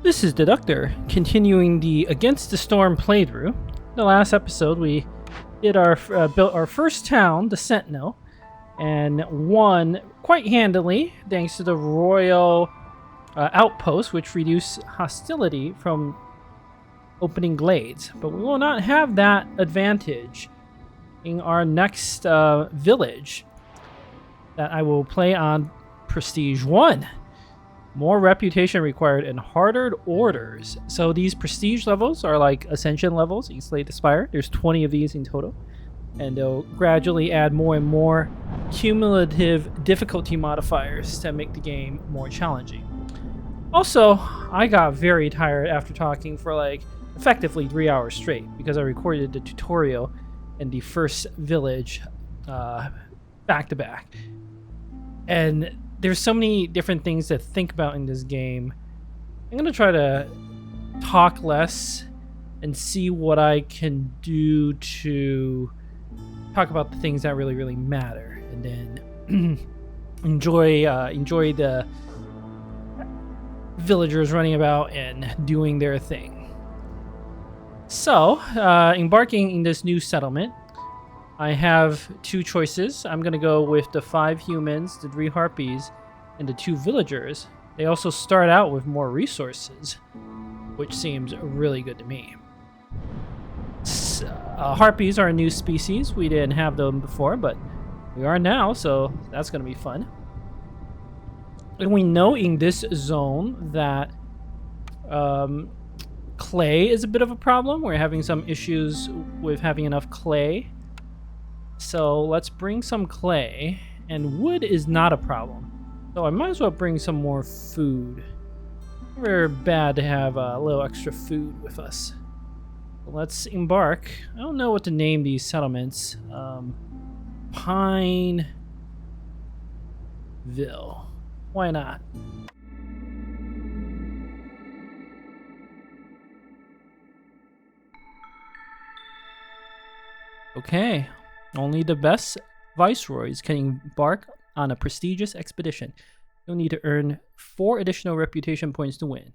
This is Deductor, continuing the Against the Storm playthrough. In the last episode, we did built our first town, the Sentinel, and won quite handily thanks to the royal outpost, which reduced hostility from opening glades. But we will not have that advantage in our next village that I will play on Prestige 1. More reputation required and harder orders. So these prestige levels are like ascension levels in Slay the Spire. There's 20 of these in total. And they'll gradually add more and more cumulative difficulty modifiers to make the game more challenging. Also, I got very tired after talking for like effectively 3 hours straight because I recorded the tutorial and the first village back to back. And there's so many different things to think about in this game. I'm going to try to talk less and see what I can do to talk about the things that really, really matter. And then enjoy the villagers running about and doing their thing. So, embarking in this new settlement, I have two choices. I'm going to go with the 5 humans, the 3 harpies, and the 2 villagers. They also start out with more resources, which seems really good to me. Harpies are a new species. We didn't have them before, but we are now, so that's going to be fun. And we know in this zone that clay is a bit of a problem. We're having some issues with having enough clay. So let's bring some clay, and wood is not a problem. So I might as well bring some more food. Never bad to have a little extra food with us. Let's embark. I don't know what to name these settlements. Pineville. Why not? Okay. Only the best Viceroys can embark on a prestigious expedition. You'll need to earn 4 additional reputation points to win.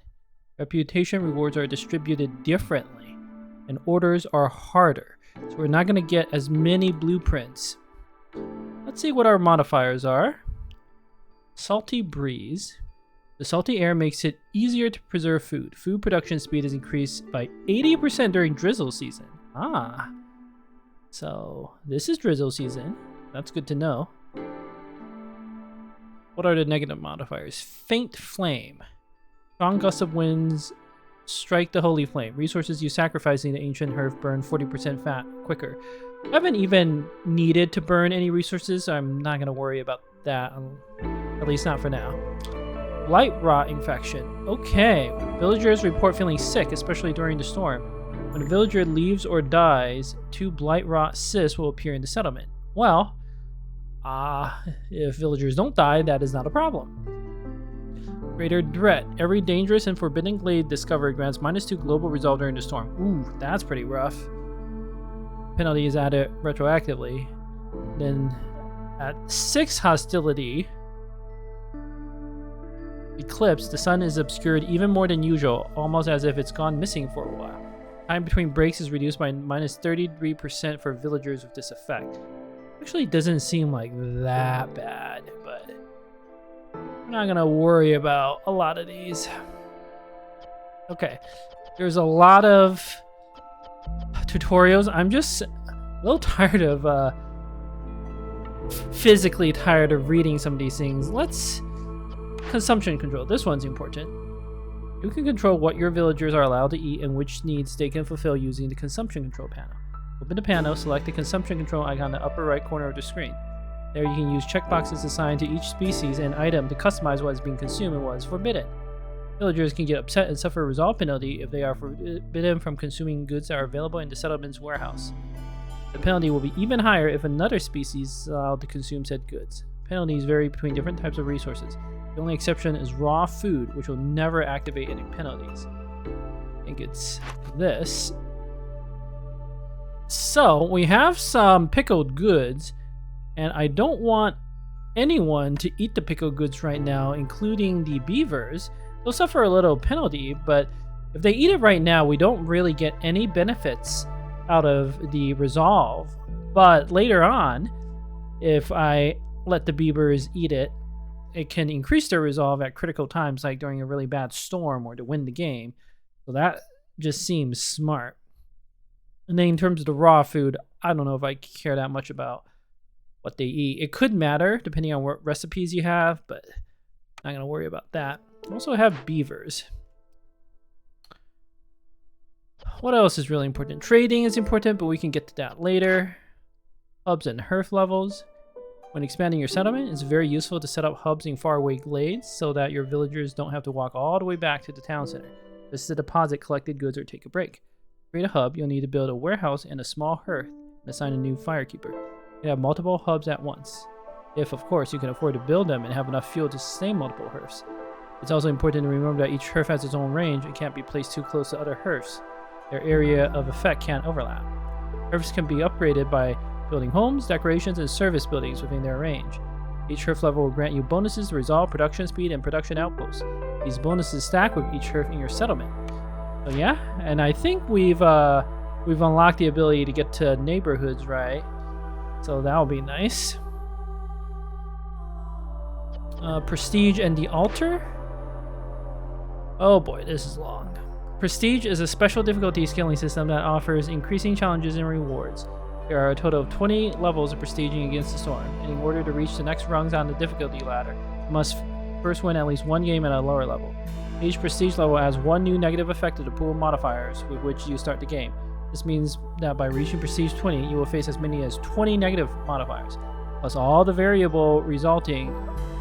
Reputation rewards are distributed differently, and orders are harder, so we're not going to get as many blueprints. Let's see what our modifiers are. Salty breeze. The salty air makes it easier to preserve food. Food production speed is increased by 80% during drizzle season. So this is drizzle season. That's good to know. What are the negative modifiers? Faint flame. Strong gusts of winds strike the holy flame. Resources you sacrificing the ancient herb burn 40% fat quicker. I haven't even needed to burn any resources, so I'm not going to worry about that. At least not for now. Light rot infection. Okay. Villagers report feeling sick, especially during the storm. When a villager leaves or dies, 2 blight rot cysts will appear in the settlement. Well, if villagers don't die, that is not a problem. Greater threat. Every dangerous and forbidden glade discovered grants -2 global resolve during the storm. Ooh, that's pretty rough. Penalty is added retroactively. Then at 6 hostility eclipse, the sun is obscured even more than usual, almost as if it's gone missing for a while. Time between breaks is reduced by -33% for villagers with this effect. Actually doesn't seem like that bad, but I'm not gonna worry about a lot of these. Okay, there's a lot of tutorials. I'm just a little tired of physically tired of reading some of these things. Let's consumption control. This one's important. You can control what your villagers are allowed to eat and which needs they can fulfill using the consumption control panel. Open the panel, select the consumption control icon in the upper right corner of the screen. There you can use checkboxes assigned to each species and item to customize what is being consumed and what is forbidden. Villagers can get upset and suffer a resolve penalty if they are forbidden from consuming goods that are available in the settlement's warehouse. The penalty will be even higher if another species is allowed to consume said goods. Penalties vary between different types of resources. The only exception is raw food, which will never activate any penalties. I think it's this. So, we have some pickled goods, and I don't want anyone to eat the pickled goods right now, including the beavers, They'll suffer a little penalty, but if they eat it right now, we don't really get any benefits out of the resolve. But later on, if I let the beavers eat it, it can increase their resolve at critical times, like during a really bad storm or to win the game. So that just seems smart. And then in terms of the raw food, I don't know if I care that much about what they eat. It could matter depending on what recipes you have, but I'm not going to worry about that. I also have beavers. What else is really important? Trading is important, but we can get to that later. Hubs and hearth levels. When expanding your settlement, it's very useful to set up hubs in faraway glades so that your villagers don't have to walk all the way back to the town center just to deposit collected goods or take a break. To create a hub, you'll need to build a warehouse and a small hearth and assign a new firekeeper. You can have multiple hubs at once, if of course you can afford to build them and have enough fuel to sustain multiple hearths. It's also important to remember that each hearth has its own range and can't be placed too close to other hearths. Their area of effect can't overlap. Hearths can be upgraded by building homes, decorations, and service buildings within their range. Each hearth level will grant you bonuses to resolve, production speed, and production outposts. These bonuses stack with each hearth in your settlement. So yeah, and I think we've unlocked the ability to get to neighborhoods, right? So that'll be nice. Prestige and the altar. Oh boy, this is long. Prestige is a special difficulty scaling system that offers increasing challenges and rewards. There are a total of 20 levels of prestiging against the storm, and in order to reach the next rungs on the difficulty ladder, you must first win at least one game at a lower level. Each prestige level adds one new negative effect to the pool of modifiers with which you start the game. This means that by reaching prestige 20, you will face as many as 20 negative modifiers, plus all the variables resulting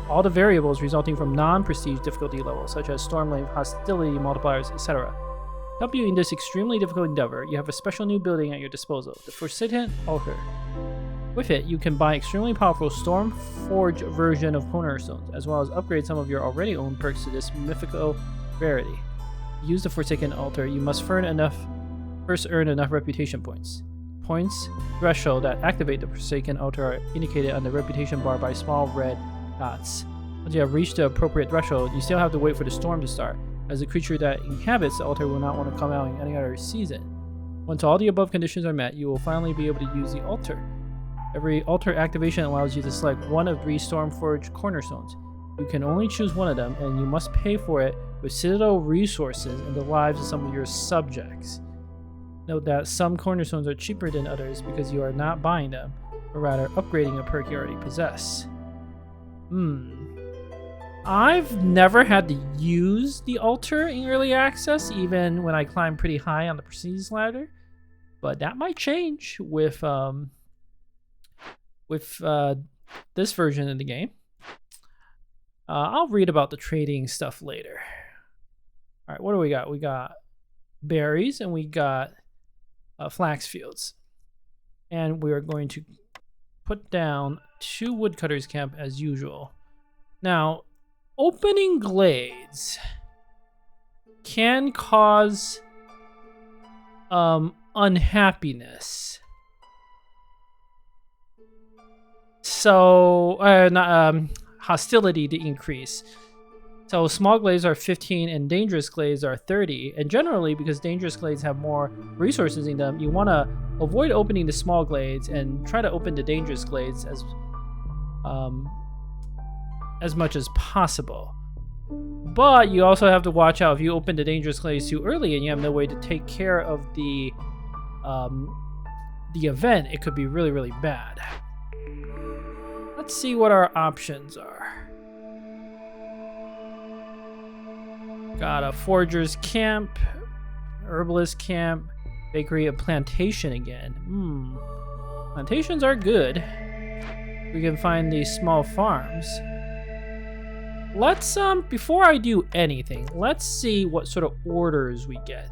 from non-prestige difficulty levels, such as storm length, hostility multipliers, etc. To help you in this extremely difficult endeavor, you have a special new building at your disposal, the Forsaken Altar. With it, you can buy extremely powerful Storm Forge version of cornerstones, as well as upgrade some of your already owned perks to this mythical rarity. To use the Forsaken Altar, you must first earn enough reputation points. Points threshold that activate the Forsaken Altar are indicated on the reputation bar by small red dots. Once you have reached the appropriate threshold, you still have to wait for the storm to start, as the creature that inhabits the altar will not want to come out in any other season. Once all the above conditions are met, you will finally be able to use the altar. Every altar activation allows you to select one of 3 Stormforged cornerstones. You can only choose one of them, and you must pay for it with Citadel resources and the lives of some of your subjects. Note that some cornerstones are cheaper than others because you are not buying them, but rather upgrading a perk you already possess. I've never had to use the altar in early access, even when I climb pretty high on the prestige ladder, but that might change with this version of the game. I'll read about the trading stuff later. All right, what do we got? We got berries and we got flax fields, and we are going to put down 2 woodcutters camp as usual. Now, opening glades can cause unhappiness. So, hostility to increase. So small glades are 15 and dangerous glades are 30. And generally, because dangerous glades have more resources in them, you want to avoid opening the small glades and try to open the dangerous glades as much as possible. But you also have to watch out if you open the dangerous glades too early and you have no way to take care of the event, it could be really, really bad. Let's see what our options are. Got a forger's camp, herbalist camp, bakery, a plantation again. Plantations are good. We can find these small farms. Let's before I do anything, let's see what sort of orders we get.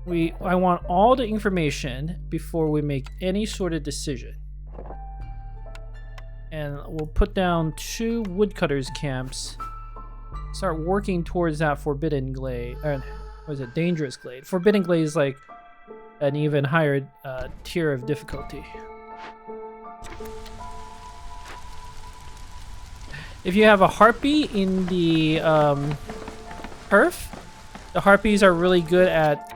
I want all the information before we make any sort of decision. And we'll put down 2 woodcutters camps. Start working towards that forbidden glade, or what is it, dangerous glade. Forbidden glade is like an even higher tier of difficulty. if you have a harpy in the perf, the harpies are really good at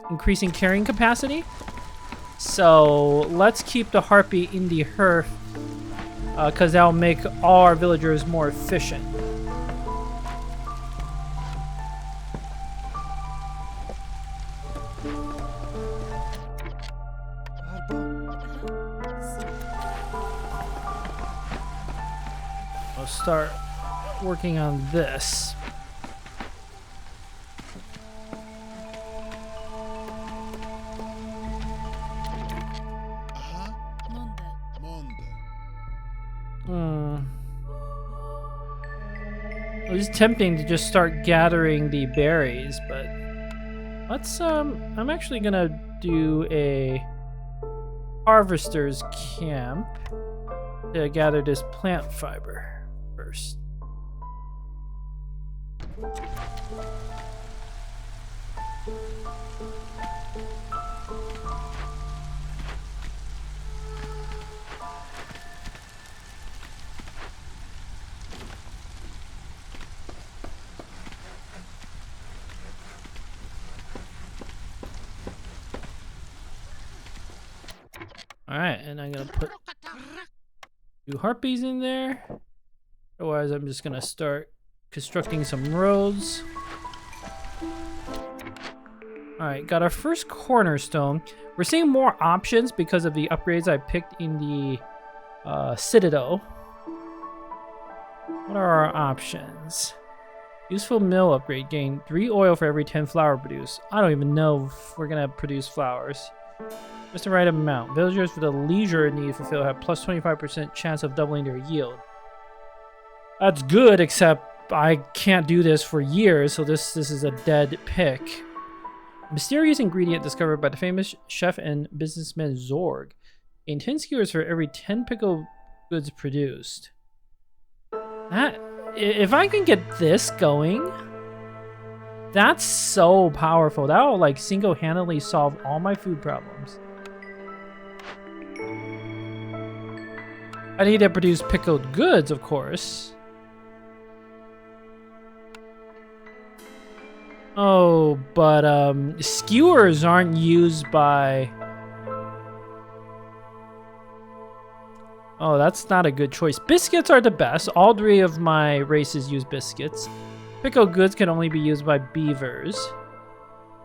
increasing carrying capacity. So let's keep the harpy in the herf, because that'll make all our villagers more efficient. I'll start working on this. It was tempting to just start gathering the berries, but let's I'm actually gonna do a harvester's camp to gather this plant fiber first. Alright, and I'm gonna put 2 harpies in there. Otherwise, I'm just gonna start constructing some roads. Alright, got our first cornerstone. We're seeing more options because of the upgrades I picked in the Citadel. What are our options? Useful mill upgrade. Gain 3 oil for every 10 flour produced. I don't even know if we're gonna produce flowers. Just the right amount. Villagers with a leisure need fulfill have plus 25% chance of doubling their yield. That's good, except I can't do this for years, so this is a dead pick. Mysterious ingredient discovered by the famous chef and businessman Zorg. Gain 10 skewers for every 10 pickled goods produced. That, if I can get this going, that's so powerful. That will like single-handedly solve all my food problems. I need to produce pickled goods, of course. Oh, but skewers aren't used by... Oh, that's not a good choice. Biscuits are the best. All 3 of my races use biscuits. Pickled goods can only be used by beavers.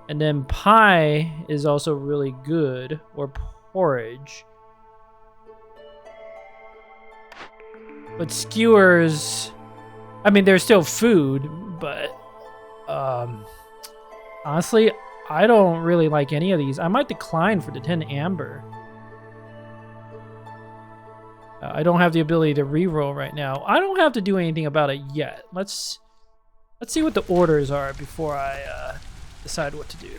And then pie is also really good, or porridge. But skewers, I mean, they're still food, but honestly, I don't really like any of these. I might decline for the 10 amber. I don't have the ability to reroll right now. I don't have to do anything about it yet. Let's see what the orders are before I decide what to do.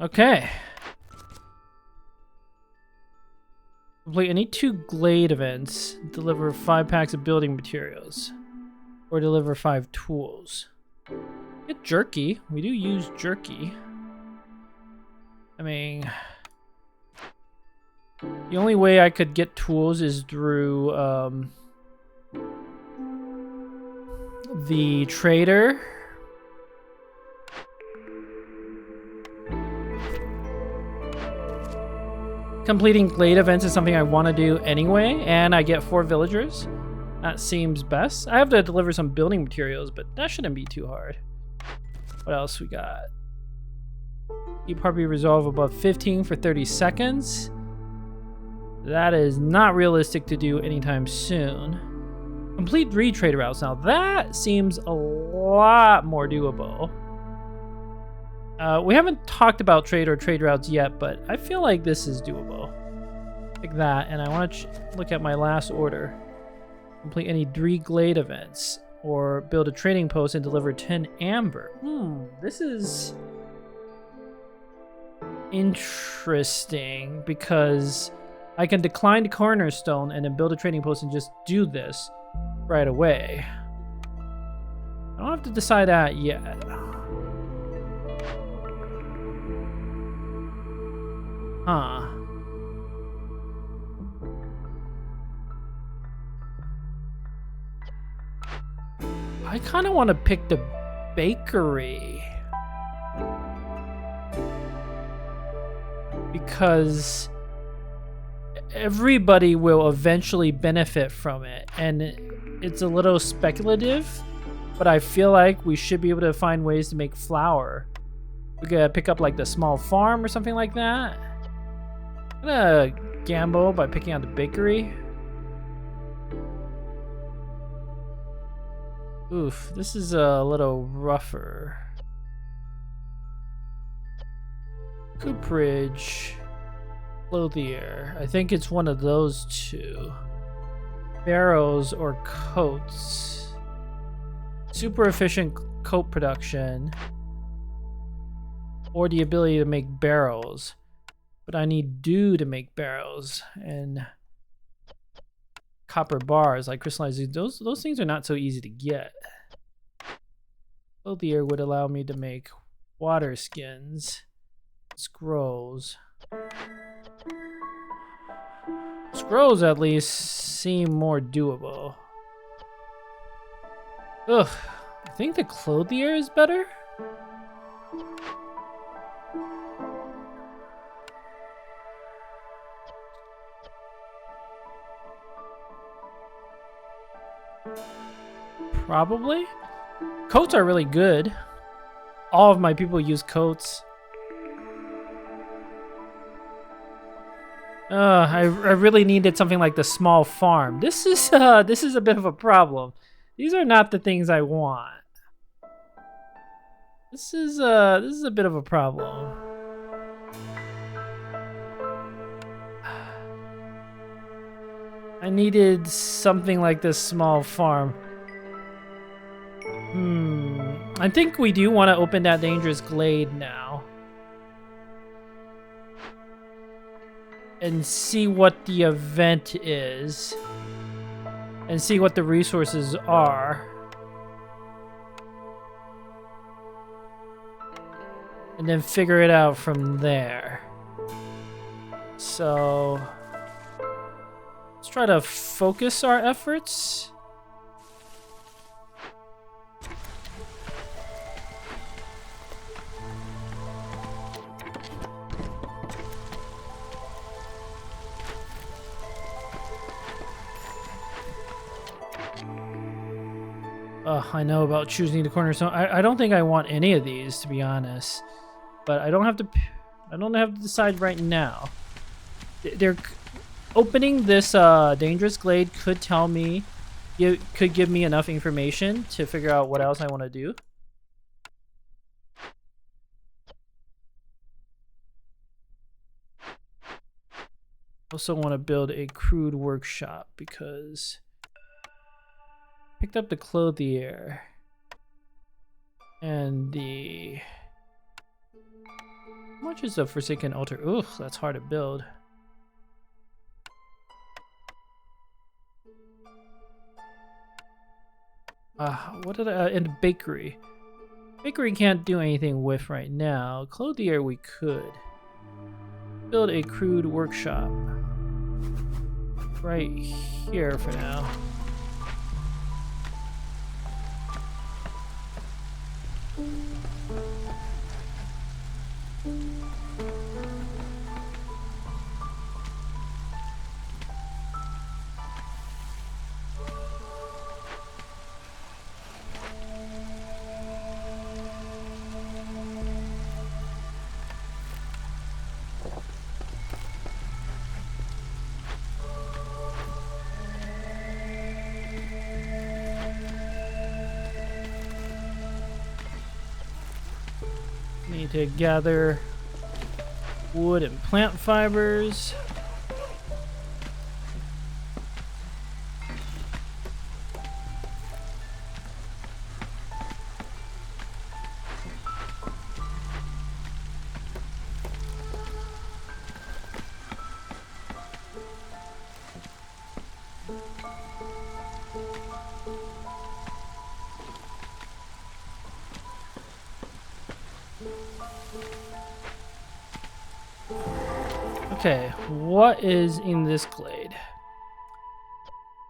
Okay. Complete any 2 glade events. Deliver 5 packs of building materials. Or deliver 5 tools. Get jerky. We do use jerky. I mean... The only way I could get tools is through the trader. Completing glade events is something I want to do anyway, and I get 4 villagers. That seems best. I have to deliver some building materials, but that shouldn't be too hard. What else we got? Keep harpy resolve above 15 for 30 seconds. That is not realistic to do anytime soon. Complete 3 trade routes. Now that seems a lot more doable. We haven't talked about trade or trade routes yet, but I feel like this is doable. Like that, and I want to look at my last order. Complete any 3 glade events. or build a trading post and deliver 10 amber. This is interesting because I can decline the cornerstone and then build a trading post and just do this right away. I don't have to decide that yet. Huh. I kind of want to pick the bakery. Because everybody will eventually benefit from it. And it's a little speculative, but I feel like we should be able to find ways to make flour. We could pick up like the small farm or something like that. I'm gonna gamble by picking out the bakery. Oof, this is a little rougher. Cooperage, clothier. I think it's one of those two. Barrows or coats. Super efficient coat production. Or the ability to make barrels. But I need dew to make barrels. And copper bars like crystallized. Those things are not so easy to get. Clothier would allow me to make water skins. Scrolls. Scrolls at least seem more doable. Ugh, I think the clothier is better. Probably. Coats are really good. All of my people use coats. I really needed something like the small farm. This is a bit of a problem. These are not the things I want. This is a bit of a problem. I needed something like this small farm. I think we do want to open that dangerous glade now. And see what the event is. And see what the resources are. And then figure it out from there. So let's try to focus our efforts. I know about choosing the cornerstone. I don't think I want any of these, to be honest. But I don't have to decide right now. They're opening this dangerous glade could tell me, could give me enough information to figure out what else I want to do. Also want to build a crude workshop because picked up the clothier and the... How much is a Forsaken Altar? Ugh, that's hard to build. What did I... and bakery. Bakery can't do anything with right now. Clothier we could. Build a crude workshop. Right here for now. Need to gather wood and plant fibers. Okay, what is in this glade?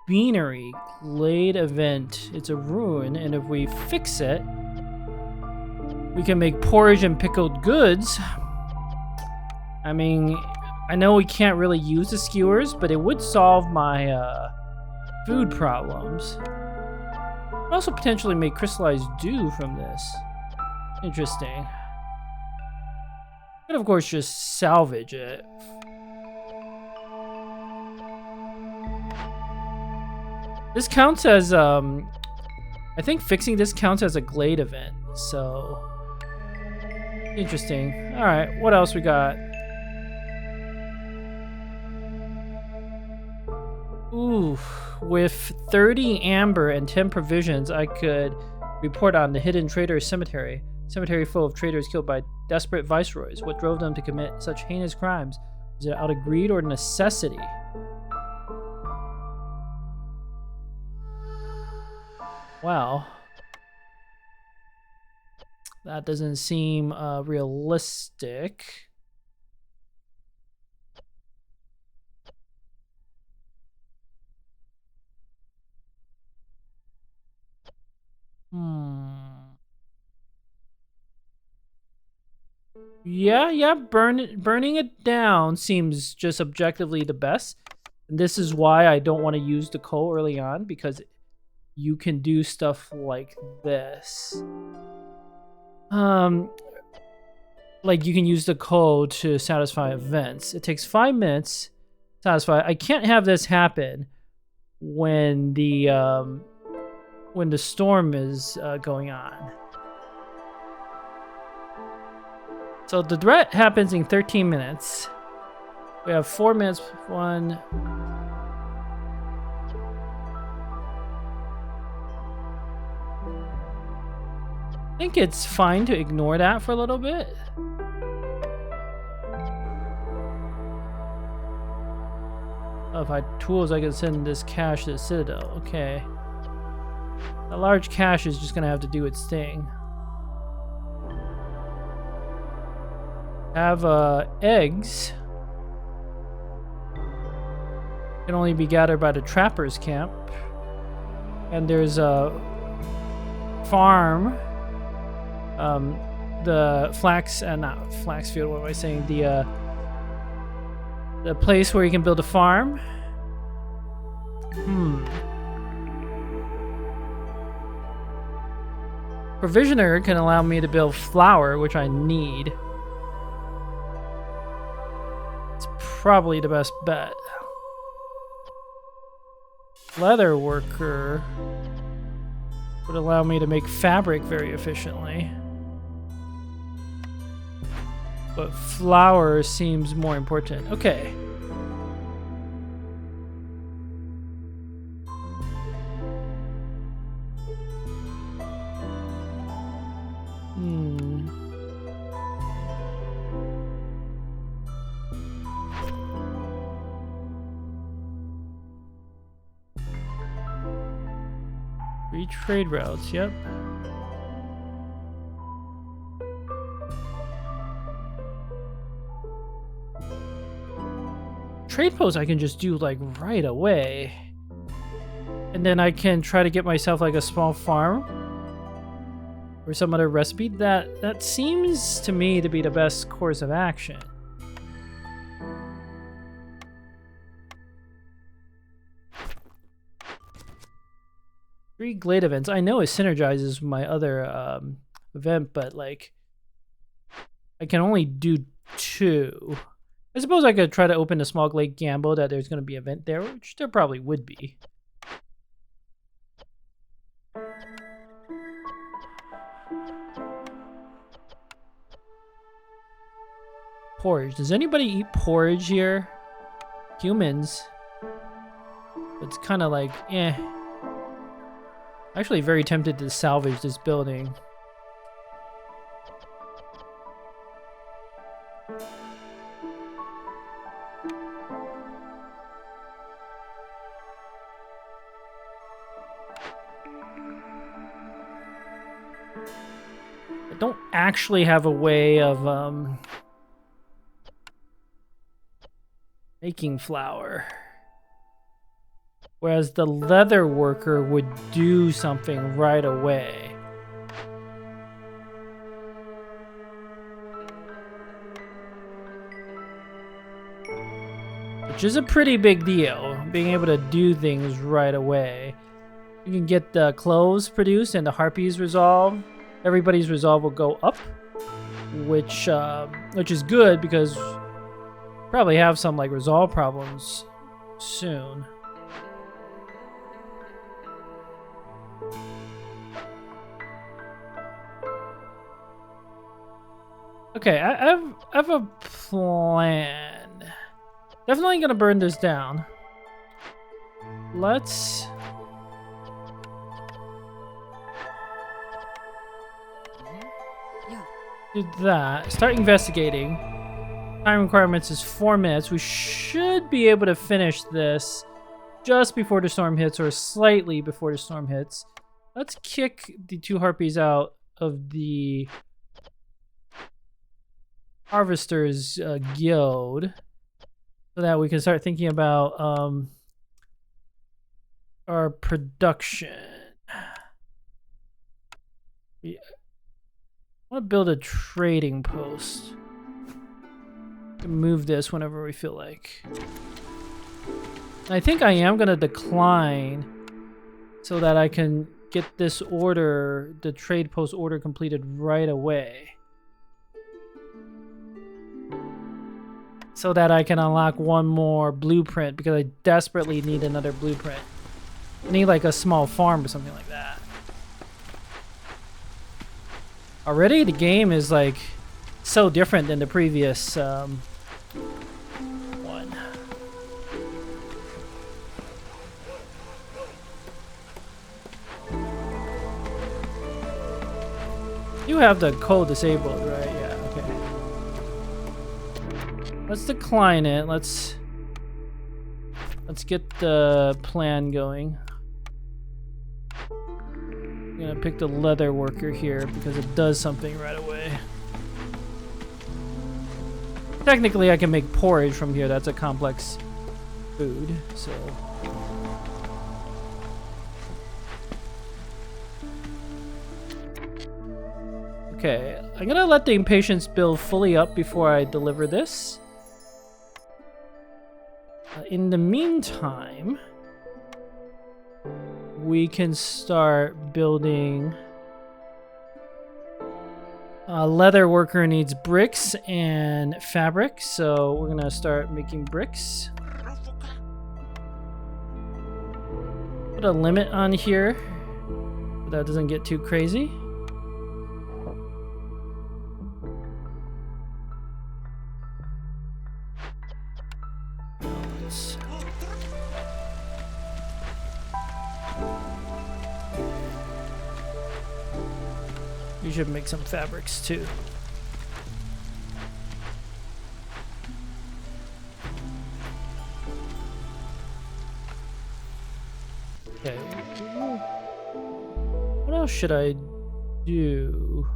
Beanery glade event. It's a ruin, and if we fix it, we can make porridge and pickled goods. I mean, I know we can't really use the skewers, but it would solve my food problems. I'd also potentially make crystallized dew from this. Interesting. And of course just salvage it. This counts as, I think fixing this counts as a glade event, so... Interesting. Alright, what else we got? Ooh, with 30 amber and 10 provisions, I could report on the hidden trader cemetery. Cemetery full of traitors killed by desperate viceroys. What drove them to commit such heinous crimes? Was it out of greed or necessity? Wow. That doesn't seem realistic. Yeah, burning it down seems just objectively the best. And this is why I don't want to use the coal early on, because you can do stuff like this. Like you can use the coal to satisfy events. It takes 5 minutes to satisfy. I can't have this happen when the storm is going on. So the threat happens in 13 minutes. We have 4 minutes. One. I think it's fine to ignore that for a little bit. Oh, if I had tools, I could send this cache to the Citadel. Okay. A large cache is just gonna have to do its thing. Have eggs. Can only be gathered by the trapper's camp. And there's a farm. The flax, not flax field, what am I saying? The place where you can build a farm. Provisioner can allow me to build flour, which I need. It's probably the best bet. Leather worker would allow me to make fabric very efficiently. But flour seems more important. Okay. Trade routes, yep. Trade posts I can just do like right away. And then I can try to get myself like a small farm or some other recipe. That seems to me to be the best course of action. Three glade events. I know it synergizes with my other event, but like I can only do 2. I suppose I could try to open a small glade gamble that there's going to be an event there, which there probably would be. Porridge. Does anybody eat porridge here? Humans. It's kind of like, eh. Actually very tempted to salvage this building. don't actually have a way of making flour. Whereas the leather worker would do something right away. Which is a pretty big deal, being able to do things right away. You can get the clothes produced and the harpies resolved. Everybody's resolve will go up, which is good because probably have some like resolve problems soon. Okay, I have a plan. Definitely gonna burn this down. Let's do that. Start investigating. Time requirements is 4 minutes. We should be able to finish this just before the storm hits, or slightly before the storm hits. Let's kick the 2 harpies out of the Harvester's Guild, so that we can start thinking about our production. I want to build a trading post. We can move this whenever we feel like. I think I am going to decline so that I can get this order, the trade post order, completed right away. So that I can unlock one more blueprint, because I desperately need another blueprint. I need like a small farm or something like that. Already the game is like so different than the previous one. You have the code disabled, right? Yeah, okay. Let's decline it. Let's get the plan going. I'm gonna pick the leather worker here because it does something right away. Technically, I can make porridge from here. That's a complex food, so. Okay, I'm gonna let the impatience build fully up before I deliver this. In the meantime, we can start building. Leather worker needs bricks and fabric, so we're gonna start making bricks. Put a limit on here so that doesn't get too crazy. You should make some fabrics too. Okay. What else should I do?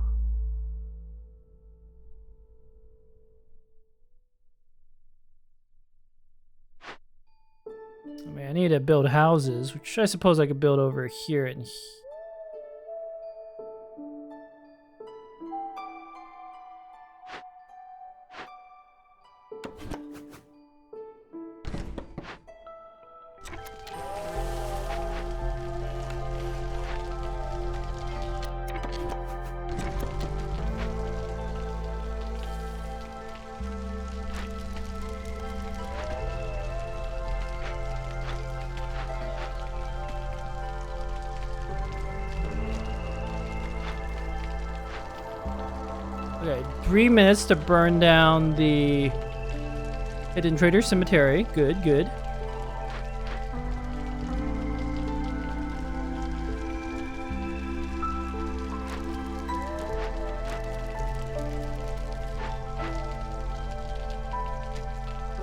I mean, I need to build houses, which I suppose I could build over here and here. Okay, 3 minutes to burn down the Hidden Trader Cemetery. Good, good.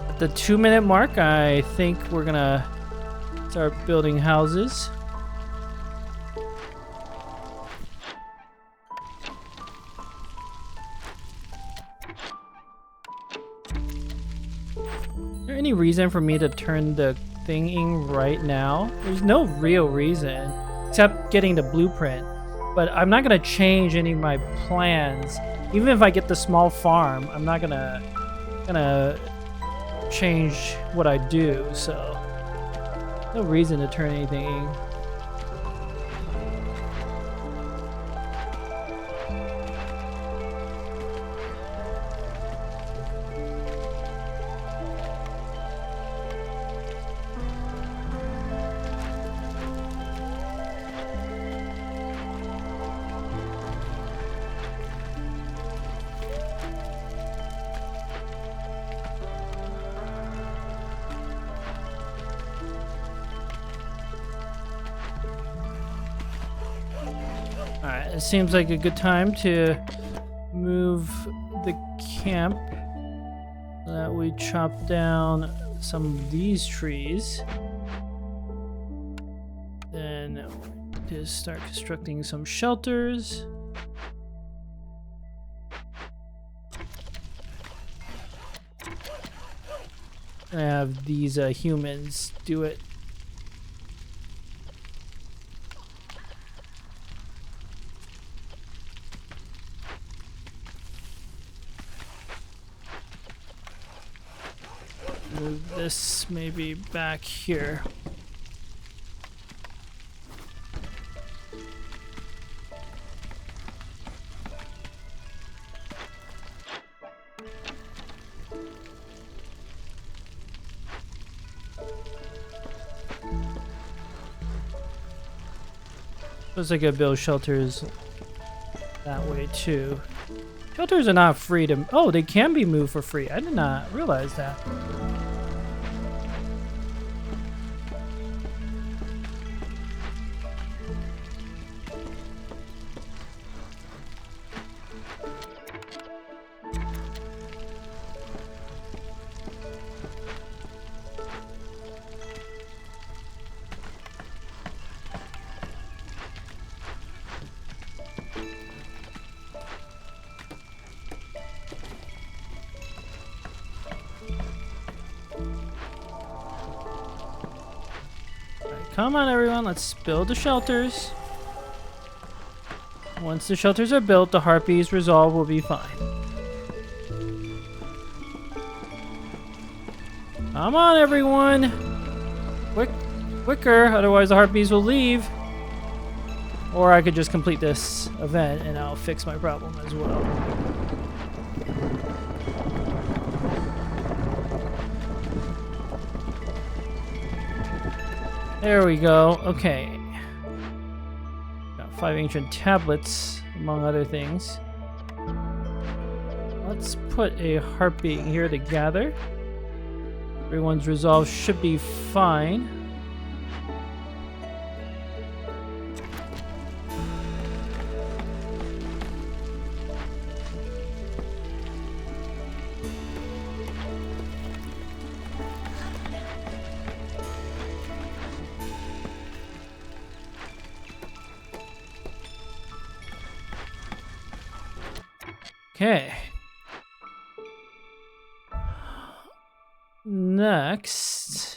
At the 2-minute mark, I think we're gonna start building houses. Is there any reason for me to turn the thing right now? There's no real reason, except getting the blueprint. But I'm not gonna change any of my plans. Even if I get the small farm, I'm not gonna change what I do, so no reason to turn anything. Alright, it seems like a good time to move the camp so that we chop down some of these trees. Then just start constructing some shelters. I have these humans do it. Move this maybe back here. Looks like I build shelters that way too. Shelters are not free to... Oh, they can be moved for free. I did not realize that. Come on, everyone, let's build the shelters. Once the shelters are built, the harpies resolve will be fine. Come on, everyone! Quicker, otherwise the harpies will leave. Or I could just complete this event and I'll fix my problem as well. There we go. Okay. Got 5 ancient tablets, among other things. Let's put a harpy here to gather. Everyone's resolve should be fine. Okay. Next,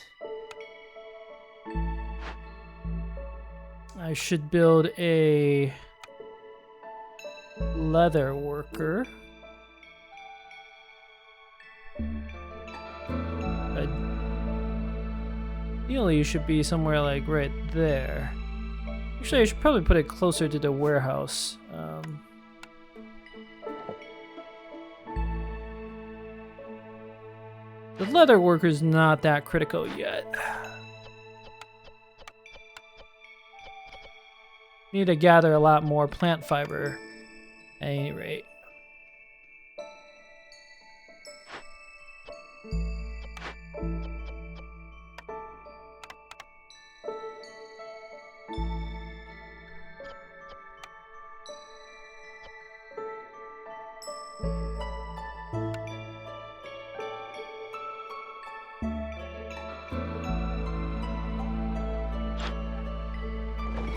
I should build a leather worker. Ideally, you should be somewhere like right there. Actually, I should probably put it closer to the warehouse. The leather worker's not that critical yet. Need to gather a lot more plant fiber at any rate.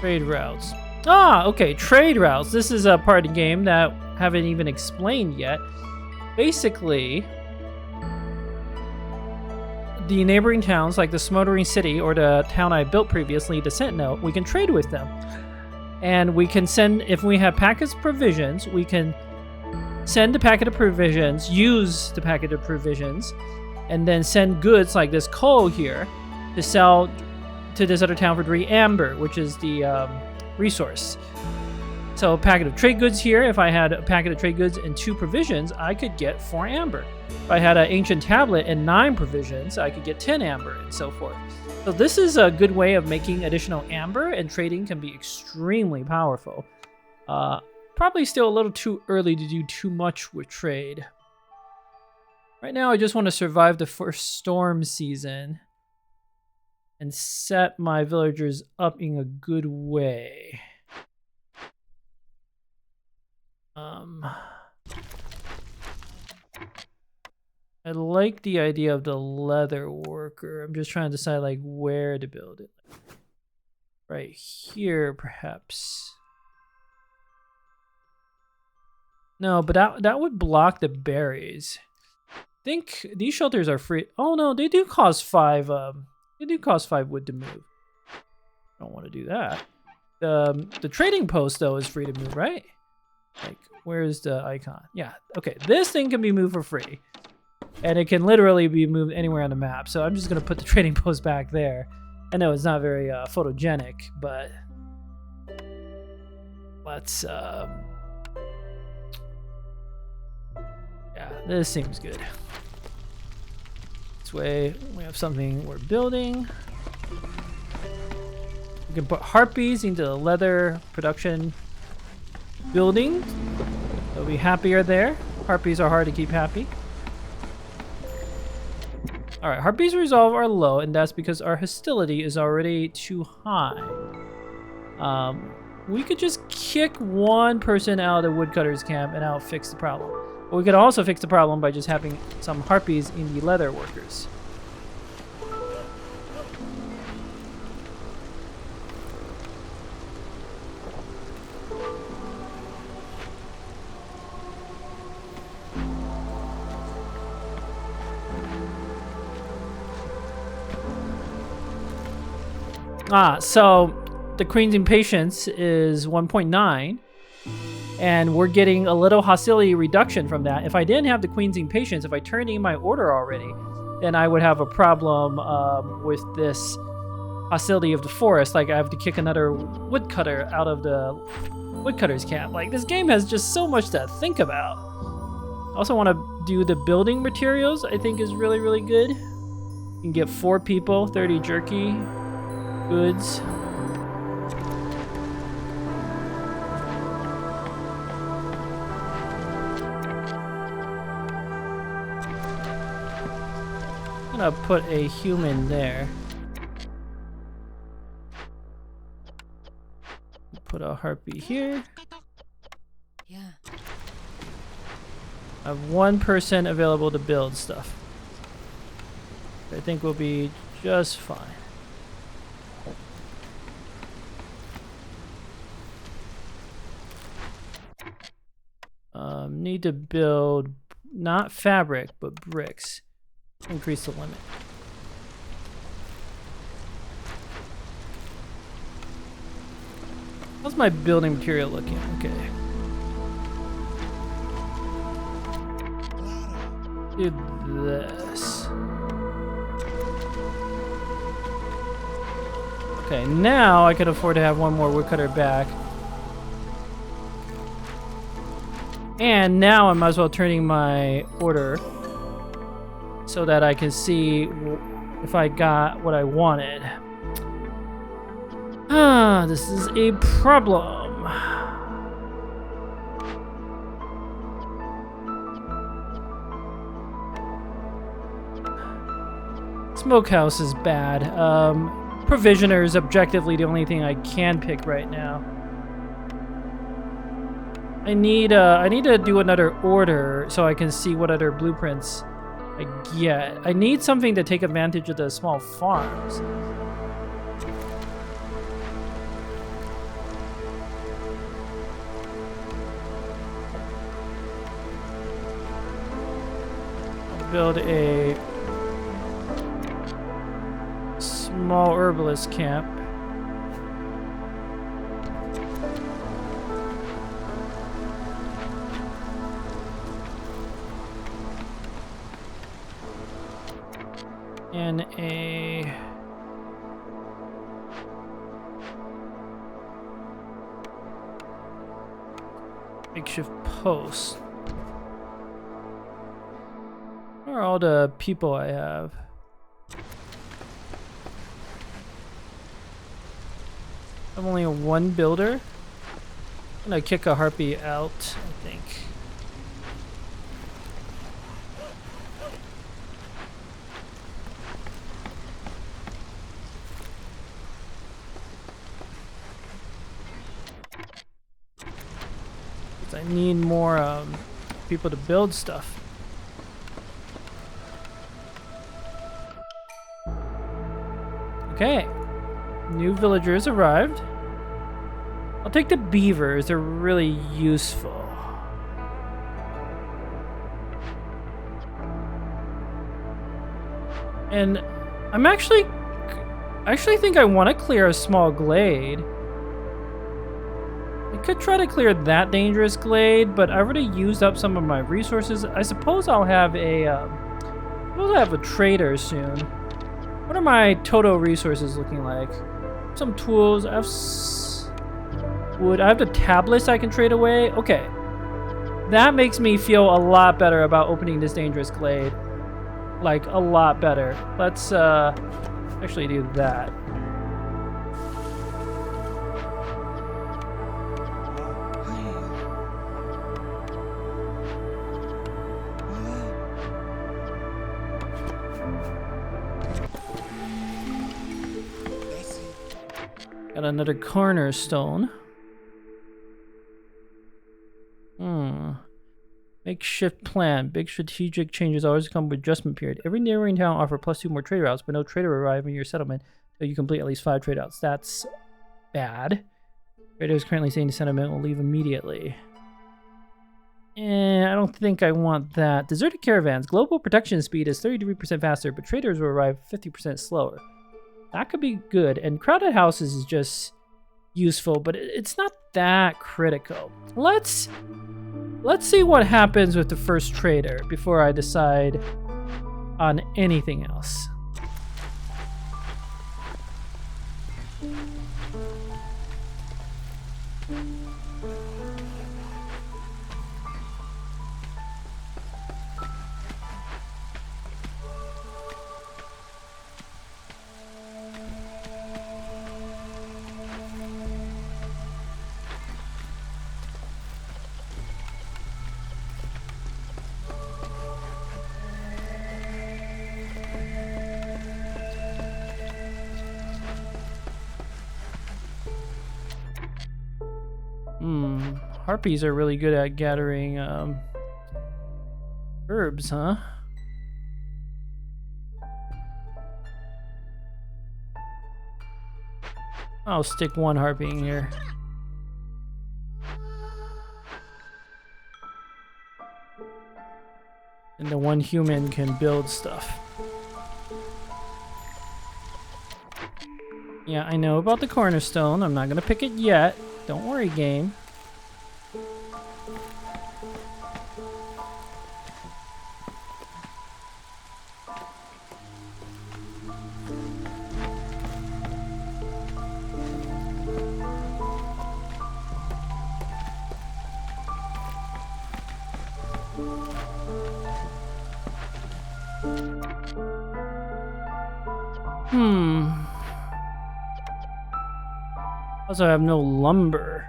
Trade routes. Ah, okay, trade routes. This is a part of the game that I haven't even explained yet. Basically, the neighboring towns, like the Smoldering City or the town I built previously, the Sentinel, we can trade with them. And we can send, if we have packets of provisions, we can send the packet of provisions, use the packet of provisions, and then send goods like this coal here to sell to this other town for 3 amber, which is the resource. So a packet of trade goods here, if I had a packet of trade goods and 2 provisions, I could get 4 amber. If I had an ancient tablet and 9 provisions, I could get 10 amber and so forth. So this is a good way of making additional amber, and trading can be extremely powerful. Probably still a little too early to do too much with trade. Right now, I just want to survive the first storm season and set my villagers up in a good way. I like the idea of the leather worker. I'm just trying to decide like where to build it. Right here, perhaps. No, but that would block the berries. I think these shelters are free. Oh no, they do cost 5. They do cost 5 wood to move. I don't want to do that. The trading post though is free to move, right? Like, where's the icon? Yeah, okay. This thing can be moved for free. And it can literally be moved anywhere on the map. So I'm just going to put the trading post back there. I know it's not very photogenic, but let's... yeah, this seems good. This way we have something we're building. We can put harpies into the leather production building. They'll be happier there. Harpies are hard to keep happy. Alright, harpies resolve are low, and that's because our hostility is already too high. We could just kick one person out of the woodcutter's camp and that'll fix the problem. But we could also fix the problem by just having some harpies in the leather workers. So the Queen's Impatience is 1.9, and we're getting a little hostility reduction from that. If I didn't have the Queen's Impatience, if I turned in my order already, then I would have a problem with this hostility of the forest. Like, I have to kick another woodcutter out of the woodcutter's camp. Like, this game has just so much to think about. I also want to do the building materials. I think is really, really good. You can get 4 people, 30 jerky goods. I'm gonna put a human there. Put a harpy here. Yeah. I have 1 person available to build stuff. I think we'll be just fine. Need to build not fabric but bricks. Increase the limit. How's my building material looking? Okay. Do this. Okay, now I can afford to have 1 more woodcutter back. And now I might as well turn in my order so that I can see if I got what I wanted. This is a problem. Smokehouse is bad. Provisioner is objectively the only thing I can pick right now. I need to do another order so I can see what other blueprints I get. I need something to take advantage of the small farms. I'll build a small herbalist camp. And a makeshift post. Where are all the people I have? I'm only a one builder. I'm gonna kick a harpy out, I think. I need more people to build stuff. Okay, new villagers arrived. I'll take the beavers, they're really useful. And I actually think I want to clear a small glade. I could try to clear that dangerous glade, but I already used up some of my resources. I suppose I'll have a trader soon. What are my total resources looking like? Some tools. I have wood. I have the tablets I can trade away. Okay, that makes me feel a lot better about opening this dangerous glade. Like a lot better. Let's actually do that. Got another cornerstone. Makeshift plan. Big strategic changes always come with adjustment period. Every neighboring town offer +2 more trade routes, but no trader will arrive in your settlement until you complete at least 5 trade routes. That's bad. Trader is currently saying the settlement will leave immediately. I don't think I want that. Deserted caravans. Global protection speed is 33% faster, but traders will arrive 50% slower. That could be good. And crowded houses is just useful, but it's not that critical. Let's see what happens with the first trader before I decide on anything else. Harpies are really good at gathering herbs, huh? I'll stick one harpy in here. And the one human can build stuff. Yeah, I know about the cornerstone. I'm not gonna pick it yet. Don't worry, game. Also, I have no lumber.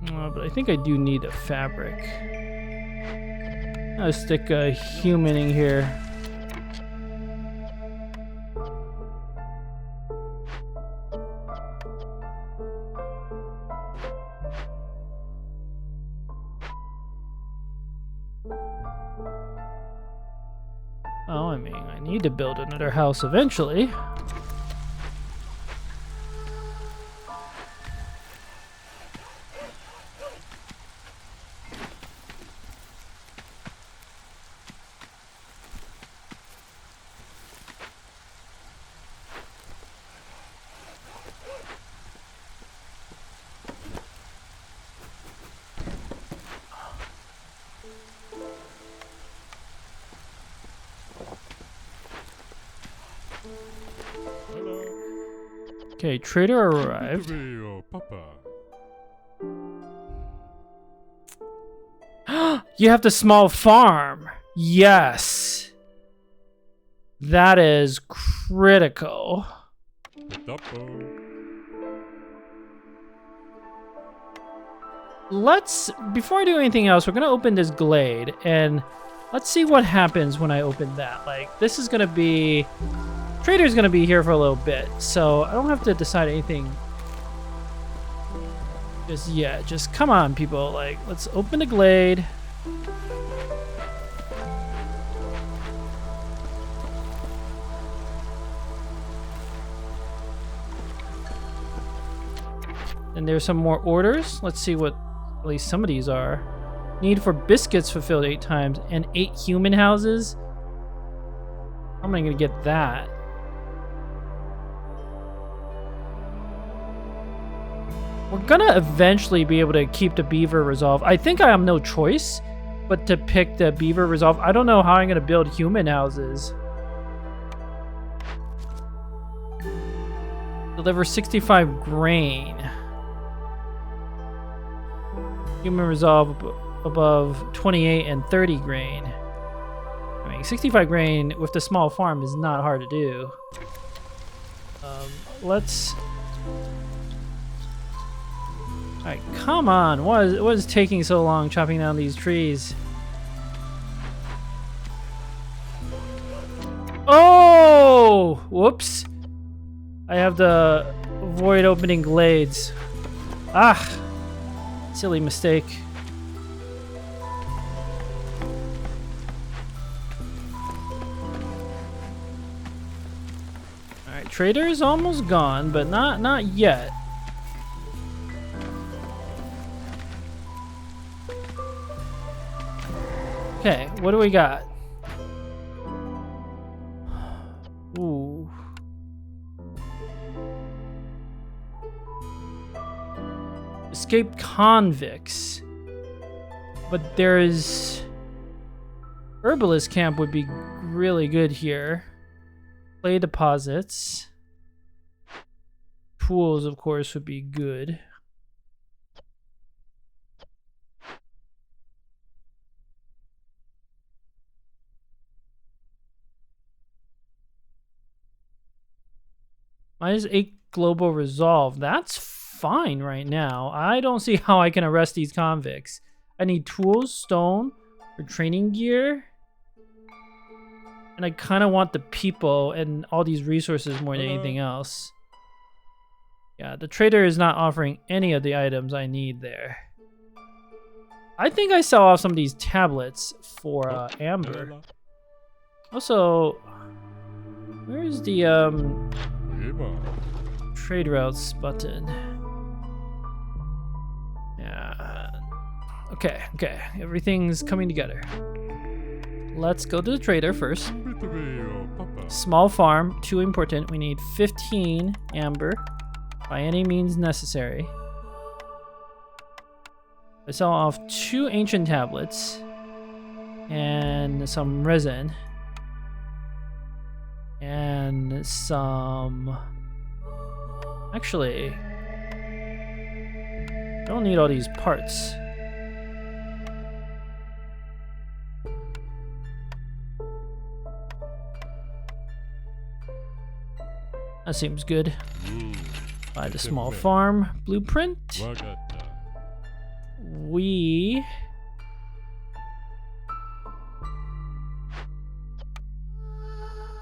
But I think I do need a fabric. I'll stick a human in here. Oh, I mean, I need to build another house eventually. Okay, trader arrived. You have the small farm. Yes. That is critical. Before I do anything else, we're gonna open this glade and let's see what happens when I open that. Like, this is gonna be, trader's gonna be here for a little bit, so I don't have to decide anything just yet. Just come on, people. Like, let's open the glade. And there's some more orders. Let's see what at least some of these are. Need for biscuits fulfilled 8 times and 8 human houses. How am I gonna get that? We're gonna eventually be able to keep the beaver resolve. I think I have no choice but to pick the beaver resolve. I don't know how I'm gonna build human houses. Deliver 65 grain. Human resolve above 28 and 30 grain. I mean, 65 grain with the small farm is not hard to do. Let's... Alright, come on. What is taking so long chopping down these trees? Oh! Whoops. I have to avoid opening glades. Ah! Silly mistake. Alright, trader is almost gone, but not yet. Okay, what do we got? Ooh. Escaped convicts. But there's... Herbalist camp would be really good here. Clay deposits. Tools, of course, would be good. -8 global resolve. That's fine right now. I don't see how I can arrest these convicts. I need tools, stone, or training gear. And I kind of want the people and all these resources more than anything else. Yeah, the trader is not offering any of the items I need there. I think I sell off some of these tablets for amber. Also, where's the trade routes button? Yeah. Okay. Everything's coming together. Let's go to the trader first. Small farm, too important. We need 15 amber by any means necessary. I sell off 2 ancient tablets and some resin and some... Actually, I don't need all these parts. That seems good. Buy the small farm blueprint. We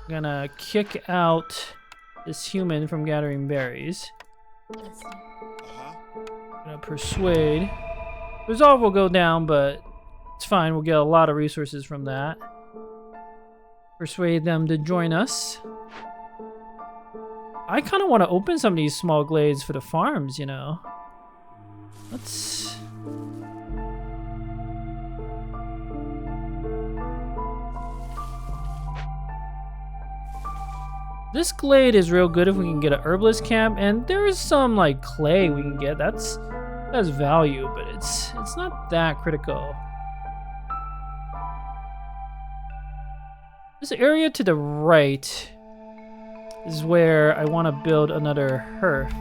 gonna kick out this human from gathering berries. Gonna persuade. Resolve will go down, but it's fine. We'll get a lot of resources from that. Persuade them to join us. I kind of want to open some of these small glades for the farms, you know. Let's... This glade is real good if we can get an herbalist camp, and there is some like clay we can get. That's value, but it's not that critical. This area to the right is where I want to build another hearth.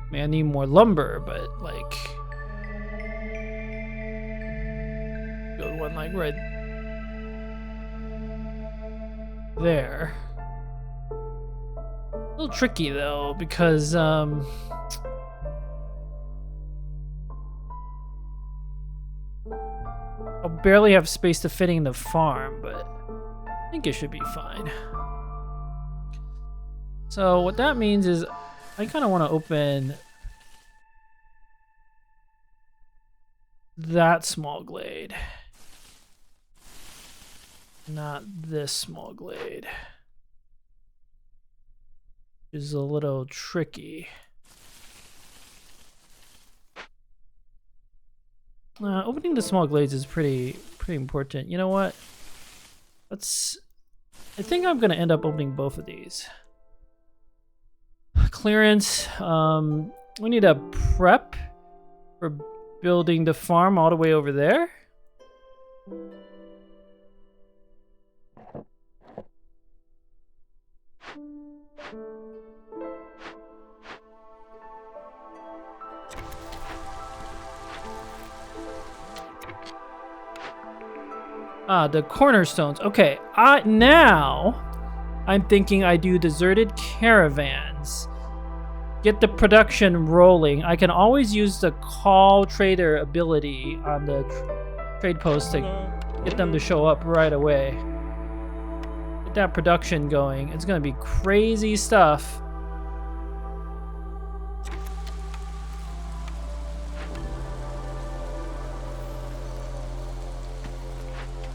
I mean, I need more lumber, but like build one like right there. A little tricky though, because I'll barely have space to fit in the farm, but I think it should be fine. So what that means is I kind of want to open that small glade. Not this small glade. Which is a little tricky. Opening the small glades is pretty important. You know what? I think I'm gonna end up opening both of these. Clearance. We need a prep for building the farm all the way over there. The cornerstones. Okay, now I'm thinking I do deserted caravans. Get the production rolling. I can always use the call trader ability on the trade post to get them to show up right away. Get that production going. It's gonna be crazy stuff.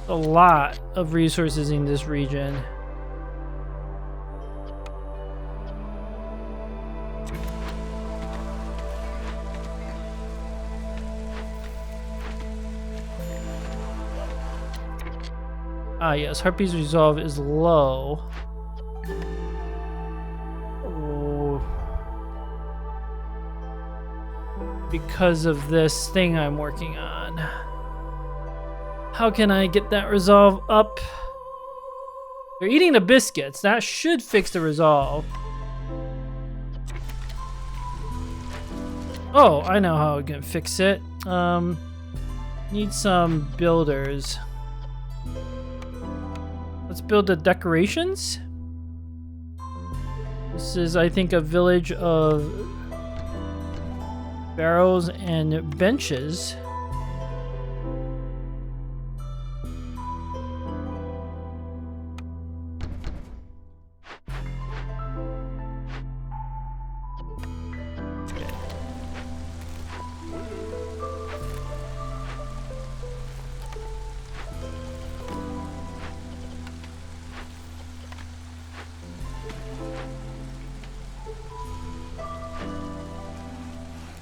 A lot of resources in this region. Ah, yes, Harpy's resolve is low. Oh. Because of this thing I'm working on. How can I get that resolve up? They're eating the biscuits. That should fix the resolve. Oh, I know how I can fix it. Need some builders. Let's build the decorations. This is, I think, a village of barrows and benches.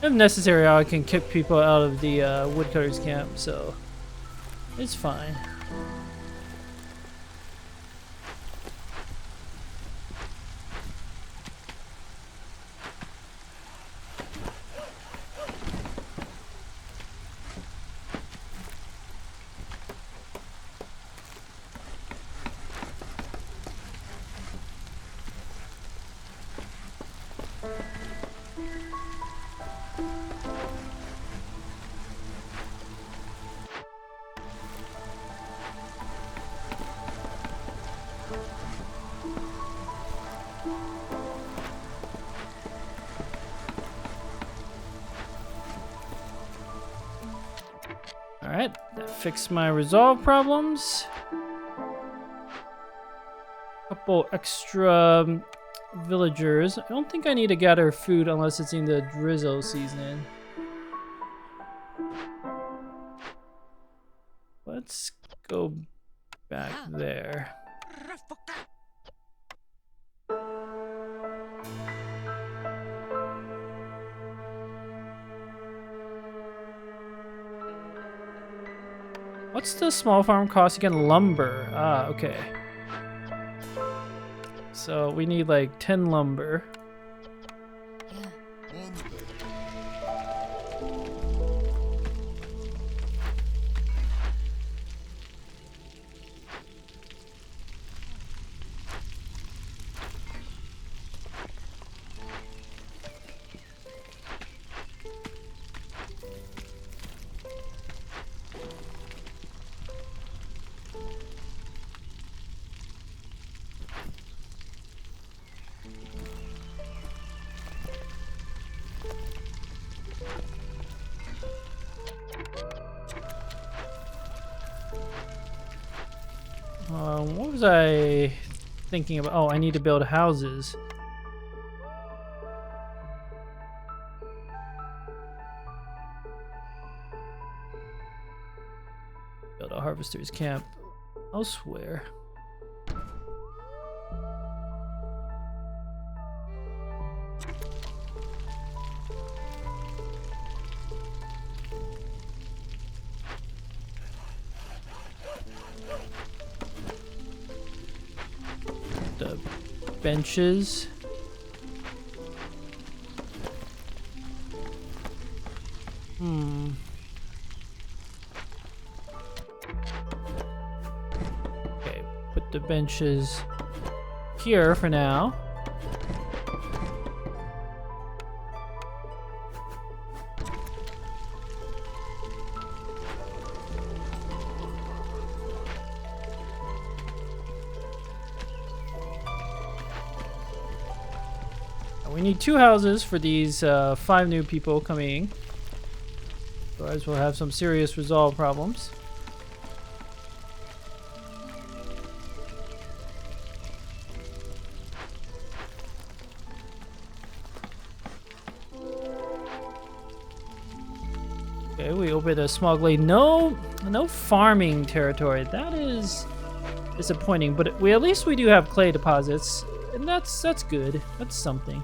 If necessary, I can kick people out of the woodcutters camp, so it's fine. Alright, that fixed my resolve problems. Couple extra villagers. I don't think I need to gather food unless it's in the drizzle season. Let's go back there. What's the small farm cost again? Lumber. Ah, okay. So we need like 10 lumber. what was I thinking about? Oh, I need to build houses. Build a harvester's camp elsewhere. The benches. Okay, put the benches here for now. We need 2 houses for these 5 new people coming. Otherwise we'll have some serious resolve problems. Okay, we opened a small glade. No farming territory. That is disappointing, but at least we do have clay deposits, and that's good. That's something.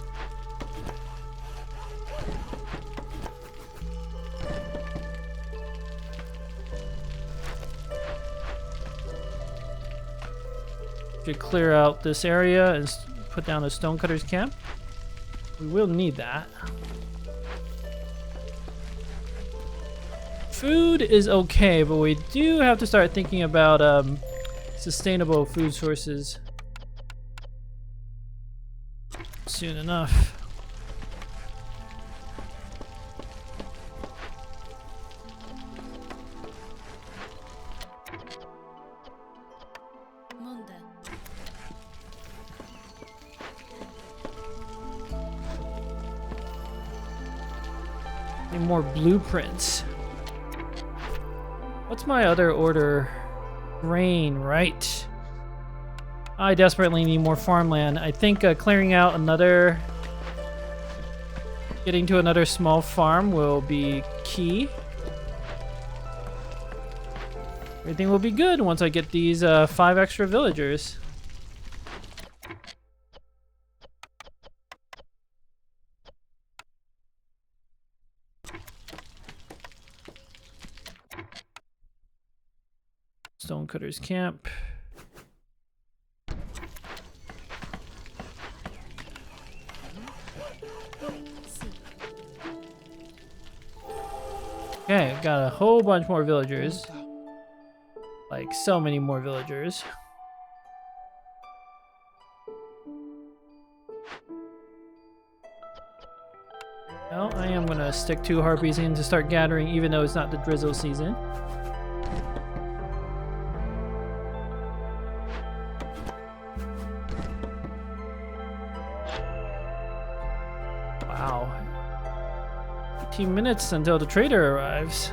Should clear out this area and put down a stonecutter's camp. We will need that. Food is okay, but we do have to start thinking about sustainable food sources soon enough. Need more blueprints. What's my other order? Grain, right. I desperately need more farmland. I think clearing out another... Getting to another small farm will be key. Everything will be good once I get these 5 extra villagers. Stonecutter's camp. Okay, got a whole bunch more villagers. Like, so many more villagers. Well, I am gonna stick 2 harpies in to start gathering, even though it's not the drizzle season. Wow. 18 minutes until the trader arrives.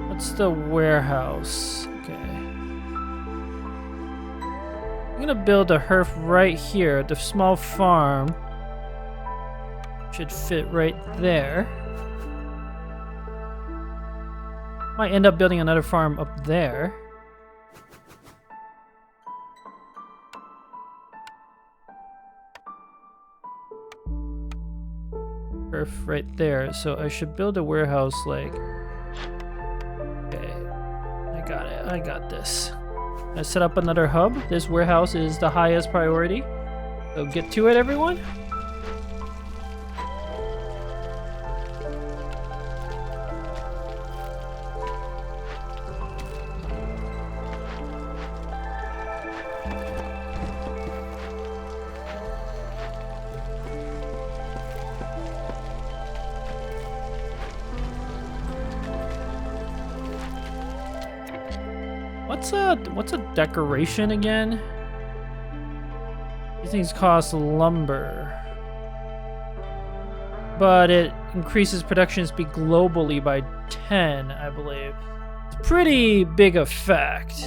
What's the warehouse? Okay. I'm gonna build a hearth right here. The small farm should fit right there. Might end up building another farm up there. Hearth right there. So I should build a warehouse like... Okay. I got it. I got this. I set up another hub. This warehouse is the highest priority. So get to it, everyone. What's a decoration again? These things cost lumber. But it increases production speed globally by 10, I believe. It's a pretty big effect.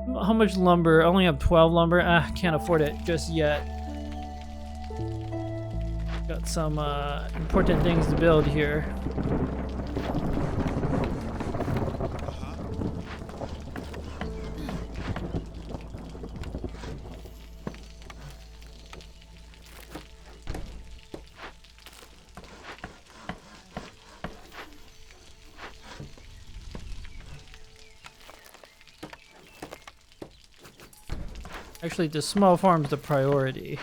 How much lumber? I only have 12 lumber. Can't afford it just yet. Got some important things to build here. Actually, the small farm's the priority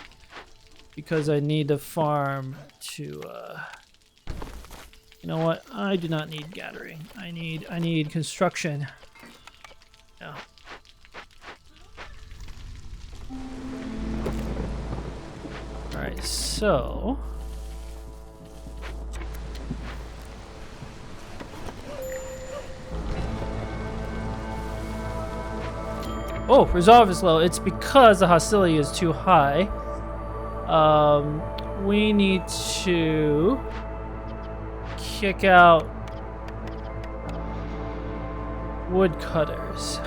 because I need the farm to. You know what? I do not need gathering. I need construction. Yeah. All right, so. Oh, resolve is low. It's because the hostility is too high. We need to kick out woodcutters.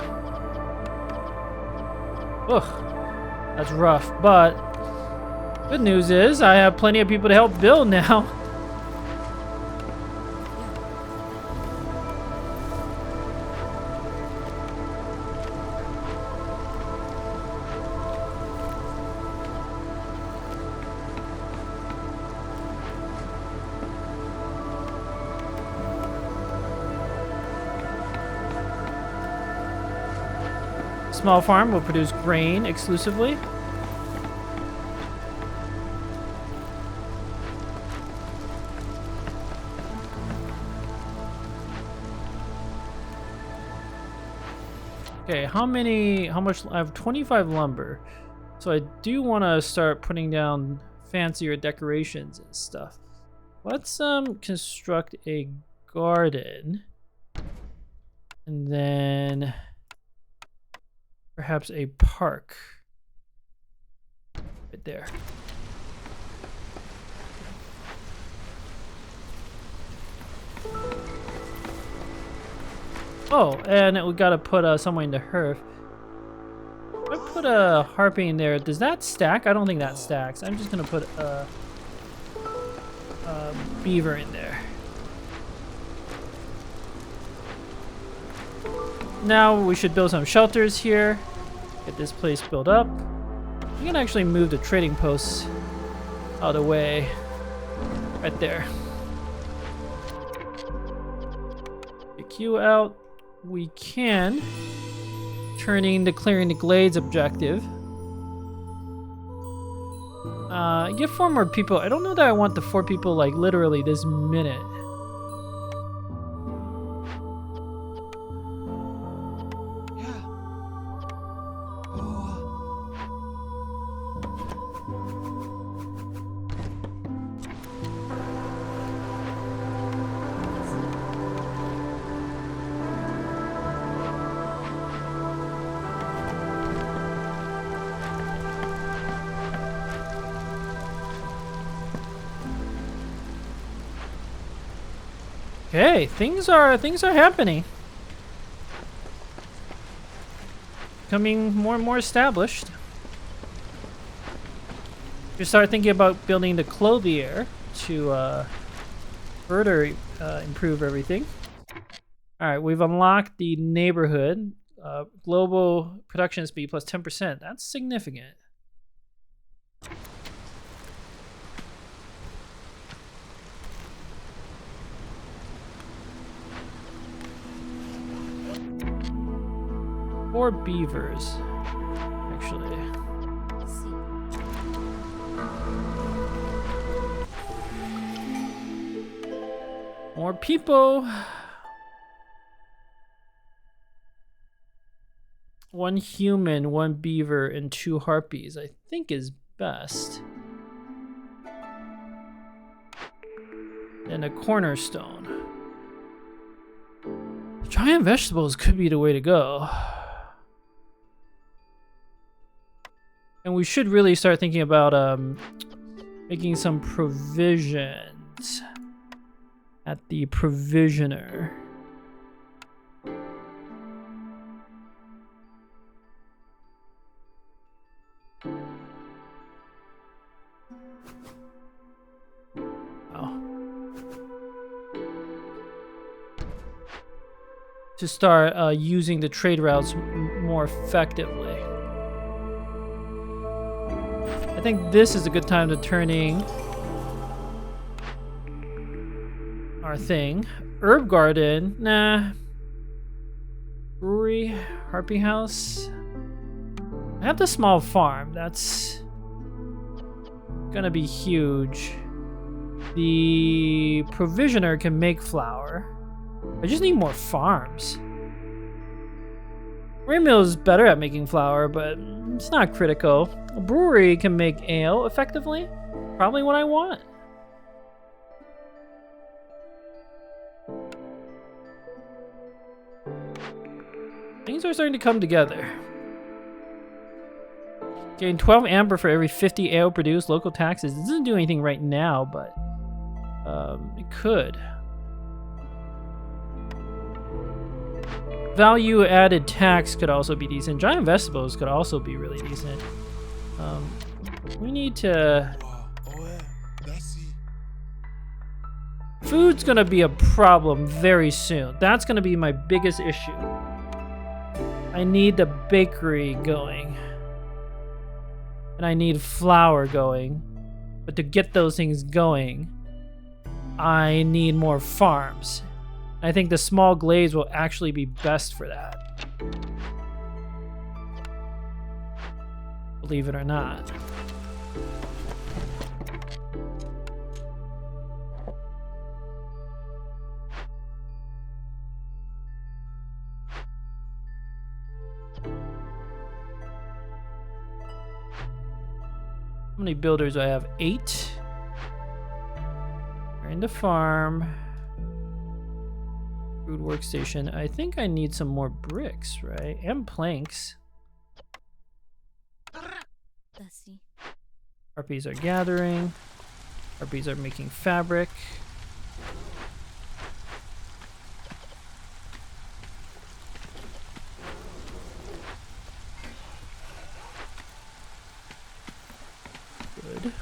Ugh, that's rough. But good news is I have plenty of people to help build now. Small farm will produce grain exclusively. Okay, how much? I have 25 lumber. So I do want to start putting down fancier decorations and stuff. Let's construct a garden. And then perhaps a park right there. Oh, and we gotta put somewhere in the hearth. If I put a harpy in there, does that stack? I don't think that stacks. I'm just gonna put a beaver in there. Now we should build some shelters here. Get this place built up. We can actually move the trading posts out of the way. Right there. Get you out. We can turning the clearing the glades objective. Get 4 more people. I don't know that I want the 4 people like literally this minute. Okay, things are happening. Becoming more and more established. We start thinking about building the clothier to further improve everything. All right, we've unlocked the neighborhood. Global production speed plus 10%. That's significant. Or beavers, actually. More people. 1 human, 1 beaver, and 2 harpies, I think is best. And a cornerstone. Giant vegetables could be the way to go. And we should really start thinking about making some provisions at the provisioner. To start using the trade routes more effectively. I think this is a good time to turning our thing. Herb garden, nah. Brewery, Harpy house. I have the small farm. That's gonna be huge. The provisioner can make flour. I just need more farms. Windmill is better at making flour, but it's not critical. A brewery can make ale effectively. Probably what I want. Things are starting to come together. Gain 12 amber for every 50 ale produced. Local taxes. It doesn't do anything right now, but it could. Value added tax could also be decent. Giant vegetables could also be really decent. We need to... Food's gonna be a problem very soon. That's gonna be my biggest issue. I need the bakery going. And I need flour going. But to get those things going, I need more farms. I think the small glades will actually be best for that. Believe it or not. How many builders do I have? 8. We're in the farm. Food workstation. I think I need some more bricks, right? And planks. Harpies are gathering. Harpies are making fabric. Good.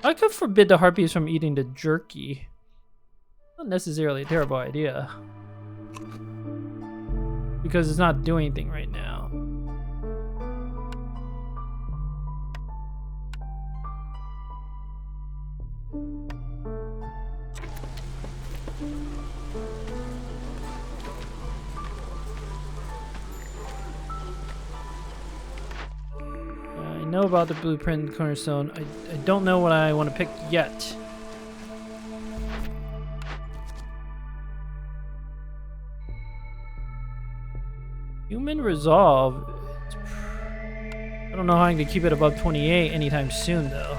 I could forbid the harpies from eating the jerky. Not necessarily a terrible idea. Because it's not doing anything right now. I know about the blueprint cornerstone. I don't know what I want to pick yet. Human resolve. I don't know how I'm going to keep it above 28 anytime soon, though.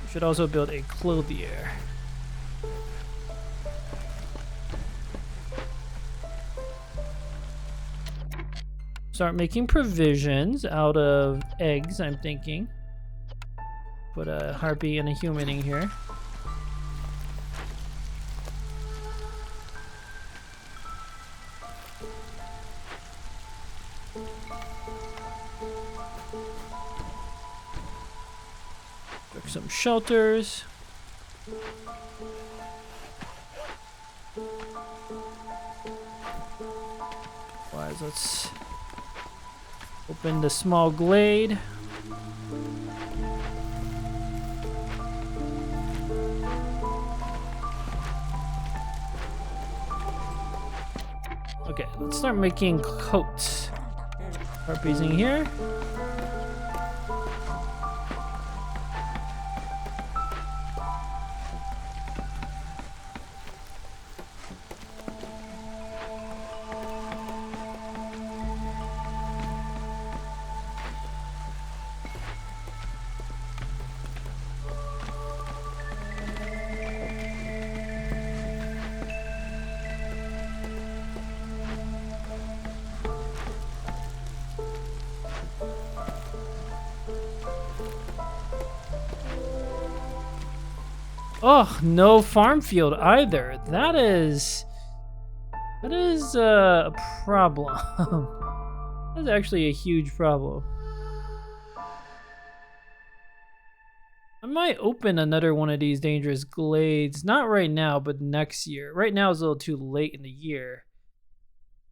We should also build a clothier. Start making provisions out of eggs, I'm thinking. Put a harpy and a human in here. Took some shelters. Otherwise, let's open the small glade. Okay, let's start making coats. Harpies in here. Oh, no farm field either. That is a problem. That's actually a huge problem. I might open another one of these dangerous glades. Not right now, but next year. Right now is a little too late in the year.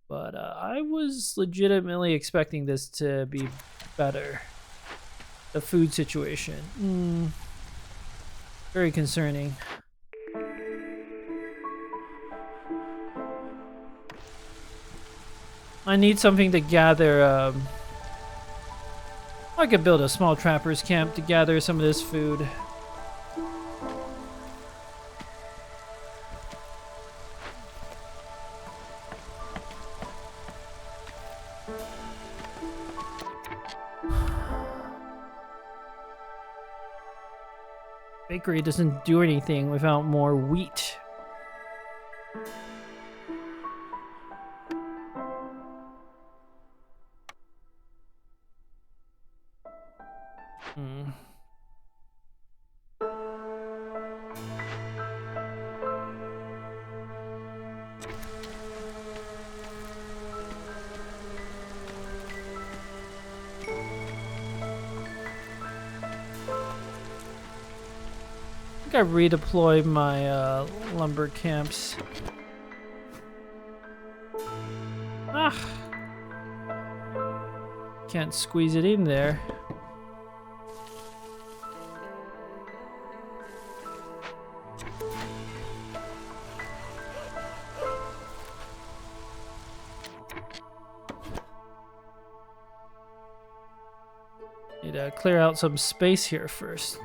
But I was legitimately expecting this to be better. The food situation. Very concerning. I need something to gather. I could build a small trapper's camp to gather some of this food. Bakery doesn't do anything without more wheat. I think I redeployed my lumber camps. Can't squeeze it in there. Need to clear out some space here first.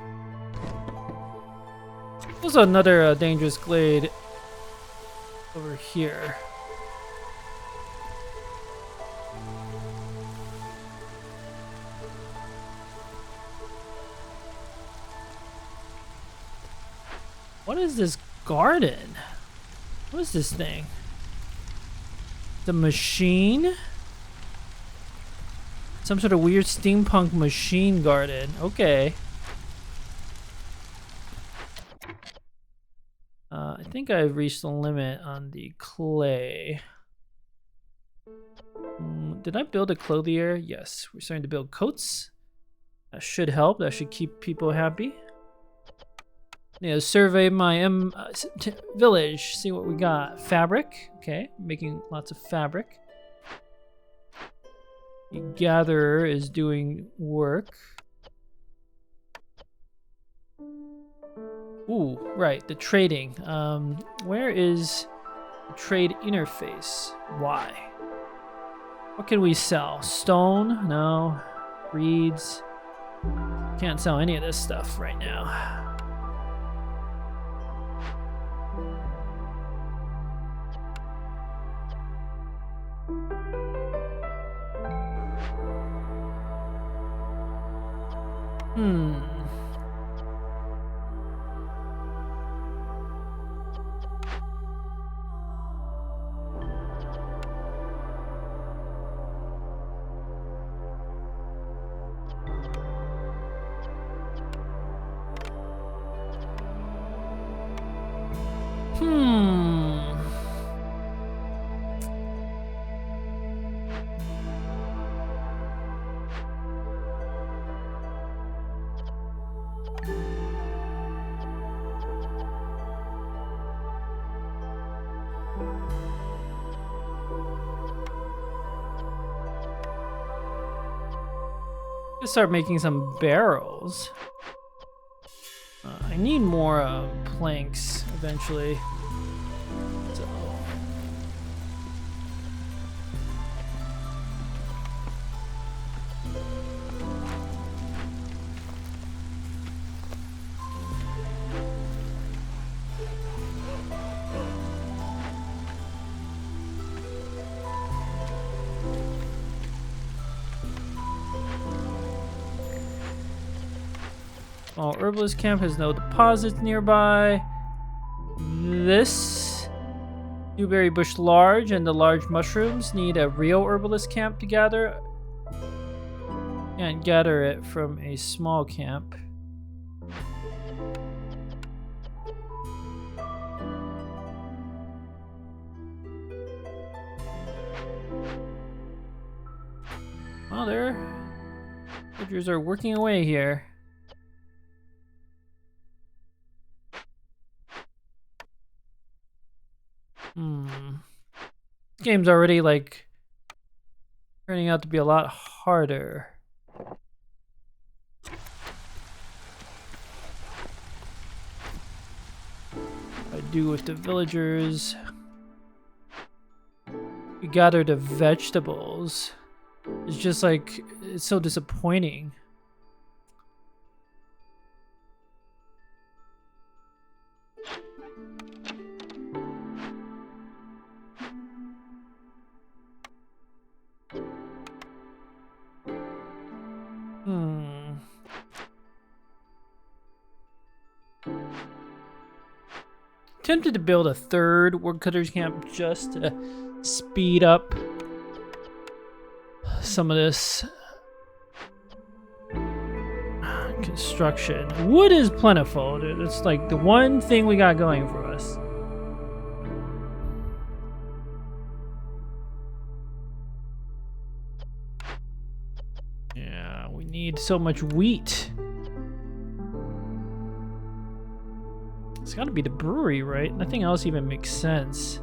There's another dangerous glade over here. What is this garden? What is this thing? The machine? Some sort of weird steampunk machine garden. Okay. I think I've reached the limit on the clay. Did I build a clothier? Yes, we're starting to build coats. That should help. That should keep people happy. Yeah, survey my village. See what we got. Fabric. Okay, making lots of fabric. The gatherer is doing work. Ooh, right, the trading. Where is the trade interface? Why? What can we sell? Stone? No. Reeds? Can't sell any of this stuff right now. Let's start making some barrels. I need more planks eventually. So. Small herbalist camp has no deposits nearby. This dewberry bush large and the large mushrooms need a real herbalist camp to gather. Can't gather it from a small camp. villagers are working away here. This game's already like turning out to be a lot harder. I do with the villagers. We gather the vegetables. It's just like, it's so disappointing. Tempted to build a third woodcutters camp just to speed up some of this construction. Wood is plentiful. It's like the one thing we got going for us. Yeah, we need so much wheat. It's gotta be the brewery, right? Nothing else even makes sense.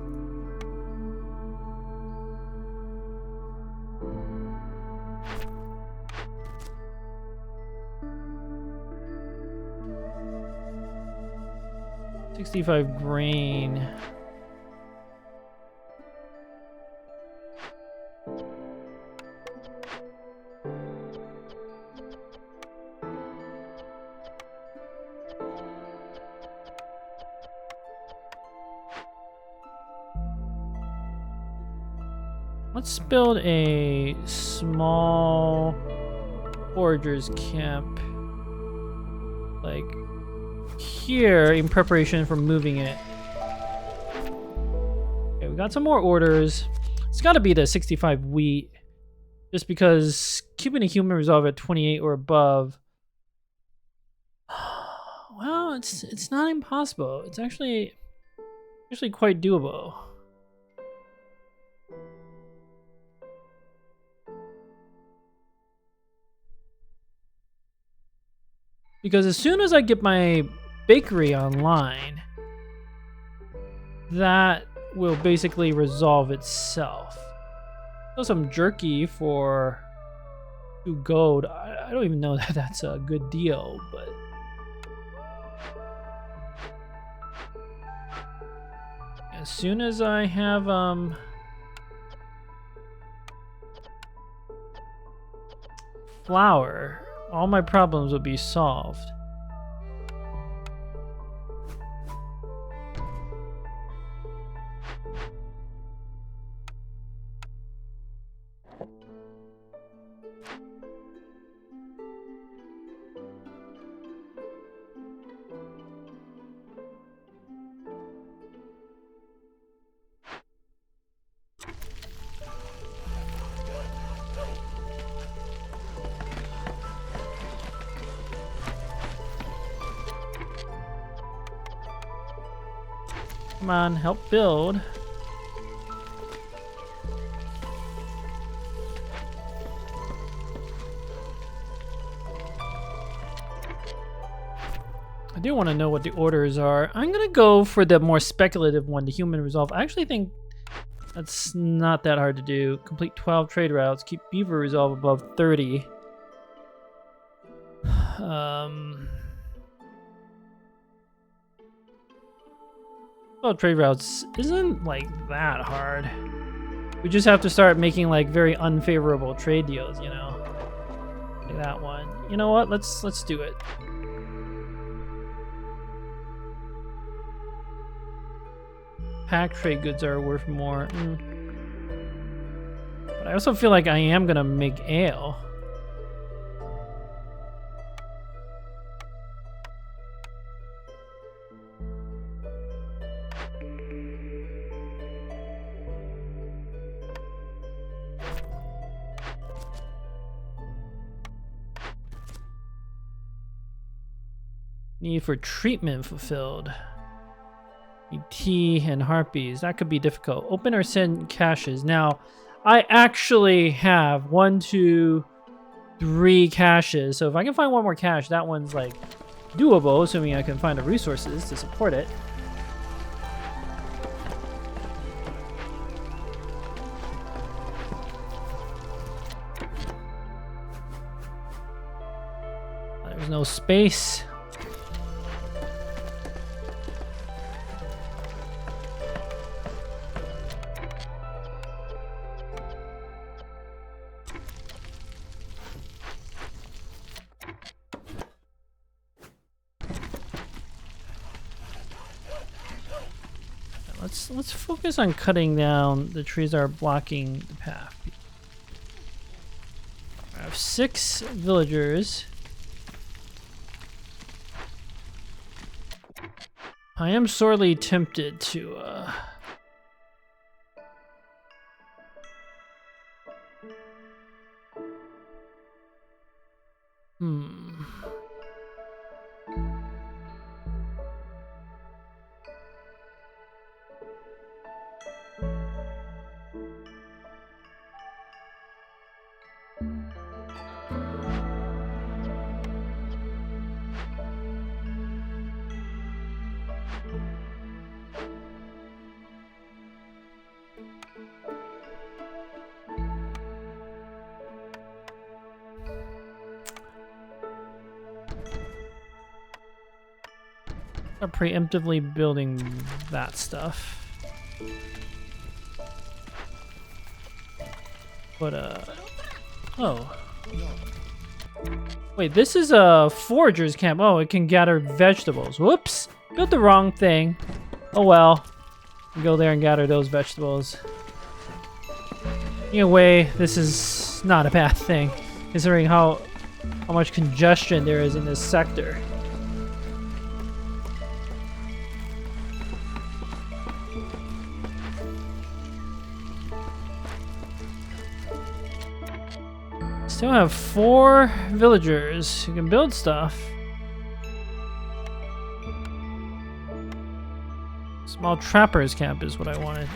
$65 grain. Let's build a small foragers camp, like here, in preparation for moving it. Okay, we got some more orders. It's got to be the 65 wheat, just because keeping a human resolve at 28 or above. Well, it's not impossible. It's actually quite doable. Because as soon as I get my bakery online, that will basically resolve itself. So some jerky for 2 gold. I don't even know that that's a good deal, but as soon as I have flour, all my problems will be solved. Come on, help build. I do want to know what the orders are. I'm gonna go for the more speculative one, the human resolve. I actually think that's not that hard to do. Complete 12 trade routes. Keep beaver resolve above 30. Well, trade routes isn't like that hard. We just have to start making like very unfavorable trade deals, you know, like that one. You know what? Let's do it. Pack trade goods are worth more. But I also feel like I am gonna make ale. Need for treatment fulfilled. Need tea and harpies. That could be difficult. Open or send caches. Now, I actually have 1, 2, 3 caches. So if I can find 1 more cache, that one's like doable, assuming I can find the resources to support it. There's no space. Let's focus on cutting down the trees that are blocking the path. I have 6 villagers. I am sorely tempted to are preemptively building that stuff. But oh. Wait, this is a forager's camp. Oh, it can gather vegetables. Whoops! Built the wrong thing. Oh well. Go there and gather those vegetables. In a way, this is not a bad thing, considering how much congestion there is in this sector. Still have 4 villagers who can build stuff. Small trapper's camp is what I wanted.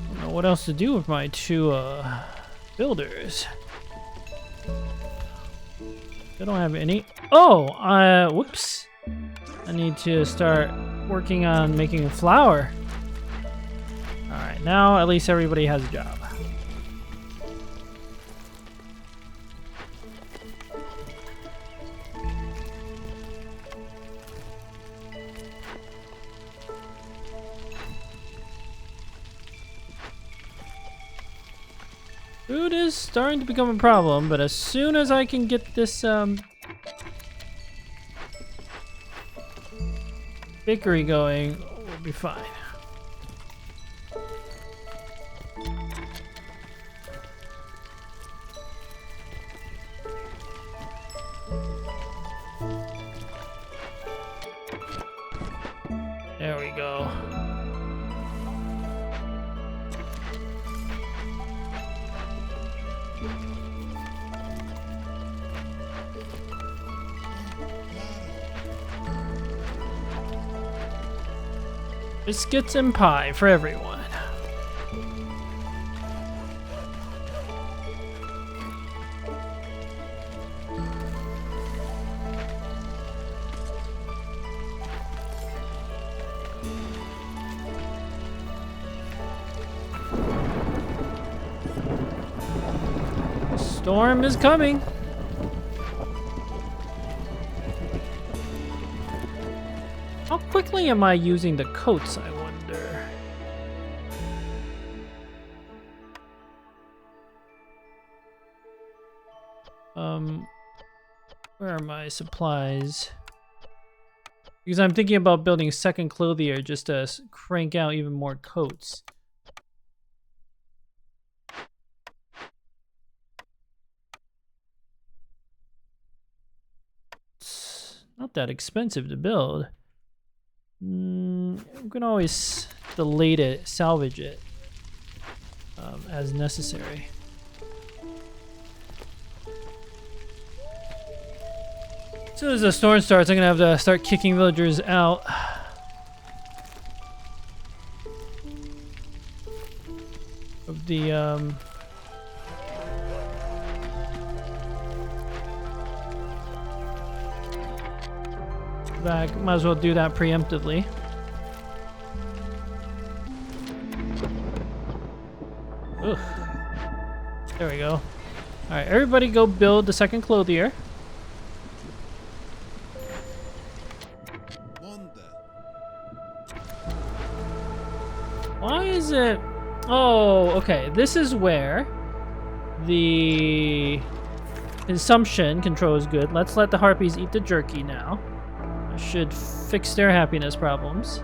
Don't know what else to do with my 2 builders. They don't have any. Oh, whoops. I need to start working on making a flour. All right, now at least everybody has a job. Food is starting to become a problem, but as soon as I can get this bakery going, we'll be fine. There we go. Biscuits and pie for everyone. Storm is coming. How quickly am I using the coats, I wonder? Where are my supplies? Because I'm thinking about building a second clothier just to crank out even more coats. It's not that expensive to build. We can always delete it, salvage it as necessary. As soon as the storm starts, I'm gonna have to start kicking villagers out. Of the back. Might as well do that preemptively. Ugh. There we go. Alright, everybody go build the second clothier. Why is it... Oh, okay. This is where the consumption control is good. Let's let the harpies eat the jerky now. That should fix their happiness problems.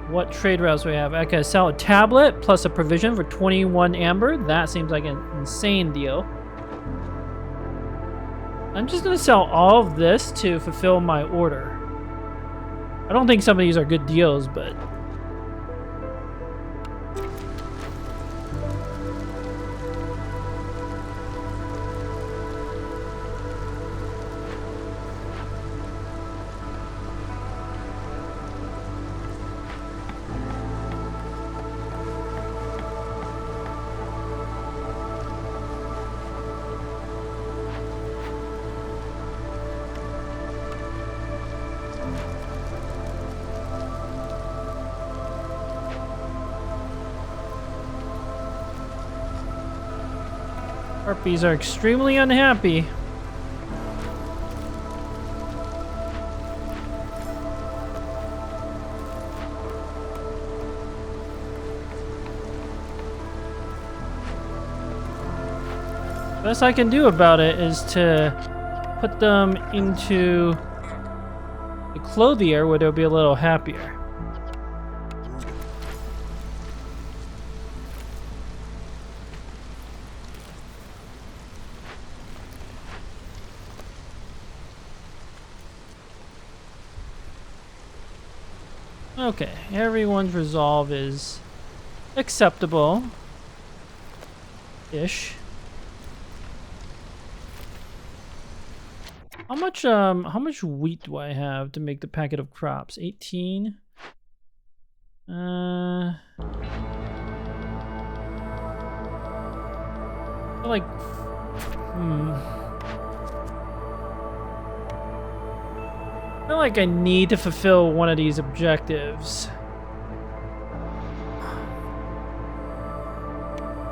What trade routes do we have? I can sell a tablet plus a provision for 21 amber. That seems like an insane deal. I'm just going to sell all of this to fulfill my order. I don't think some of these are good deals, but... Harpies are extremely unhappy. Best I can do about it is to put them into the clothier where they'll be a little happier. Okay, everyone's resolve is acceptable-ish. How much wheat do I have to make the packet of crops? 18. I feel like I feel like I need to fulfill one of these objectives.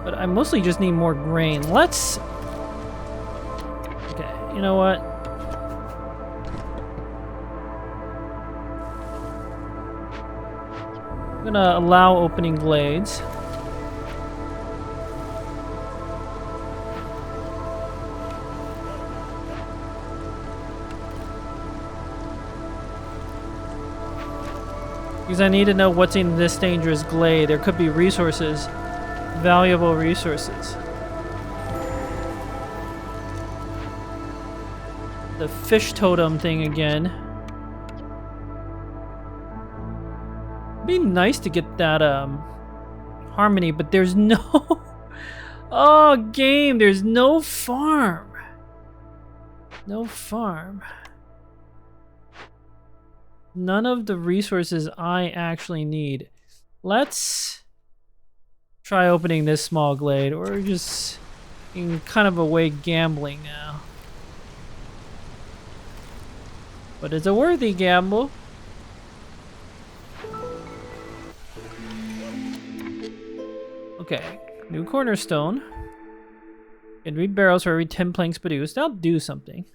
But I mostly just need more grain. Let's... Okay, you know what? I'm gonna allow opening glades. Because I need to know what's in this dangerous glade. There could be resources, valuable resources. The fish totem thing again. It'd be nice to get that harmony, but there's no oh, game, there's no farm. No farm. None of the resources I actually need. Let's try opening this small glade, or just in kind of a way gambling now. But it's a worthy gamble. Okay, new cornerstone. And read barrels for every 10 planks produced. That'll do something.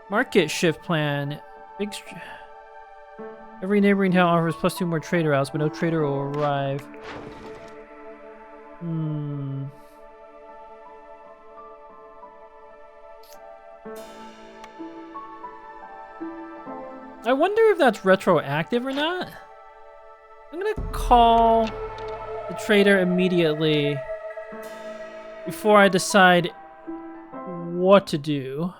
Market shift plan. Every neighboring town offers +2 more trader routes, but no trader will arrive. I wonder if that's retroactive or not. I'm gonna call the trader immediately before I decide what to do.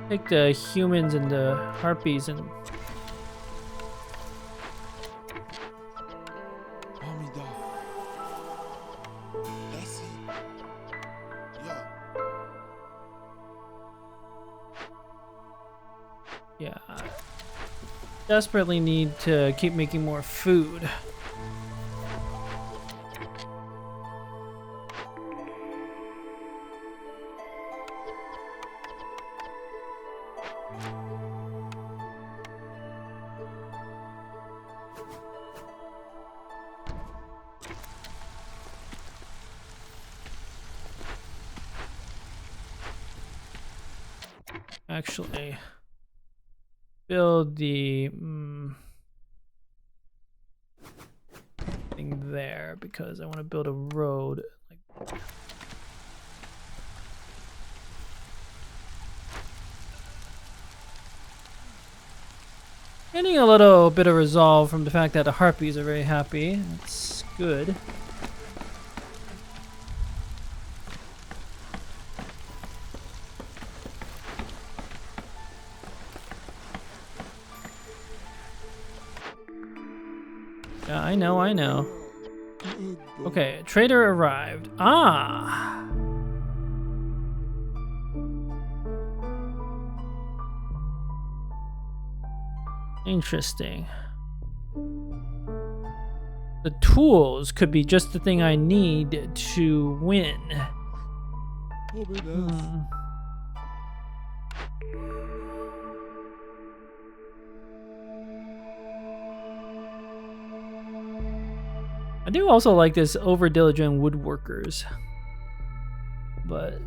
Take the humans and the harpies and yeah, desperately need to keep making more food. Actually, build the thing there because I want to build a road. Getting a little bit of resolve from the fact that the harpies are very happy. That's good. Yeah, I know. Okay, trader arrived. Ah! Interesting. The tools could be just the thing I need to win. I do also like this over-diligent woodworkers, but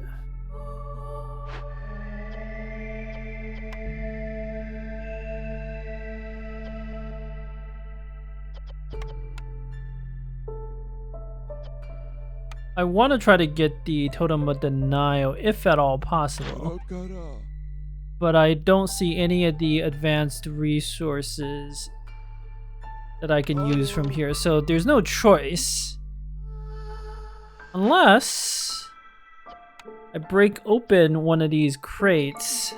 I want to try to get the Totem of Denial if at all possible, but I don't see any of the advanced resources that I can use from here, so there's no choice unless I break open one of these crates.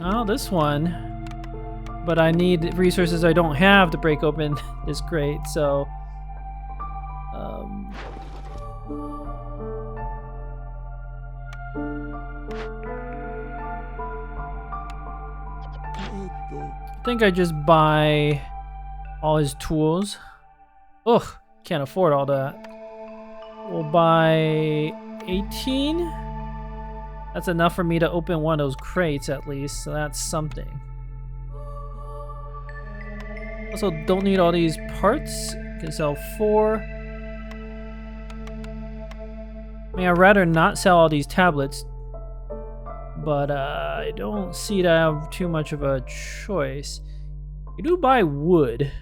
Oh, this one. But I need resources I don't have to break open this crate, so I think I just buy all his tools. Ugh, can't afford all that. We'll buy 18. That's enough for me to open one of those crates at least, so that's something. Also, don't need all these parts. Can sell 4. I mean, I'd rather not sell all these tablets, but I don't see that I have too much of a choice. You do buy wood.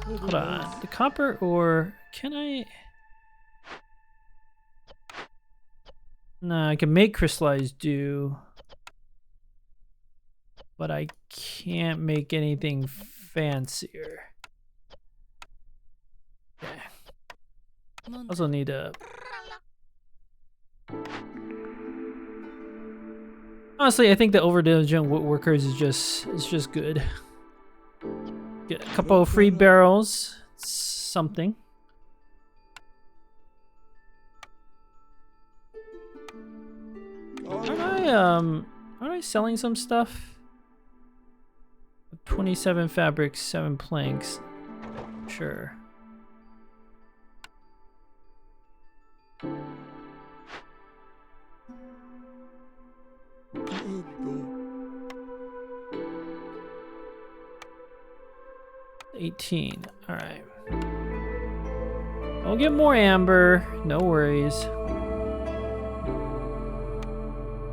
Hold on. The copper ore, can I? Nah, I can make crystallized dew, but I can't make anything fancier. Okay. Also need a Honestly, I think the overdiligent woodworkers is just good. Get a couple of free barrels. Something. Aren't I selling some stuff? 27 fabrics, 7 planks. Sure. $18. All right. I'll get more amber. No worries.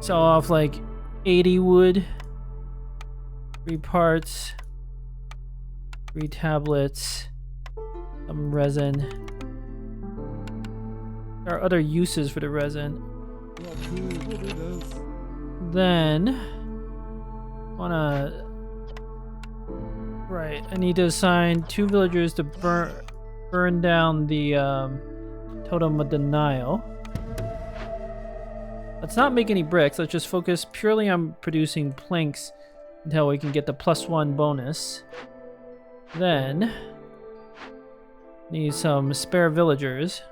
Sell off like 80 wood. 3 parts. 3 tablets. Some resin. There are other uses for the resin. Then I need to assign 2 villagers to burn down the totem of denial. Let's not make any bricks. Let's just focus purely on producing planks until we can get the +1 bonus. Then need some spare villagers.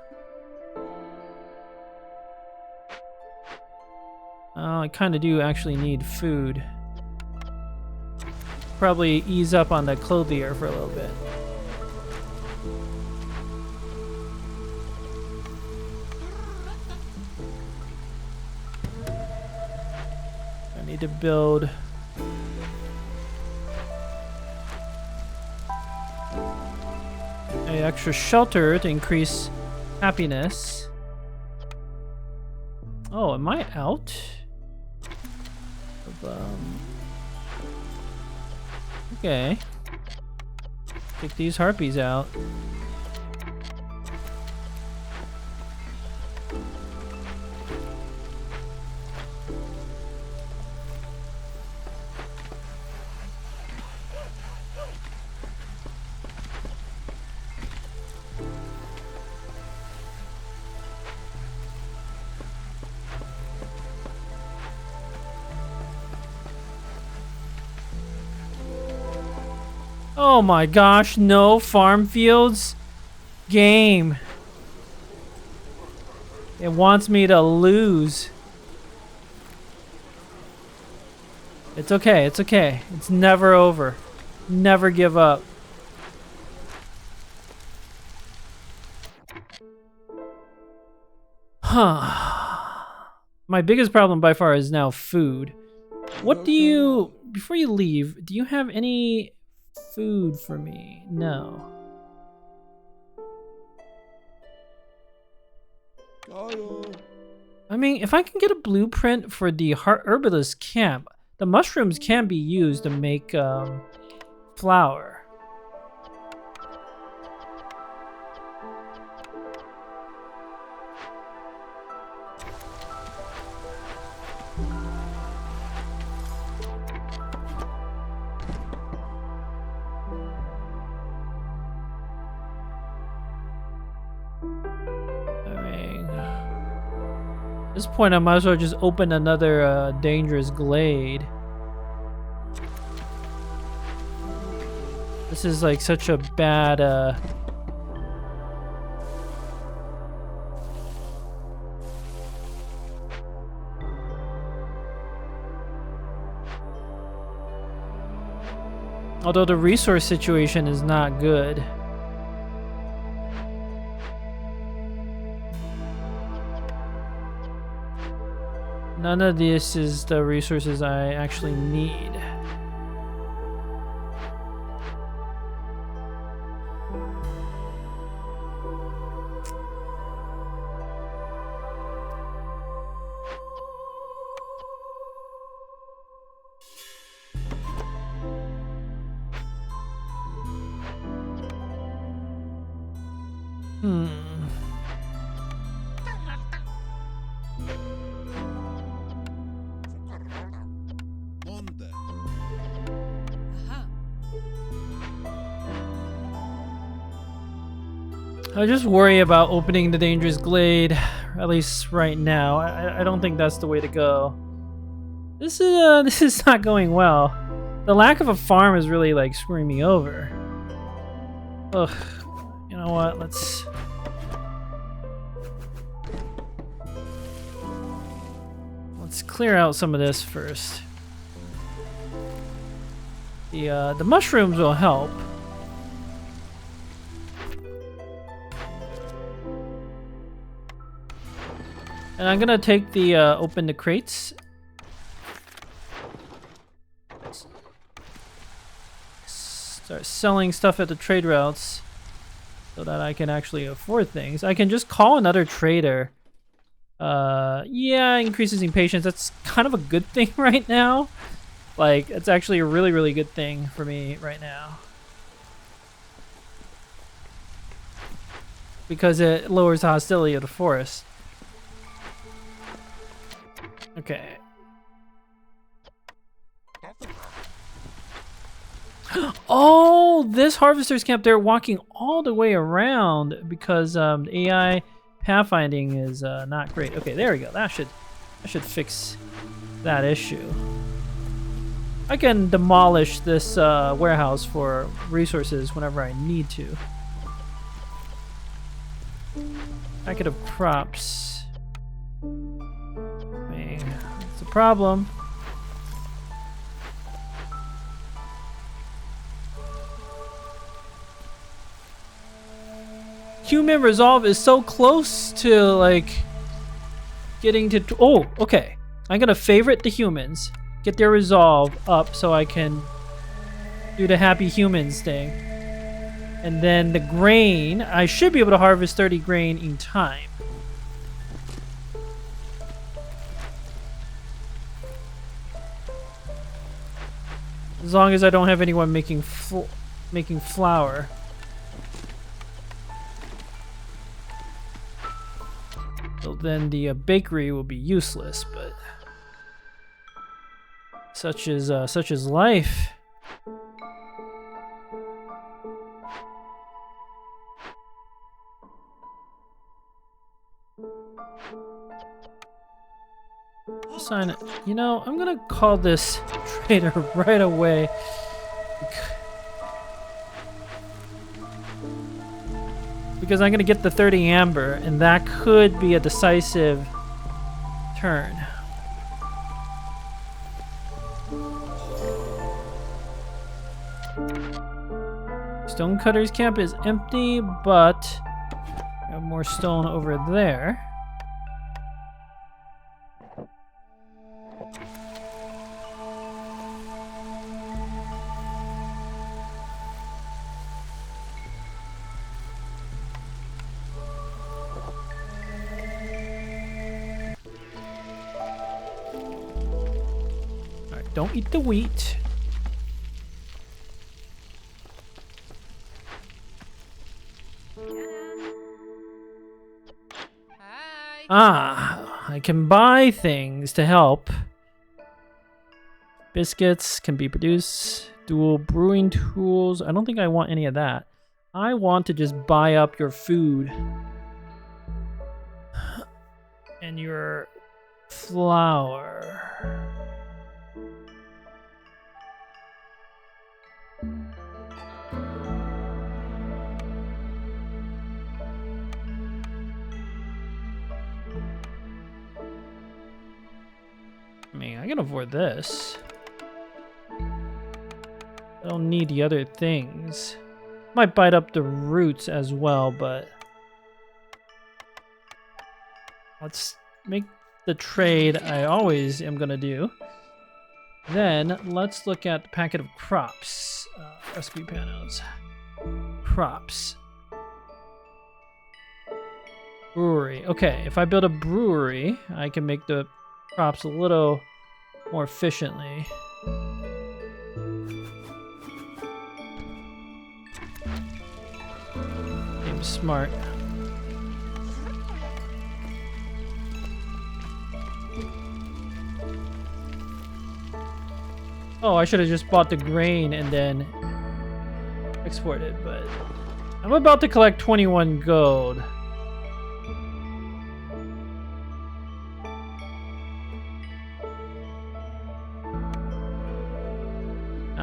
I kind of do actually need food. Probably ease up on the clothier for a little bit. I need to build an extra shelter to increase happiness. Oh, am I out? Okay. Take these harpies out. Oh my gosh, no farm fields game. It wants me to lose. It's okay, it's okay. It's never over. Never give up. Huh. My biggest problem by far is now food. What do you, before you leave, do you have any food for me? No. I mean, if I can get a blueprint for the herbalist camp, the mushrooms can be used to make flour. At this point, I might as well just open another dangerous glade. This is like such a bad although the resource situation is not good. None of this is the resources I actually need. I just worry about opening the dangerous glade, at least right now. I don't think that's the way to go. This is not going well. The lack of a farm is really like screwing me over. Ugh. You know what? Let's clear out some of this first. The mushrooms will help. And I'm gonna take the open the crates. Start selling stuff at the trade routes so that I can actually afford things. I can just call another trader. Yeah, increases impatience. That's kind of a good thing right now. Like, it's actually a really, really good thing for me right now. Because it lowers the hostility of the forest. Okay. Oh, this harvester's camp, they're walking all the way around because AI pathfinding is not great. Okay, there we go. That should fix that issue. I can demolish this warehouse for resources whenever I need to. Packet of crops. Man, it's a problem. Human resolve is so close to like getting to. Oh, okay. I'm gonna favorite the humans, get their resolve up so I can do the happy humans thing. And then the grain, I should be able to harvest 30 grain in time. As long as I don't have anyone making flour. So then the bakery will be useless, but such is life. Sign it. You know, I'm gonna call this trader right away. Because I'm gonna get the 30 amber, and that could be a decisive turn. Stonecutter's camp is empty, but I have more stone over there. Don't eat the wheat. Hi. Ah, I can buy things to help. Biscuits can be produced. Dual brewing tools. I don't think I want any of that. I want to just buy up your food. And your flour. I mean, I can afford this. I don't need the other things. Might bite up the roots as well, but let's make the trade I always am gonna do. Then let's look at the packet of crops. Recipe panels. Crops. Brewery. Okay, if I build a brewery, I can make the crops a little more efficiently. Seems smart. Oh, I should have just bought the grain and then exported, but I'm about to collect 21 gold.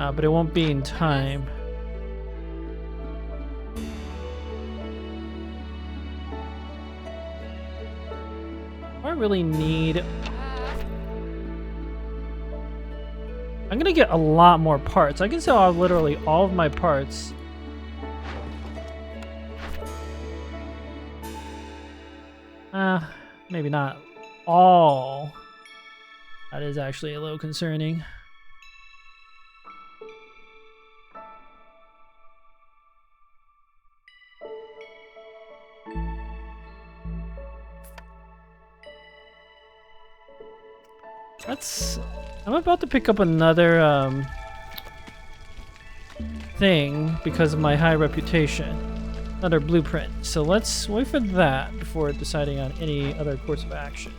But it won't be in time. I really need... I'm gonna get a lot more parts. I can sell off literally all of my parts. Maybe not all. That is actually a little concerning. I'm about to pick up another thing because of my high reputation. Another blueprint. So let's wait for that before deciding on any other course of action.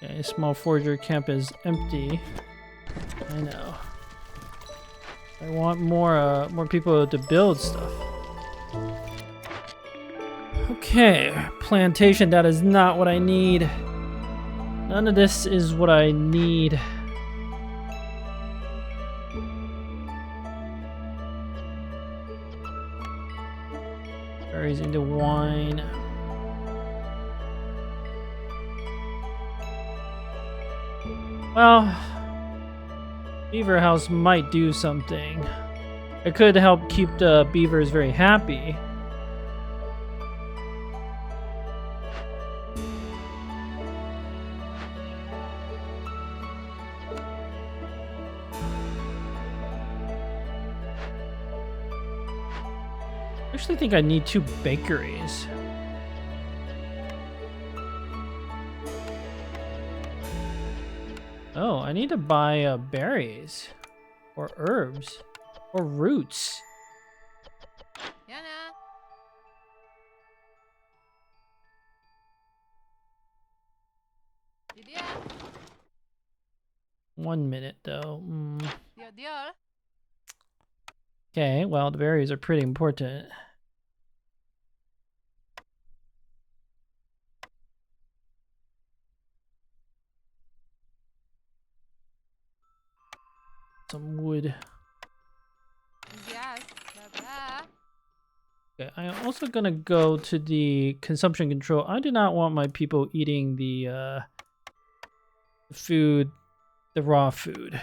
Okay, small forger camp is empty. I know. I want more people to build stuff. Okay, plantation, that is not what I need. None of this is what I need. Berries into wine. Well, Beaver House might do something. It could help keep the beavers very happy. I actually think I need 2 bakeries. Oh, I need to buy berries, or herbs, or roots. Yana. 1 minute though. Deal. Okay, well the berries are pretty important. Some wood. Yes. Okay, I'm also gonna go to the consumption control. I do not want my people eating the food, the raw food.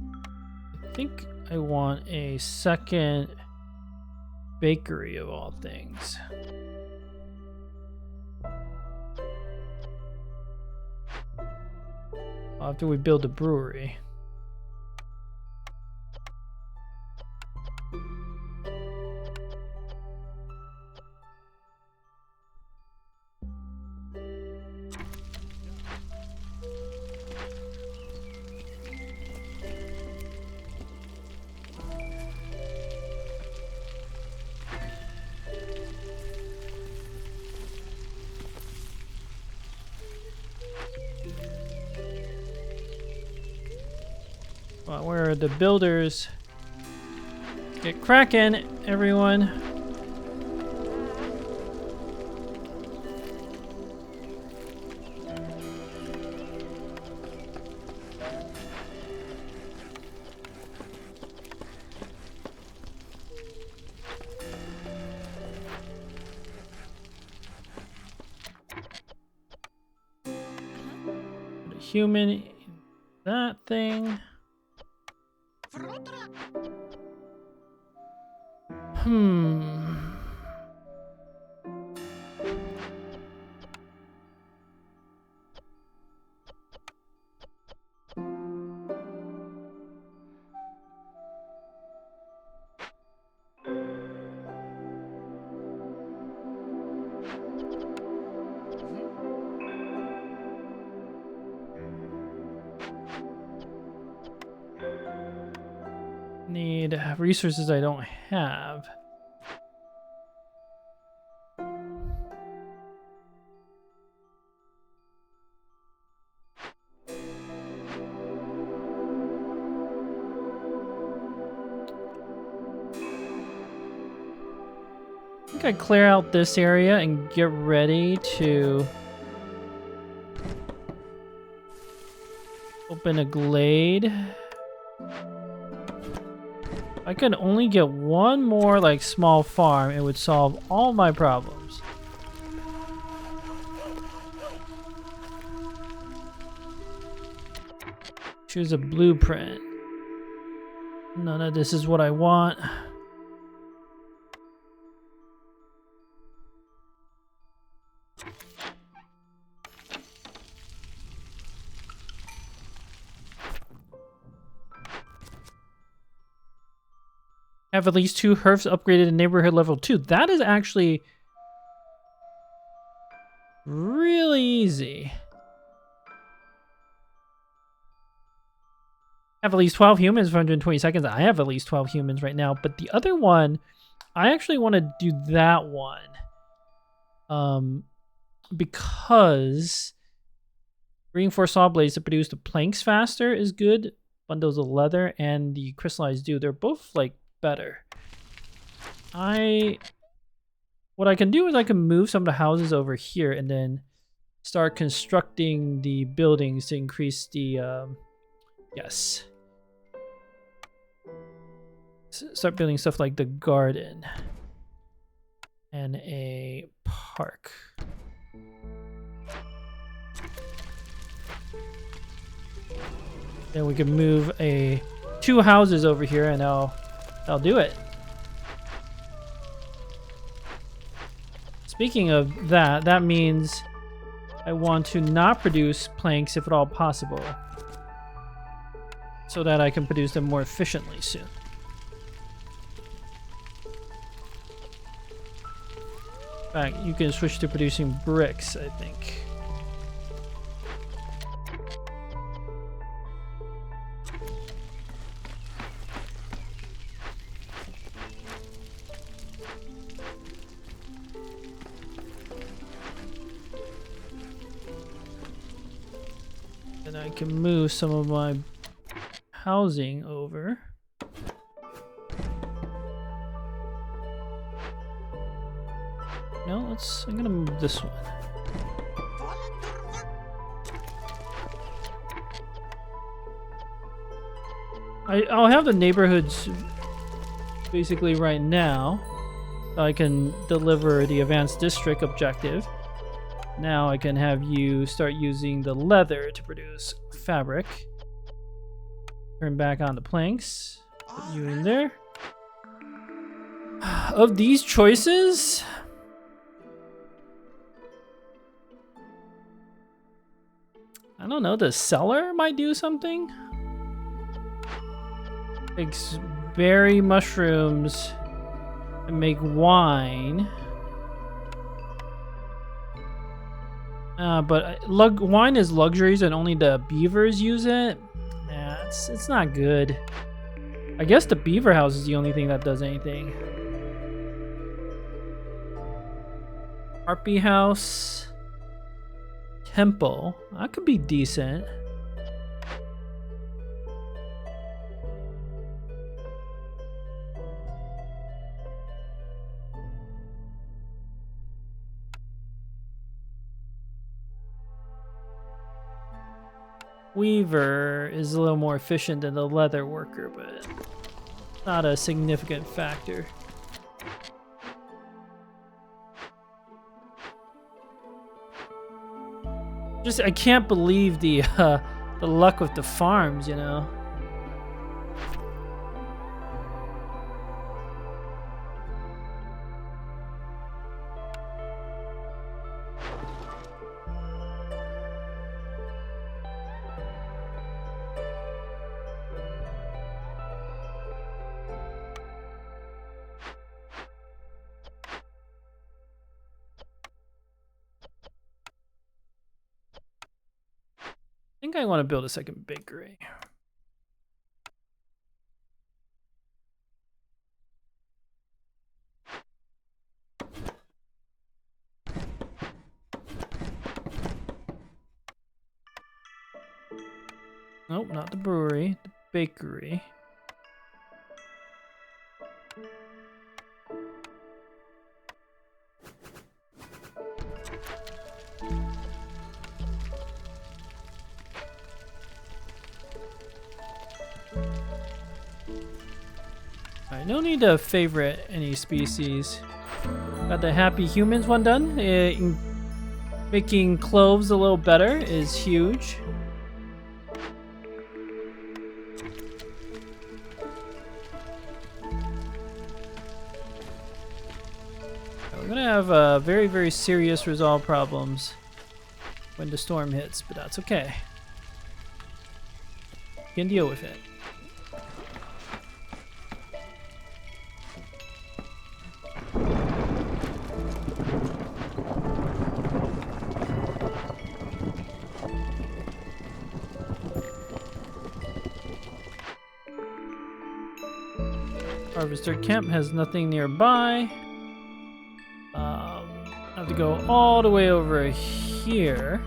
I think I want a second bakery of all things. After we build a brewery. Well, where are the builders? Get cracking, everyone. Put a human in that thing. Need resources I don't have. I think I clear out this area and get ready to open a glade. If I could only get one more like small farm, it would solve all my problems. Choose a blueprint. None of this is what I want. Have at least 2 hearths upgraded in neighborhood level 2. That is actually really easy. Have at least 12 humans for 120 seconds. I have at least 12 humans right now, but the other one, I actually want to do that one. Because reinforced saw blades to produce the planks faster is good. Bundles of leather and the crystallized dew, they're both like better. What I can do is I can move some of the houses over here and then start constructing the buildings to increase the yes. Start building stuff like the garden and a park. Then we can move 2 houses over here and I'll do it. Speaking of that, that means I want to not produce planks if at all possible, so that I can produce them more efficiently soon. In fact, you can switch to producing bricks, I think. And I can move some of my housing over. No, I'm gonna move this one. I'll have the neighborhoods basically right now. I can deliver the advanced district objective. Now I can have you start using the leather to produce fabric. Turn back on the planks. Put you in there. Of these choices, I don't know, the cellar might do something. Takes berry mushrooms and make wine. But wine is luxuries and only the beavers use it. Nah, it's not good. I guess the beaver house is the only thing that does anything. Harpy house. Temple. That could be decent. Weaver is a little more efficient than the leather worker, but not a significant factor. Just, I can't believe the luck with the farms, you know. I think I want to build a second bakery. Nope, not the brewery, the bakery. Alright, no need to favorite any species. Got the happy humans one done. Making cloves a little better is huge. We're gonna have very, very serious resolve problems when the storm hits, but that's okay. You can deal with it. Harvester camp has nothing nearby. I have to go all the way over here.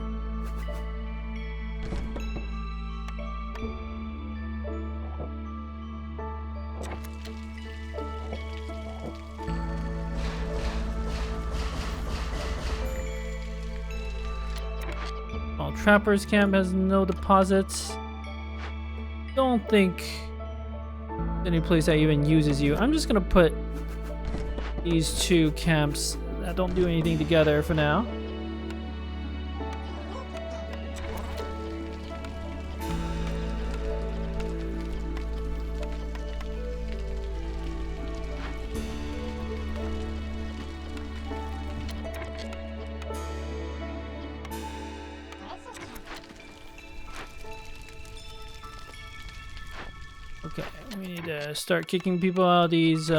Small Trapper's camp has no deposits. Don't think any place that even uses you. I'm just gonna put these two camps that don't do anything together for now. Okay, we need to start kicking people out of these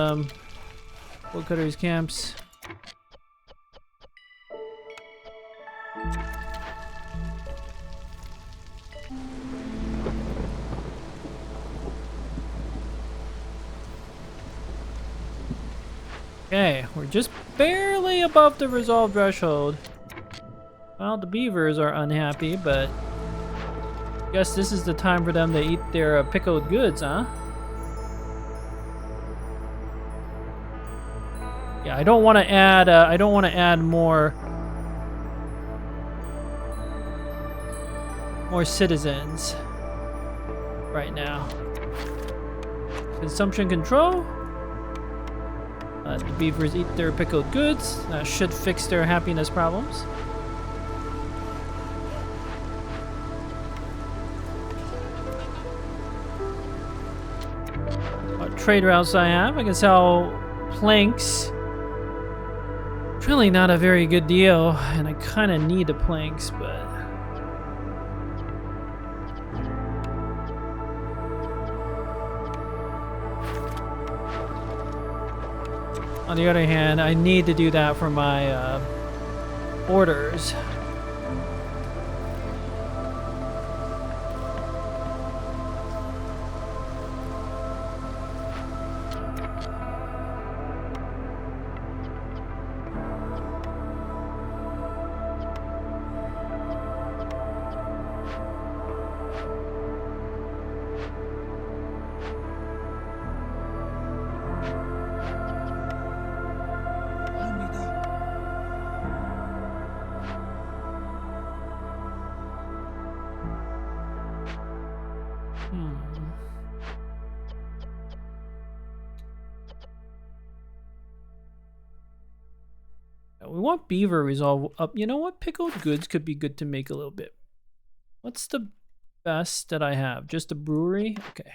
woodcutters camps. Okay, we're just barely above the resolve threshold. Well, the beavers are unhappy, but I guess this is the time for them to eat their pickled goods, huh? Yeah, I don't want to add. I don't want to add more citizens right now. Consumption control. The beavers eat their pickled goods. That should fix their happiness problems. What trade routes I have? I can sell planks. It's really not a very good deal, and I kind of need the planks, but on the other hand, I need to do that for my orders. We want beaver resolve up. You know what? Pickled goods could be good to make a little bit. What's the best that I have? Just a brewery? Okay.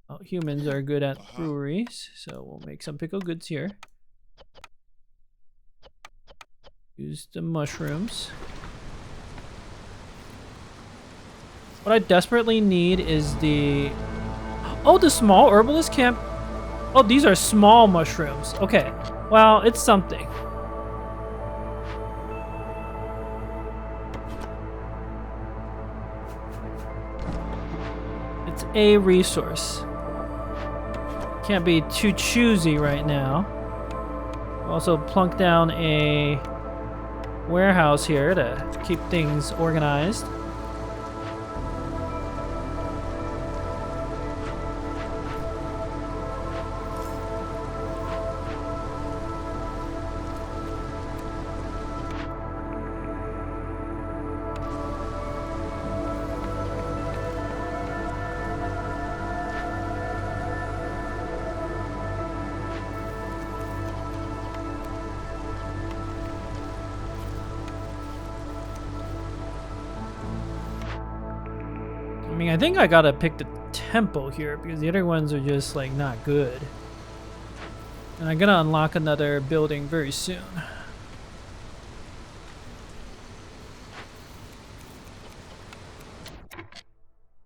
Oh, humans are good at breweries, so we'll make some pickled goods here. Use the mushrooms. What I desperately need is the... Oh, the small herbalist camp. Oh, these are small mushrooms. Okay. Well, it's something. It's a resource. Can't be too choosy right now. Also plunk down a warehouse here to keep things organized. I mean, I think I gotta pick the tempo here because the other ones are just like not good. And I'm gonna unlock another building very soon.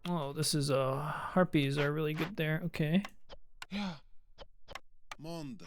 Oh, this is harpies are really good there. Okay. Yeah. Monde.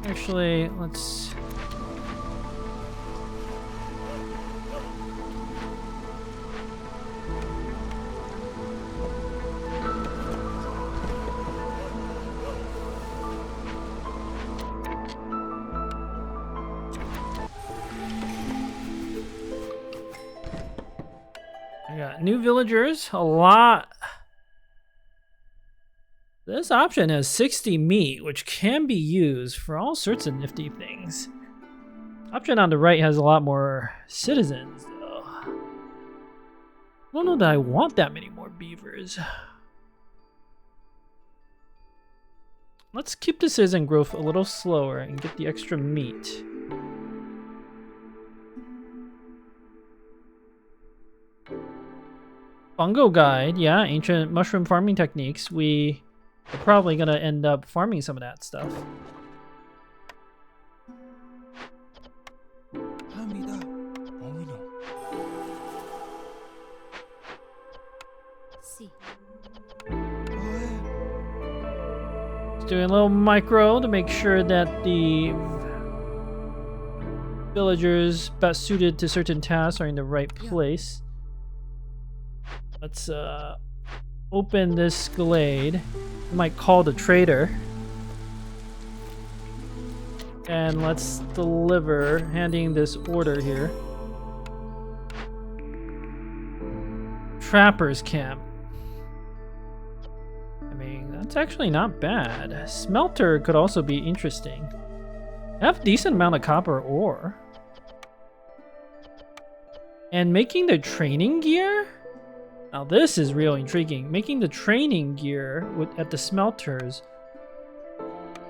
Actually, let's... I got new villagers, a lot. This option has 60 meat, which can be used for all sorts of nifty things. Option on the right has a lot more citizens, though. I don't know that I want that many more beavers. Let's keep the citizen growth a little slower and get the extra meat. Fungo guide, yeah, ancient mushroom farming techniques. We are probably gonna end up farming some of that stuff. Hamida. Oh no. See. Just doing a little micro to make sure that the villagers best suited to certain tasks are in the right place. Let's open this glade. I might call the trader. And let's deliver, handing this order here. Trapper's camp. I mean, that's actually not bad. Smelter could also be interesting. I have a decent amount of copper ore. And making the training gear? Now this is real intriguing. Making the training gear at the smelters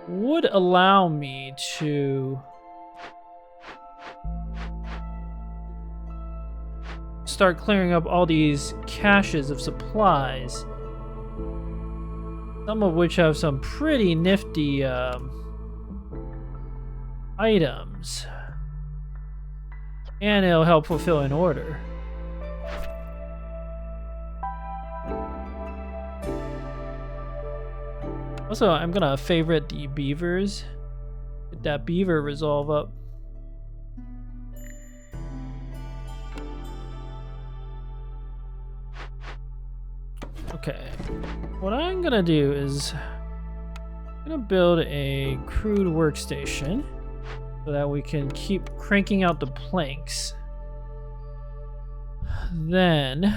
would allow me to start clearing up all these caches of supplies. Some of which have some pretty nifty items. And it'll help fulfill an order. Also, I'm gonna favorite the beavers. Get that beaver resolve up. Okay. What I'm gonna do is I'm gonna build a crude workstation so that we can keep cranking out the planks. Then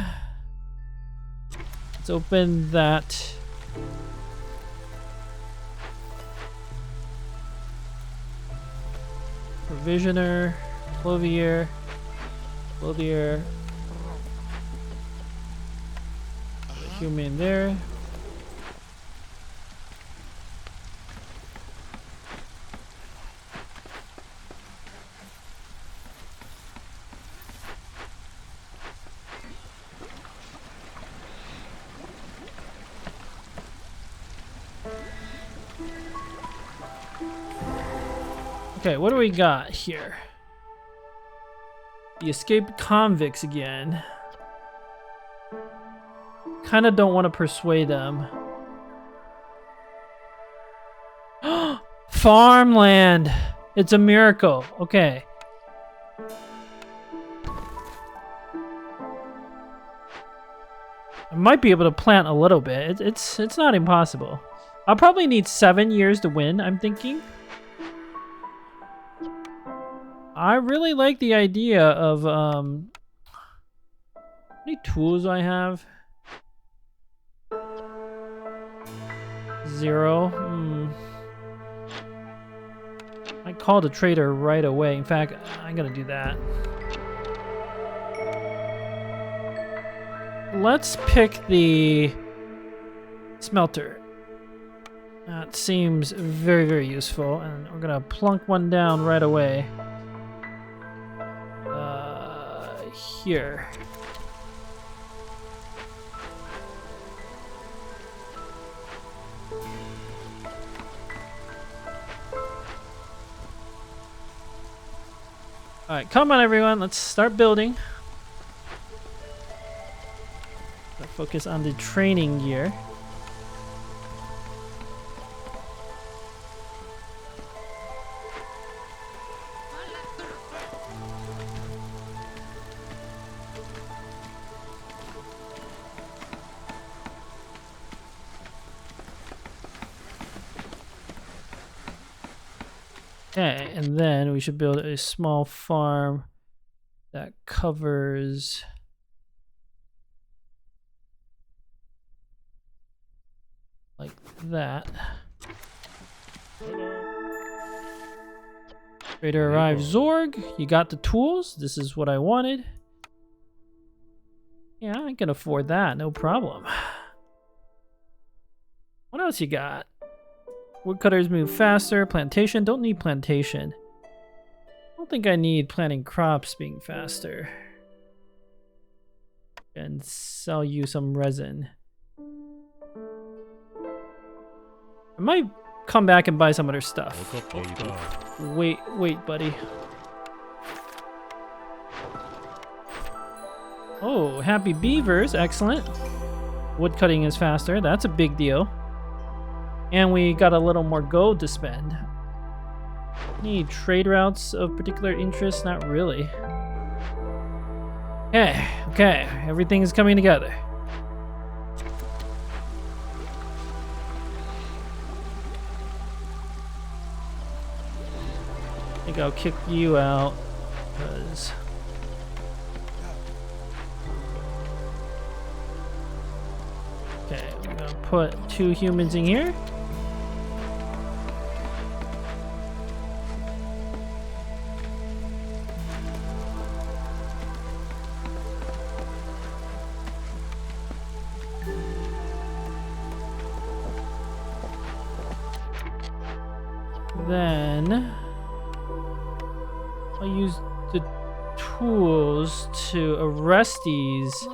let's open that. Provisioner, clothier, human there. Okay, what do we got here? The escaped convicts again. Kind of don't want to persuade them. Farmland! It's a miracle. Okay. I might be able to plant a little bit. It's not impossible. I'll probably need 7 years to win, I'm thinking. I really like the idea of how many tools do I have? 0. I called a trader right away. In fact, I'm gonna do that. Let's pick the smelter. That seems very, very useful, and we're gonna plunk one down right away. Here. Alright, come on everyone, let's start building. Let's focus on the training gear. Okay, and then we should build a small farm that covers like that. Trader arrived. Zorg, you got the tools? This is what I wanted. Yeah, I can afford that, no problem. What else you got? Woodcutters move faster. Plantation. Don't need plantation. I don't think I need planting crops being faster. And sell you some resin. I might come back and buy some other stuff. Wait, buddy. Oh, happy beavers. Excellent. Woodcutting is faster. That's a big deal. And we got a little more gold to spend. Any trade routes of particular interest? Not really. Okay. Everything's coming together. I think I'll kick you out, because... Okay, I'm gonna put 2 humans in here. Then I'll use the tools to arrest these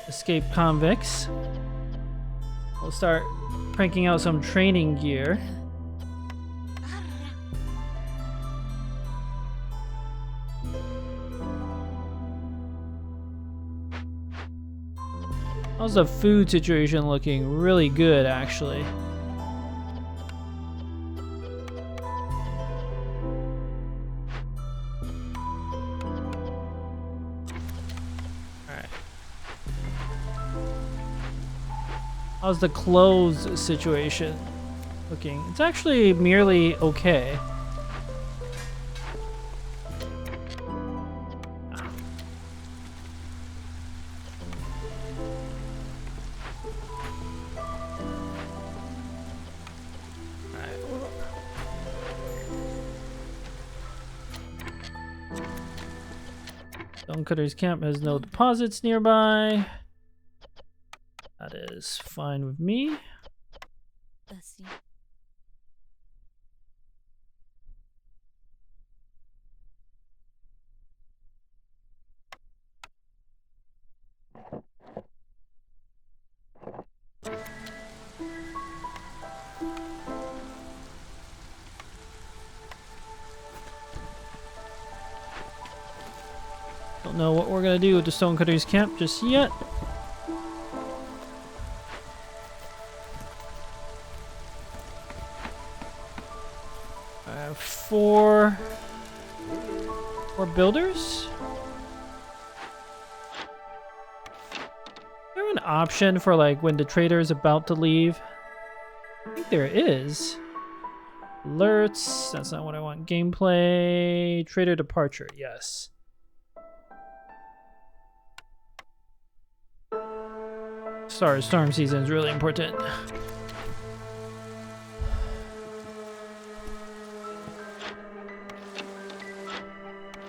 escaped convicts. We'll start cranking out some training gear. How's the food situation looking? Really good, actually. How's the clothes situation looking? It's actually merely okay. Stonecutter's camp has no deposits nearby. That is fine with me. Bastion. gonna do with the Stonecutters camp just yet. I have four builders. Is there an option for like when the trader is about to leave? I think there is. Alerts, that's not what I want. Gameplay, trader departure, yes. Storm season is really important.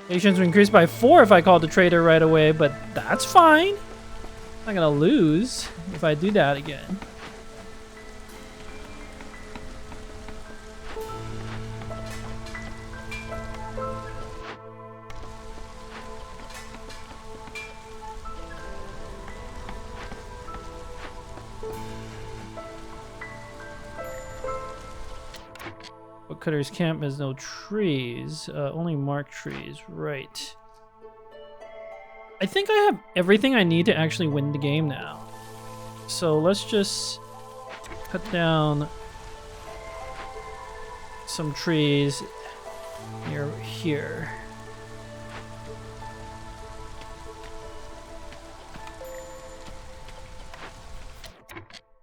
Patience will increase by 4 if I call the trader right away, but that's fine. I'm not gonna lose if I do that again. Cutter's camp has no trees, only marked trees, right. I think I have everything I need to actually win the game now. So let's just cut down some trees near here.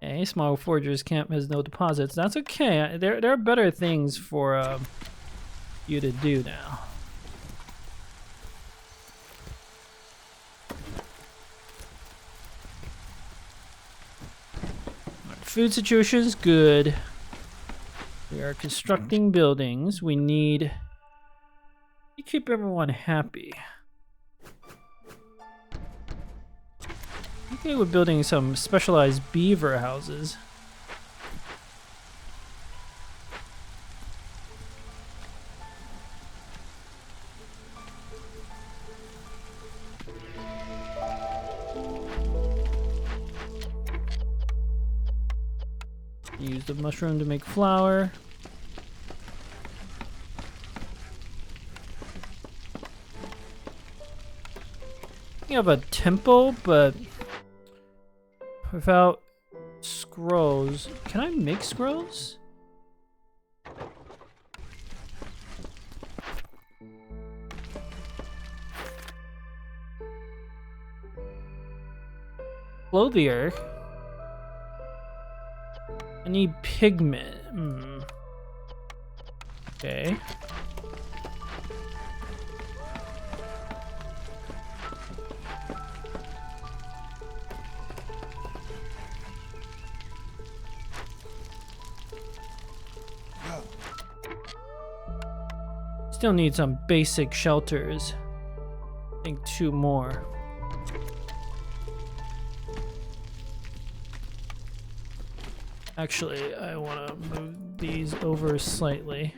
Okay, small forger's camp has no deposits. That's okay. There are better things for you to do now. Food situation is good. We are constructing buildings. We need to keep everyone happy. Okay, we're building some specialized beaver houses. Use the mushroom to make flour. You have a temple, but without scrolls. Can I make scrolls? Clothier. I need pigment. Okay. Still need some basic shelters. I think 2 more. Actually, I want to move these over slightly.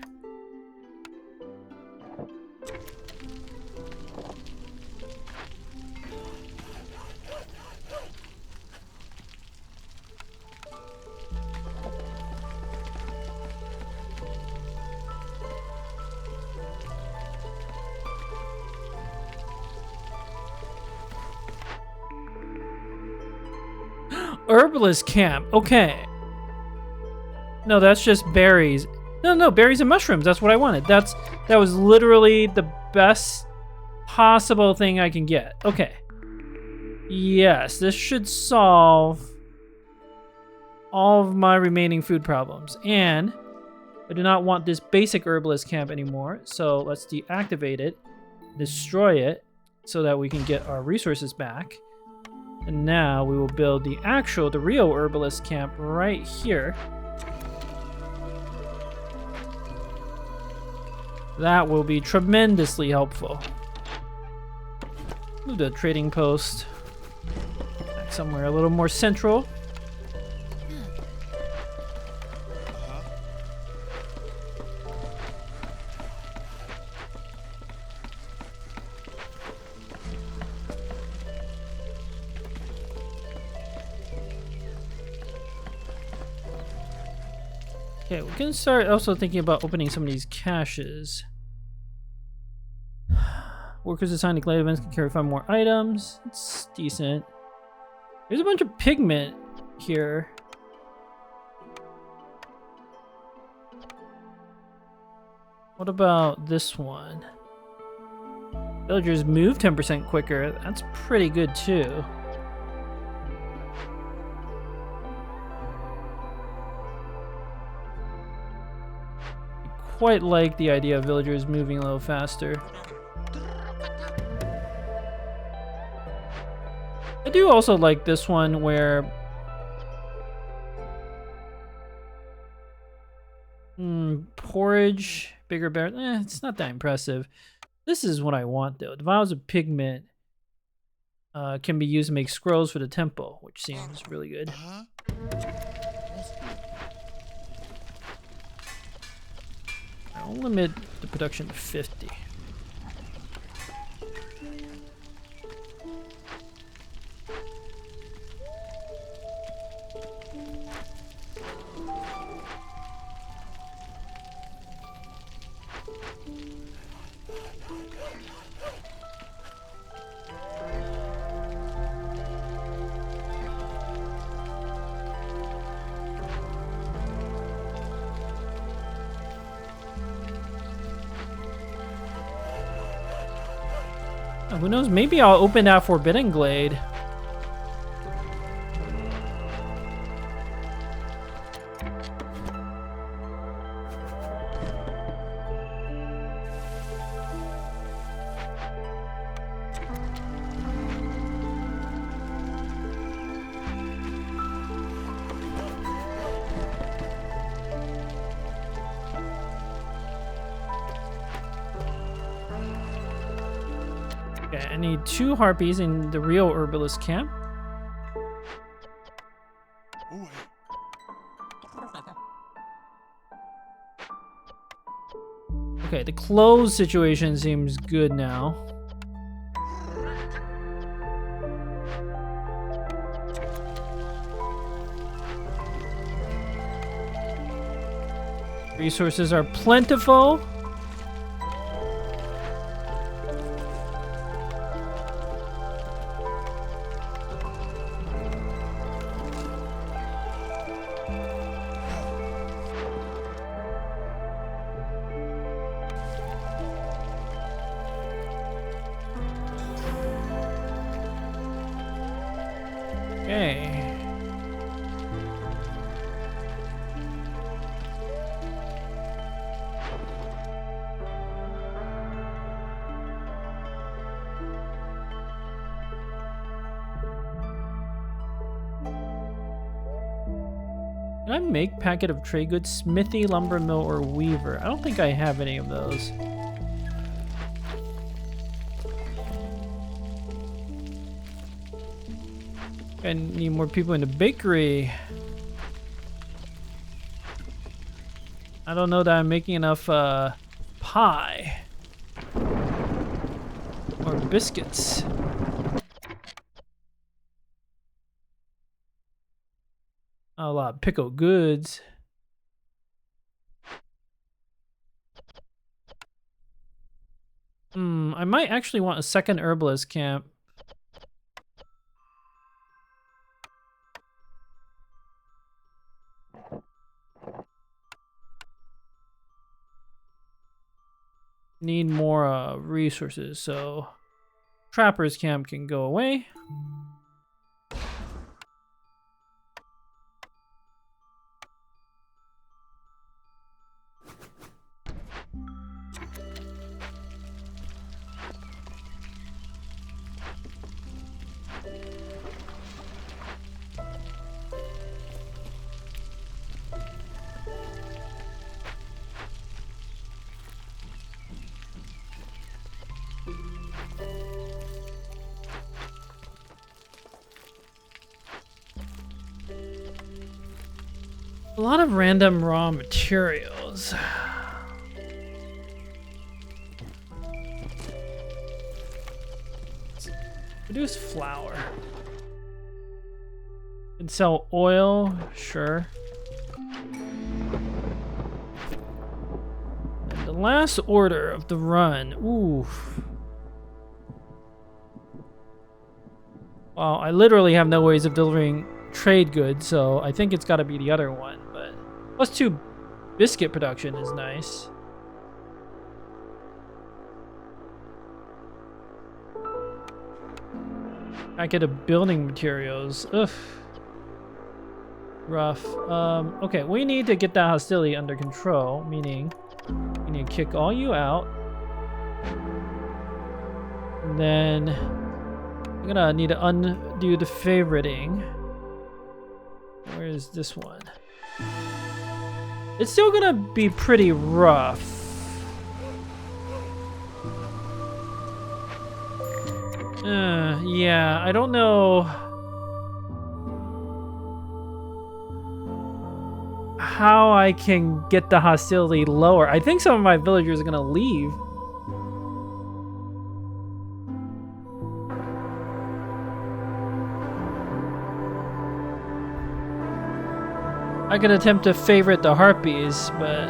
Herbalist camp. Okay. No, that's just berries. No, berries and mushrooms. That's what I wanted. That was literally the best possible thing I can get. Okay. Yes, this should solve all of my remaining food problems. And I do not want this basic herbalist camp anymore. So let's deactivate it, destroy it, so that we can get our resources back. And now we will build the real herbalist camp right here. That will be tremendously helpful. Move the trading post back somewhere a little more central. Okay, we can start also thinking about opening some of these caches. Workers assigned to glade events can carry 5 more items. It's decent. There's a bunch of pigment here. What about this one? Villagers move 10% quicker. That's pretty good too. I quite like the idea of villagers moving a little faster. I do also like this one where porridge, bigger bear. It's not that impressive. This is what I want though. The vials of pigment can be used to make scrolls for the temple, which seems really good. I'll limit the production to 50. Who knows? Maybe I'll open that Forbidden Glade. Okay, I need 2 harpies in the real herbalist camp. Okay, the clothes situation seems good now. Resources are plentiful. Okay. Can I make packet of trade goods, smithy, lumber mill, or weaver? I don't think I have any of those. I need more people in the bakery. I don't know that I'm making enough pie or biscuits. A lot of pickled goods. I might actually want a second herbalist camp. Need more resources, so trapper's camp can go away. A lot of random raw materials. Produce flour. Can sell oil, sure. And the last order of the run. Ooh. Well, I literally have no ways of delivering trade goods, so I think it's got to be the other one. But +2 biscuit production is nice. I get a building materials. Ugh. Rough. Okay, we need to get that hostility under control, meaning we need to kick all you out. And then I'm gonna need to undo the favoriting. Where is this one? It's still gonna be pretty rough. Yeah, I don't know how I can get the hostility lower. I think some of my villagers are gonna leave. I could attempt to favorite the harpies, but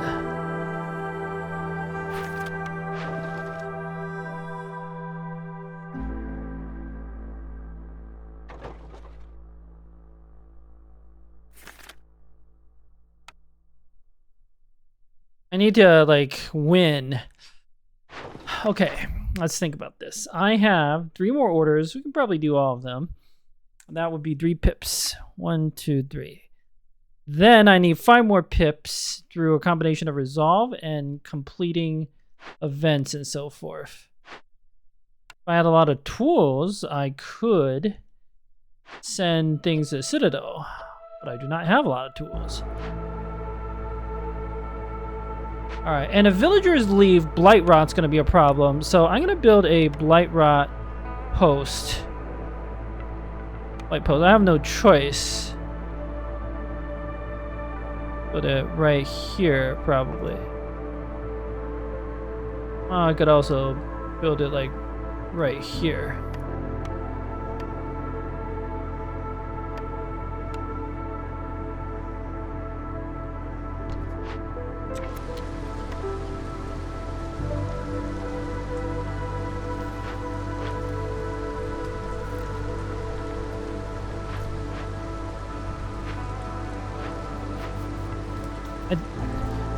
I need to, like, win. Okay, let's think about this. I have 3 more orders. We can probably do all of them. That would be 3 pips. 1, 2, 3. Then I need 5 more pips through a combination of resolve and completing events and so forth. If I had a lot of tools, I could send things to Citadel, but I do not have a lot of tools. Alright, and if villagers leave, blight rot's going to be a problem, so I'm going to build a blight rot post. Blight post, I have no choice. Put it right here, probably. I could also build it, like, right here.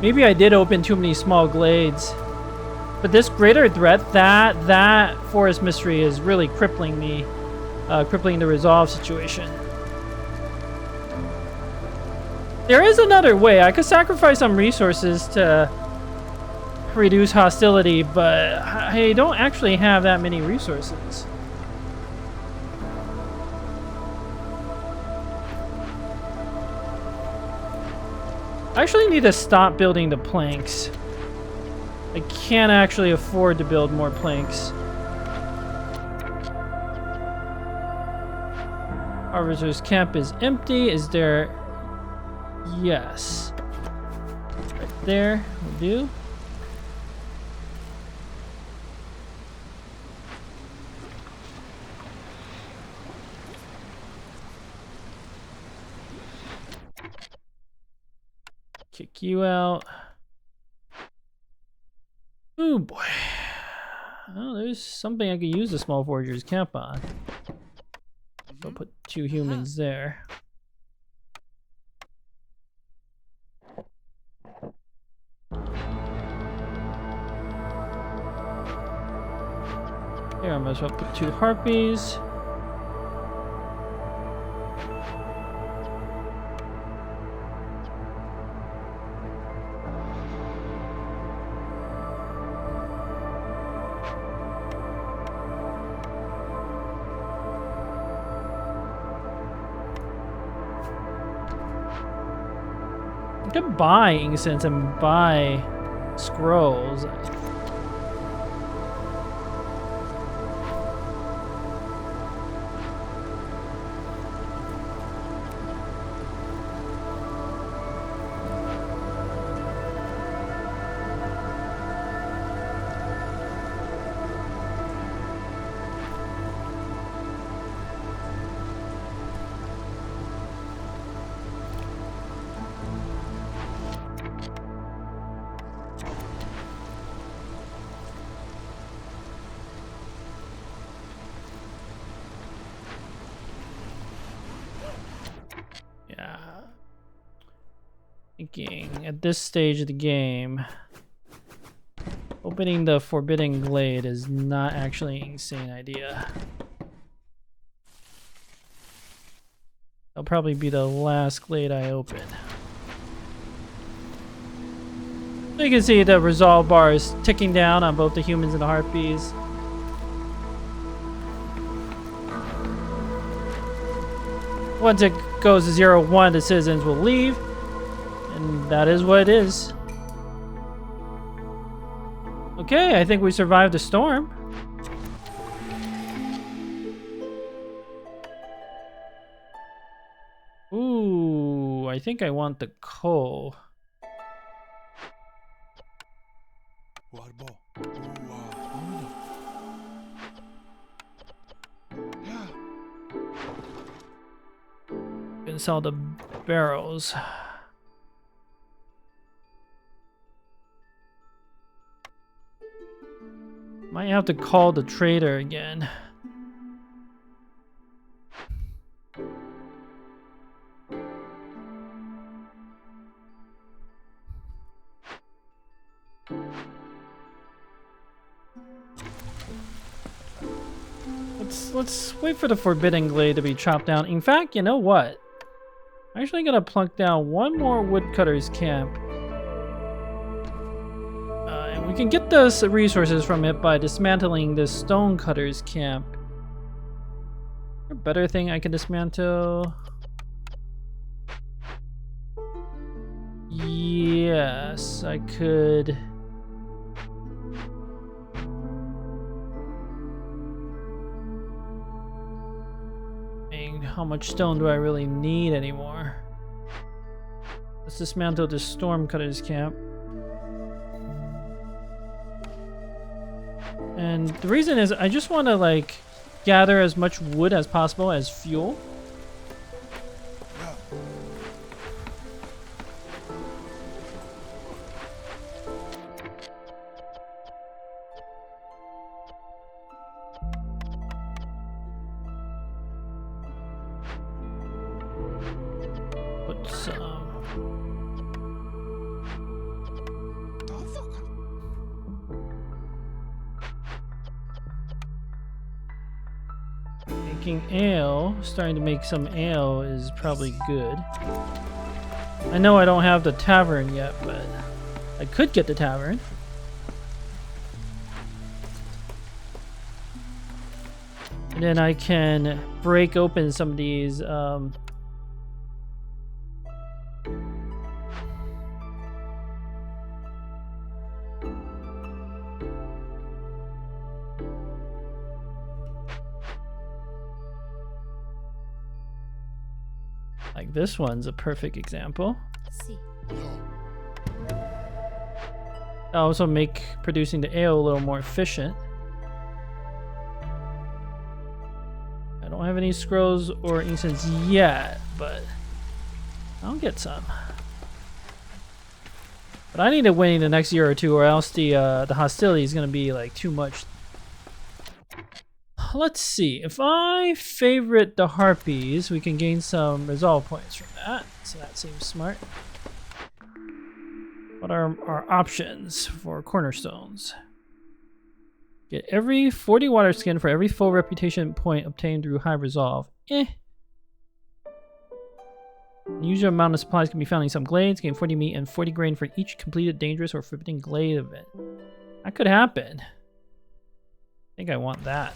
Maybe I did open too many small glades. But this greater threat, that forest mystery is really crippling me. Crippling the resolve situation. There is another way. I could sacrifice some resources to reduce hostility, but I don't actually have that many resources. I actually need to stop building the planks. I can't actually afford to build more planks. Harvester's camp is empty. Is there? Yes. Right there will do. Kick you out. Oh boy. Well, there's something I could use the small foragers camp on. I'll put 2 humans there. Here, I might as well put 2 harpies. I could buy incense and buy scrolls. Thinking at this stage of the game, opening the Forbidden Glade is not actually an insane idea. That'll probably be the last glade I open. So you can see the resolve bar is ticking down on both the humans and the harpies. Once it goes to 0-1, the citizens will leave. And that is what it is. Okay, I think we survived the storm. Ooh, I think I want the coal. Warbo. Uwa. Yeah. Can sell the barrels. Might have to call the trader again. Let's wait for the Forbidden Glade to be chopped down. In fact, you know what? I'm actually gonna plunk down one more woodcutter's camp. And we can get those resources from it by dismantling this stonecutter's camp. Is there a better thing I can dismantle? Yes, I could. How much stone do I really need anymore? Let's dismantle the Stormcutter's camp. And the reason is I just want to like gather as much wood as possible as fuel. Making ale, starting to make some ale is probably good. I know I don't have the tavern yet, but I could get the tavern. And then I can break open some of these like this one's a perfect example. See. That'll also make producing the ale a little more efficient. I don't have any scrolls or incense yet, but I'll get some. But I need to win the next year or two, or else the hostility is gonna be like too much. Let's see. If I favorite the harpies, we can gain some resolve points from that. So that seems smart. What are our options for cornerstones? Get every 40 water skin for every full reputation point obtained through high resolve. Unusual amount of supplies can be found in some glades. Gain 40 meat and 40 grain for each completed dangerous or forbidden glade event. That could happen. I think I want that.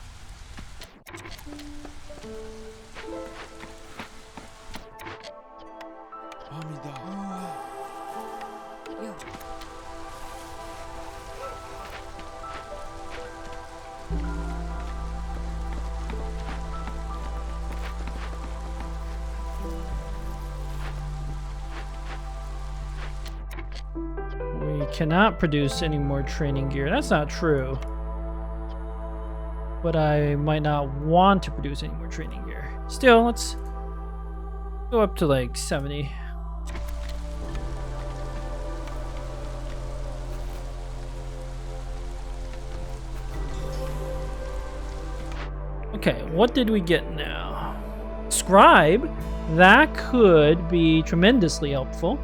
We cannot produce any more training gear. That's not true. But I might not want to produce any more training gear. Still, let's go up to like 70. Okay, what did we get now? Scribe. That could be tremendously helpful.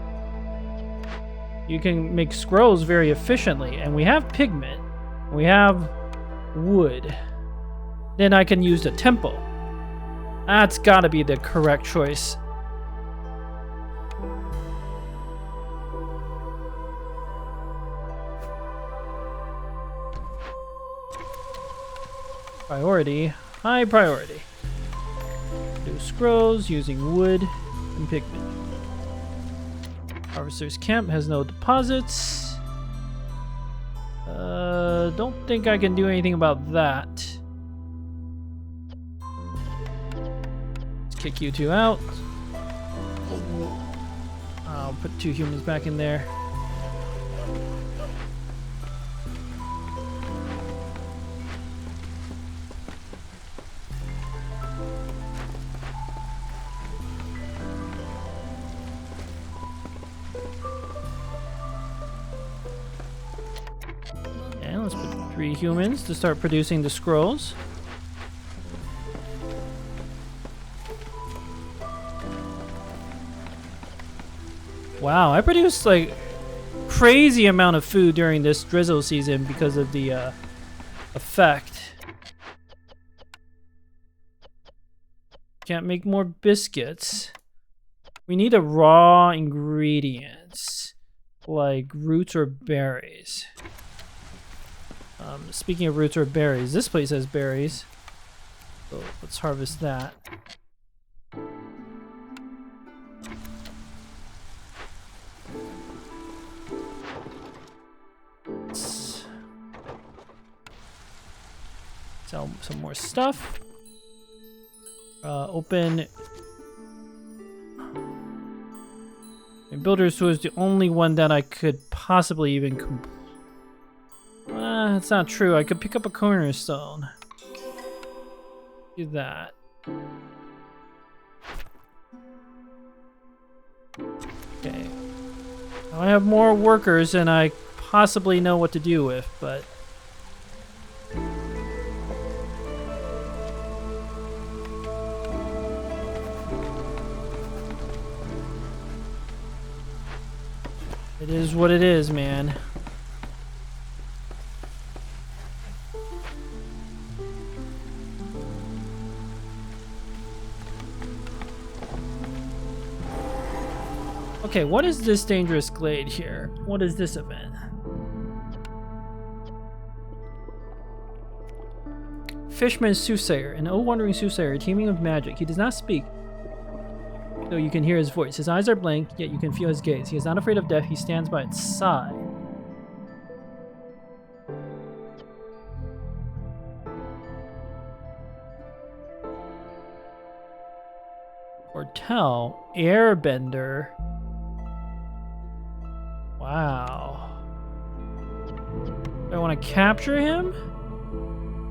You can make scrolls very efficiently, and we have pigment. We have wood. Then I can use the temple. That's gotta be the correct choice. Priority, high priority. Do scrolls using wood and pigment. Harvester's camp has no deposits. Don't think I can do anything about that. Let's kick you two out. I'll put 2 humans back in there. And let's put 3 humans to start producing the scrolls. Wow, I produced like crazy amount of food during this drizzle season because of the effect. Can't make more biscuits. We need a raw ingredients like roots or berries. Speaking of roots or berries, this place has berries. So let's harvest that. Let's sell some more stuff. Open. And Builder's Tool is the only one that I could possibly even complete. That's not true. I could pick up a cornerstone. Do that. Okay. Now I have more workers than I possibly know what to do with, but... it is what it is, man. Okay, what is this dangerous glade here? What is this event? Fishman Soothsayer, an old-wandering soothsayer teeming with magic. He does not speak, though you can hear his voice. His eyes are blank, yet you can feel his gaze. He is not afraid of death. He stands by its side. Foretell, Airbender. Wow. Do I want to capture him?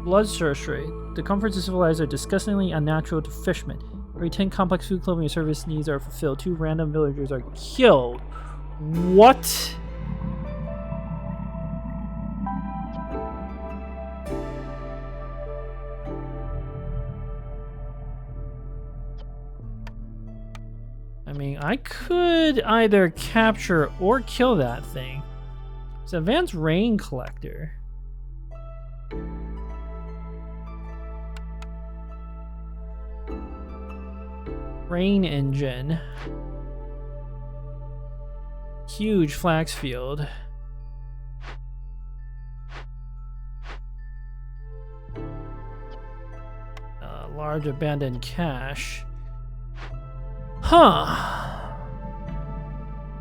Blood sorcery. The comforts of civilized are disgustingly unnatural to fishmen. Every 10 complex food, clothing, and service needs are fulfilled. 2 random villagers are killed. What? I mean, I could either capture or kill that thing. It's an advanced rain collector. Rain engine. Huge flax field. Large abandoned cache. Huh.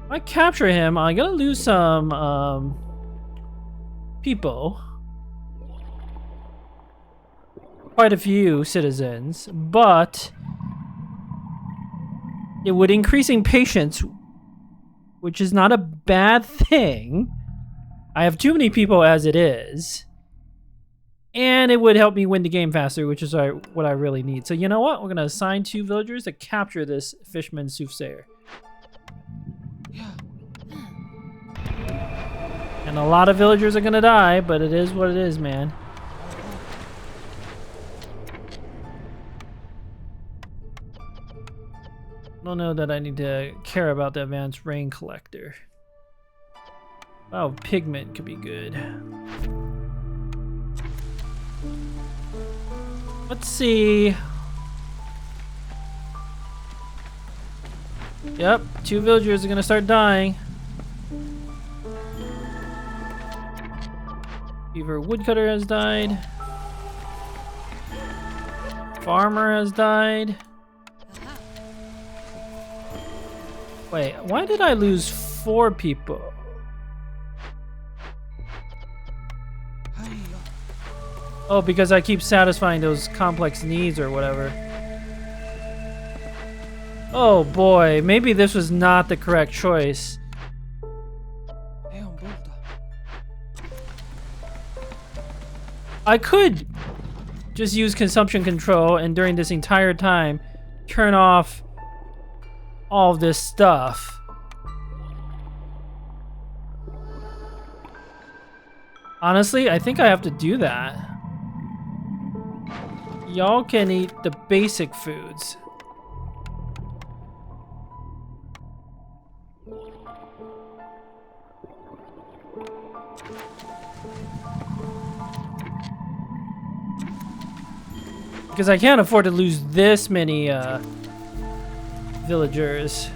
If I capture him, I'm gonna lose some people. Quite a few citizens, but it would increasing patience, which is not a bad thing. I have too many people as it is. And it would help me win the game faster, which is what I really need. So you know what? We're going to assign 2 villagers to capture this Fishman Soothsayer. And a lot of villagers are going to die, but it is what it is, man. Don't know that I need to care about the advanced rain collector. Oh, pigment could be good. Let's see. Yep, 2 villagers are gonna start dying. Beaver woodcutter has died. Farmer has died. Wait, why did I lose 4 people? Oh, because I keep satisfying those complex needs or whatever. Oh boy, maybe this was not the correct choice. I could just use consumption control and during this entire time turn off all of this stuff. Honestly, I think I have to do that. Y'all can eat the basic foods. Because I can't afford to lose this many villagers.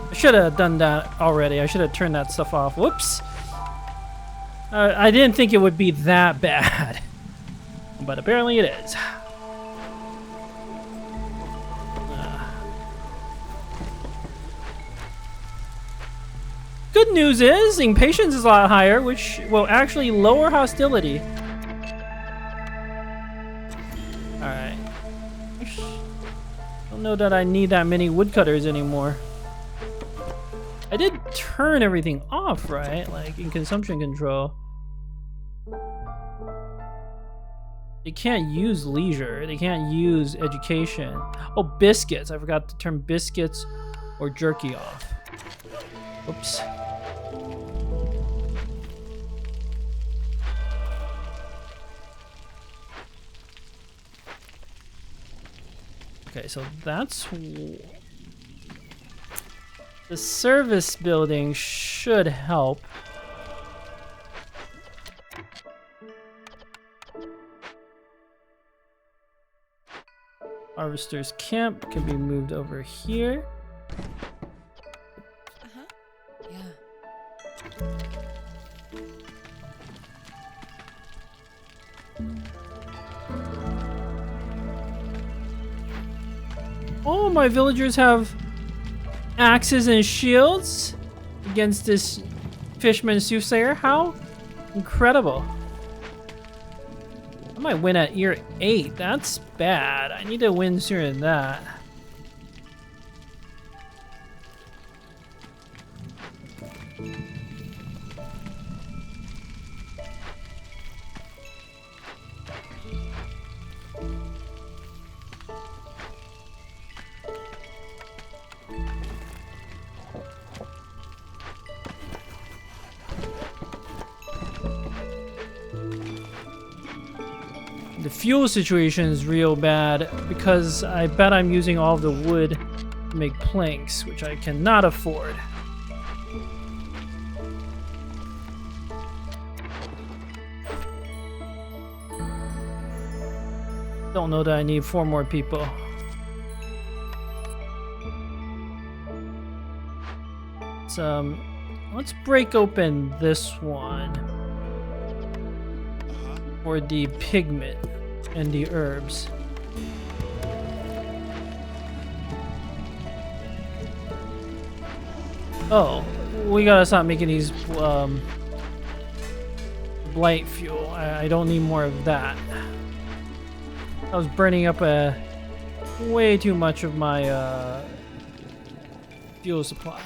I should have done that already. I should have turned that stuff off. Whoops. I didn't think it would be that bad. But apparently it is. Good news is, impatience is a lot higher, which will actually lower hostility. Alright. Don't know that I need that many woodcutters anymore. I did turn everything off, right? Like in consumption control. They can't use leisure. They can't use education. Oh, biscuits. I forgot to turn biscuits or jerky off. Oops. Okay, so that's... The service building should help. Harvester's camp can be moved over here. Yeah. Oh, my villagers have axes and shields against this Fishman Soothsayer. How incredible. I might win at year 8. That's bad. I need to win sooner than that. The fuel situation is real bad because I bet I'm using all the wood to make planks, which I cannot afford. Don't know that I need 4 more people. Let's break open this one for the pigment and the herbs. Oh, we gotta stop making these blight fuel. I don't need more of that. I was burning up way too much of my fuel supply.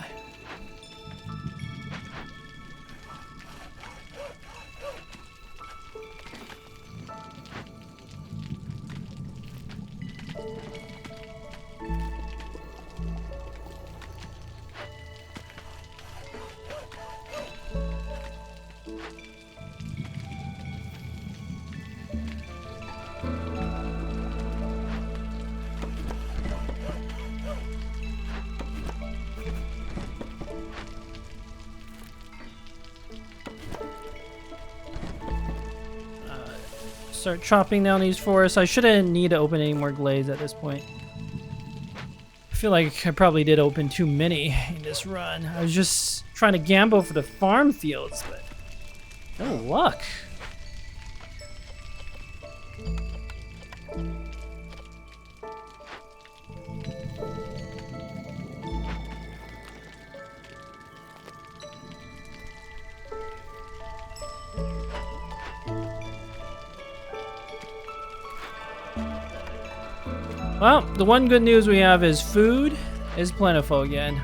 start chopping down these forests. I shouldn't need to open any more glades at this point. I feel like I probably did open too many in this run. I was just trying to gamble for the farm fields, but no luck. Well, the one good news we have is food is plentiful again.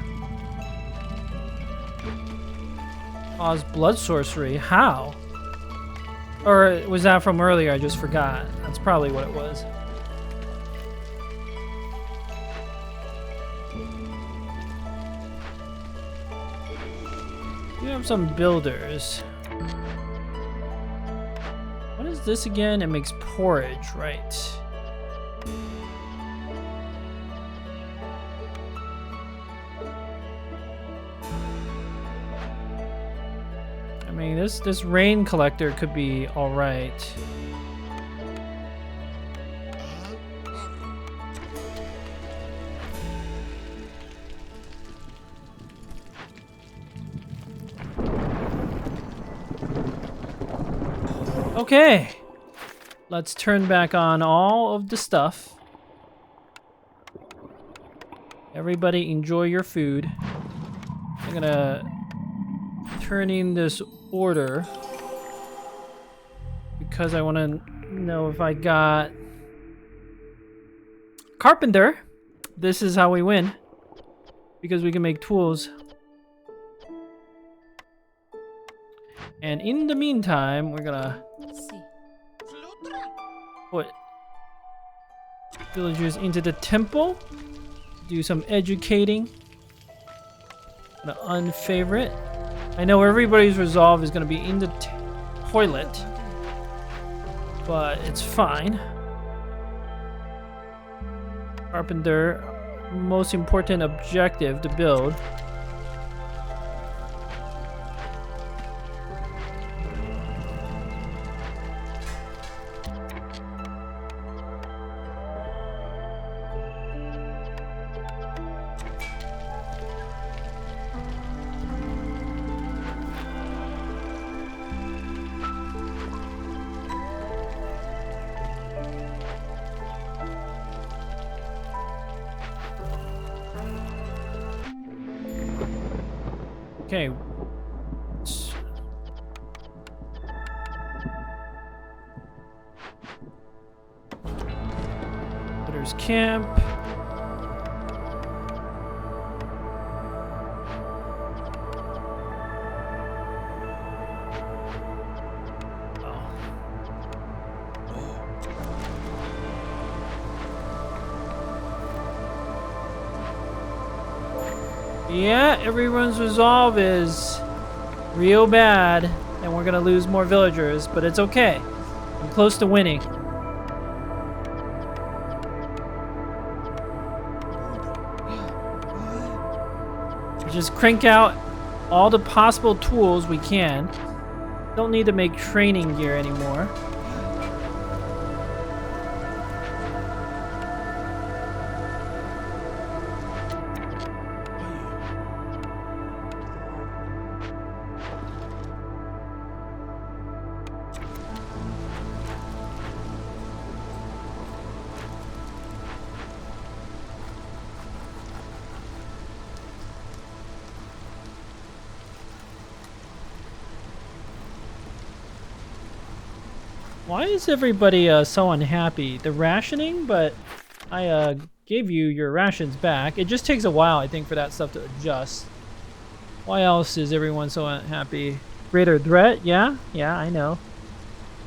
Cause blood sorcery. How? Or was that from earlier? I just forgot. That's probably what it was. We have some builders. What is this again? It makes porridge, right? I mean, this rain collector could be all right. Okay, let's turn back on all of the stuff. Everybody enjoy your food. I'm gonna turn in this order because I want to know if I got carpenter. This is how we win, because we can make tools. And in the meantime, we're gonna put villagers into the temple, do some educating. I'm gonna unfavorite. I know everybody's resolve is going to be in the toilet, but it's fine. Carpenter, most important objective to build. Okay. There's camp. Yeah, everyone's resolve is real bad, and we're gonna lose more villagers, but it's okay. I'm close to winning. Just crank out all the possible tools we can. Don't need to make training gear anymore. Why is everybody so unhappy? The rationing, but I gave you your rations back. It just takes a while, I think, for that stuff to adjust. Why else is everyone so unhappy? Greater threat? Yeah, I know.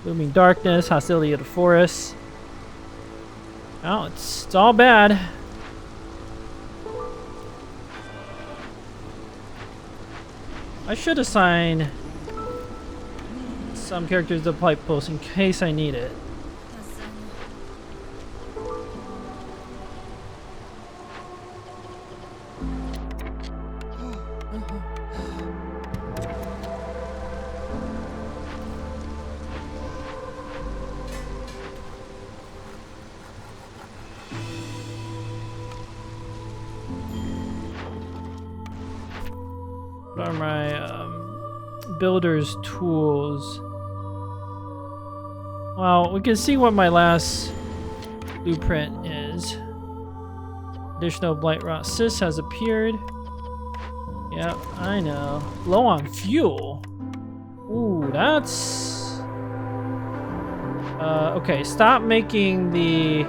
Looming darkness, hostility of the forest. Oh, it's all bad. I should assign some characters to pipe post in case I need it. What are my builder's tools? Well, we can see what my last blueprint is. Additional blight rot cyst has appeared. Yep, I know. Low on fuel. Ooh, that's... okay, stop making the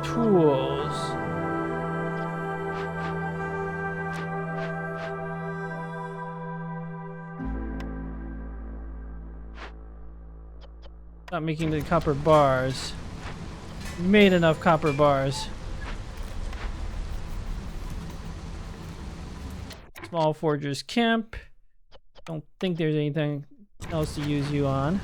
tools. Stop making the copper bars. Made enough copper bars. Small forger's camp. Don't think there's anything else to use you on.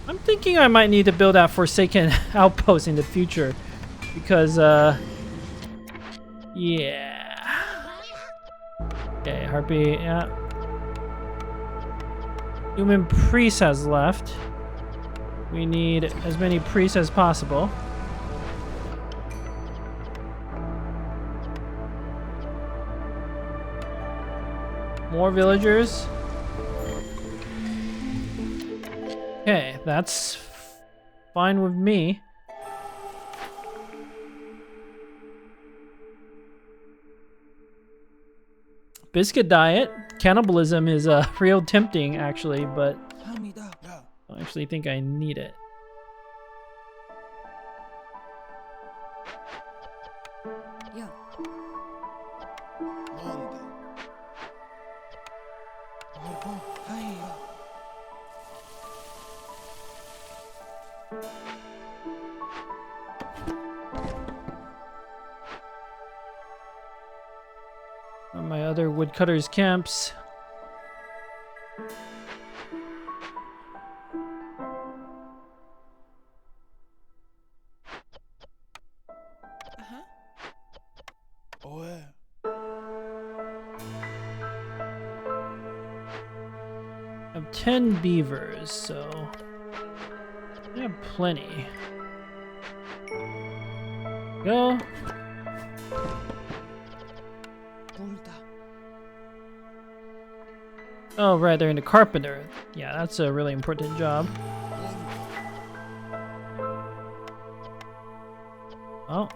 I'm thinking I might need to build that Forsaken outpost in the future because yeah. Okay, Harpy, yeah. Human priest has left. We need as many priests as possible. More villagers. Okay, that's fine with me. Biscuit diet. Cannibalism is real tempting, actually, but I don't actually think I need it. Yeah. On my other woodcutters' camps. I have 10 beavers, so I have plenty. Go. Oh, right, they're into carpenter. Yeah, that's a really important job. Oh.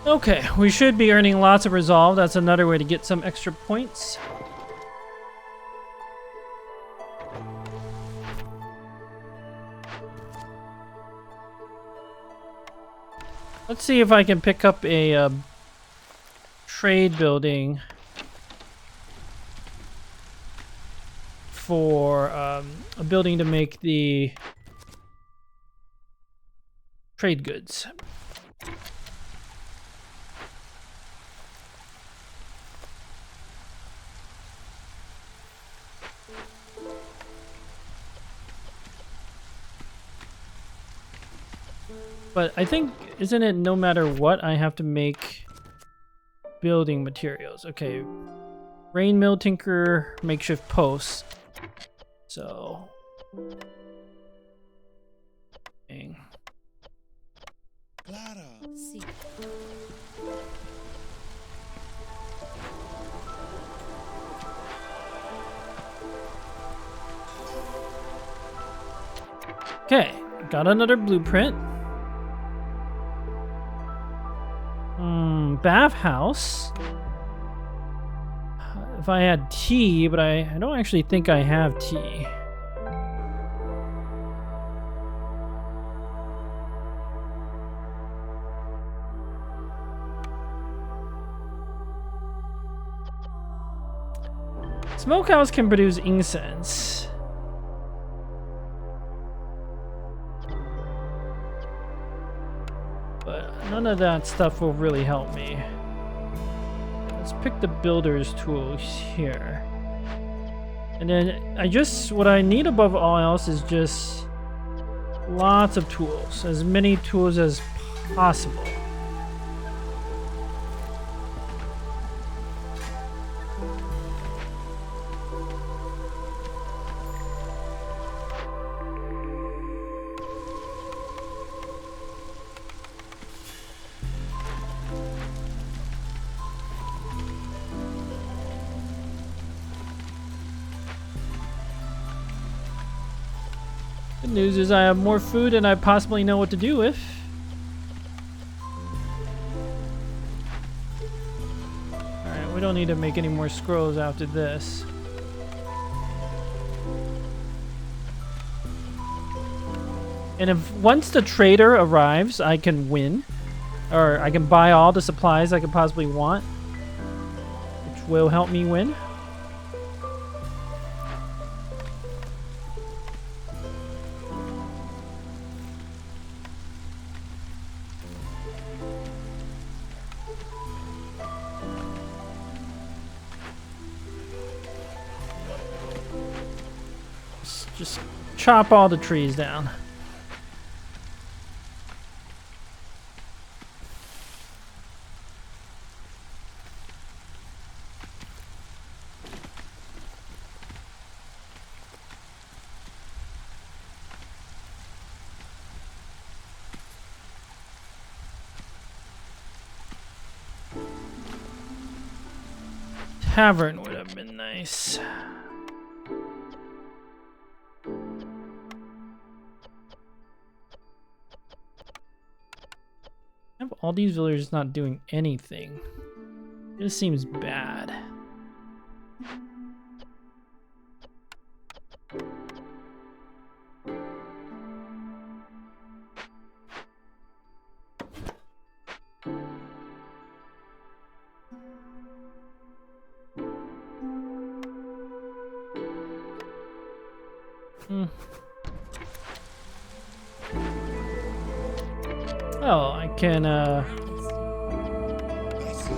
Okay, we should be earning lots of resolve. That's another way to get some extra points. Let's see if I can pick up a trade building for a building to make the trade goods. But I think, isn't it no matter what, I have to make building materials? Okay. Rain mill, tinker, makeshift posts. So. Dang. See. Okay. Got another blueprint. Bathhouse. If I had tea, but I don't actually think I have tea. Smokehouse can produce incense. None of that stuff will really help me. Let's pick the builder's tools here. And then what I need above all else is just lots of tools. As many tools as possible. Good news is I have more food than I possibly know what to do with. Alright, we don't need to make any more scrolls after this. And if once the trader arrives, I can win. Or I can buy all the supplies I could possibly want. Which will help me win. Just chop all the trees down. Tavern would have been nice. Have all these villagers not doing anything. This seems bad. Oh, I can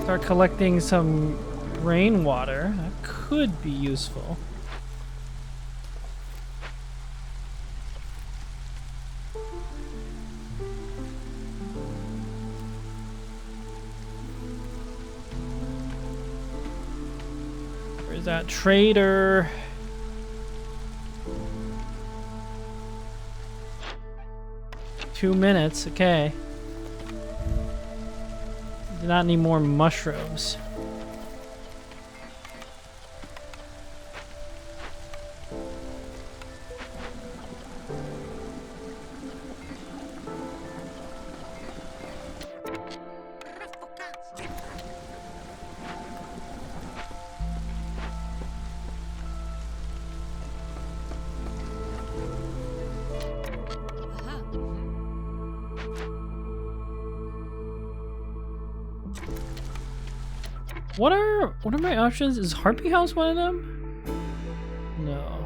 start collecting some rainwater. That could be useful. Where's that trader? Two minutes, okay. Do not need more mushrooms. What are my options? Is Harpy House one of them? No.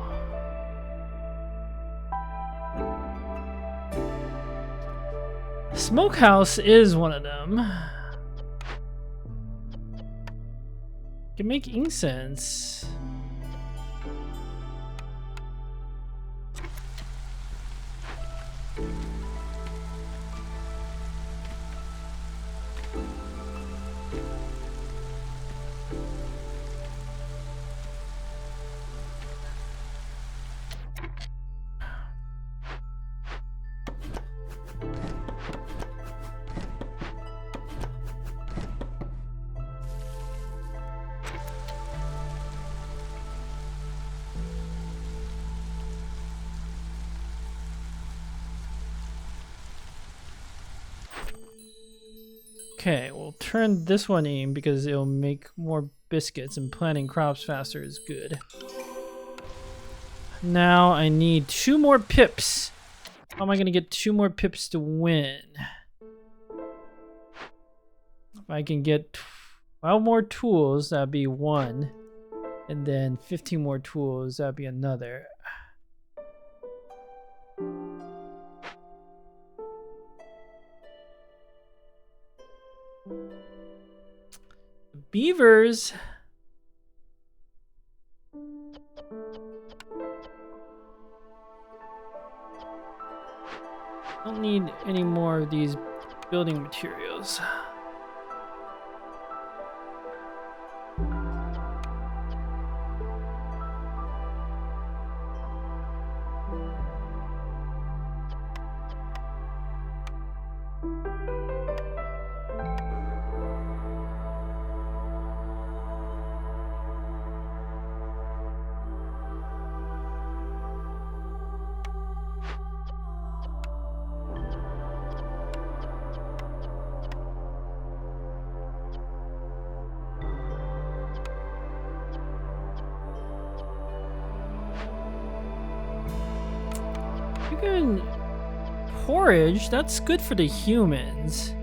Smokehouse is one of them. Can make incense. Okay, we'll turn this one in because it'll make more biscuits and planting crops faster is good. Now I need 2 more pips. How am I going to get 2 more pips to win? If I can get 12 more tools, that'd be 1. And then 15 more tools, that'd be another. Beavers. Don't need any more of these building materials. You can porridge, that's good for the humans.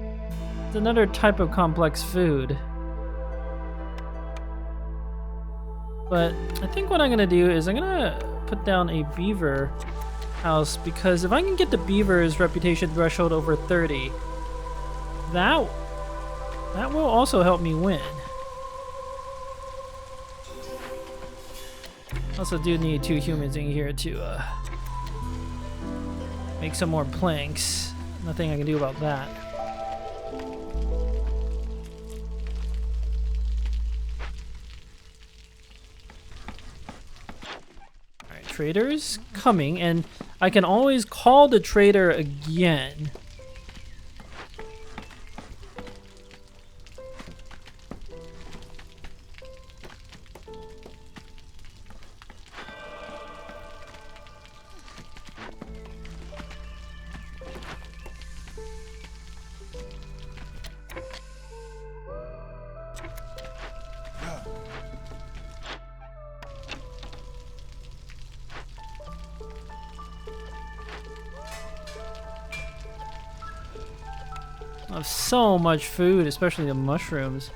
It's another type of complex food. But I think what I'm gonna do is I'm gonna put down a beaver house, because if I can get the beaver's reputation threshold over 30, that will also help me win. Also do need 2 humans in here to make some more planks. Nothing I can do about that. Alright, traders coming, and I can always call the trader again. I have so much food, especially the mushrooms.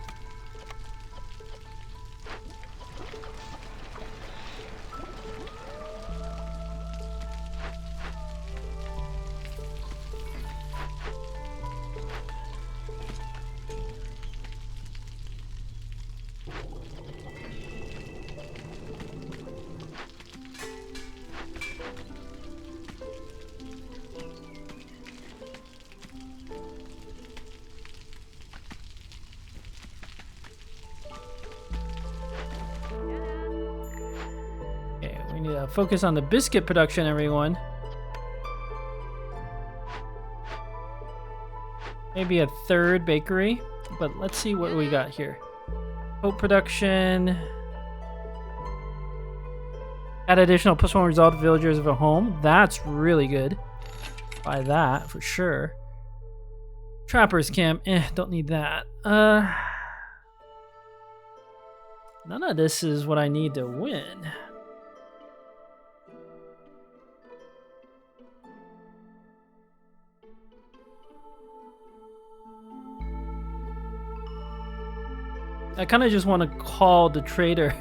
We need to focus on the biscuit production, everyone. Maybe a 3rd bakery, but let's see what we got here. Oat production. Add additional +1 result to villagers of a home. That's really good. Buy that for sure. Trappers camp. Don't need that. None of this is what I need to win. I kind of just want to call the trader.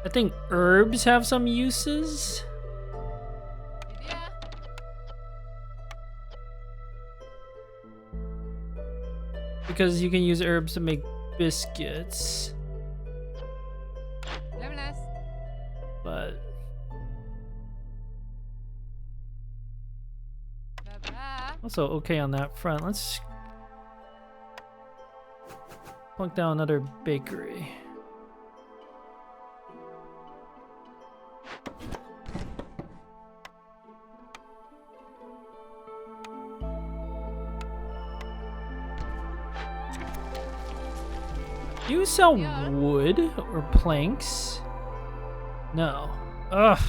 I think herbs have some uses. Because you can use herbs to make biscuits. But also okay on that front. Let's plunk down another bakery. Do you sell wood or planks? No. Ugh.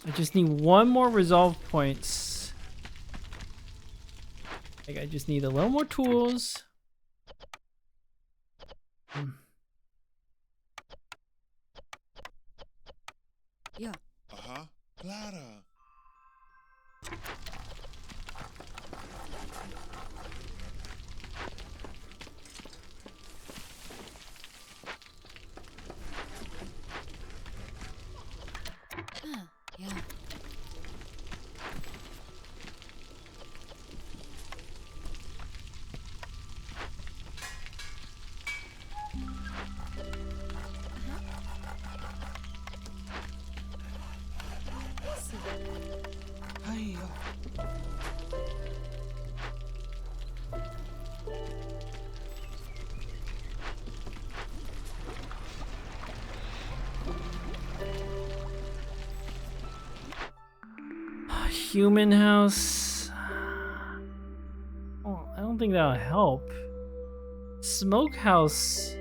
I just need 1 more resolve points. Like, I just need a little more tools. Yeah. Ajá. Clara. Yeah. Hiya. Human house. Oh, I don't think that'll help. Smokehouse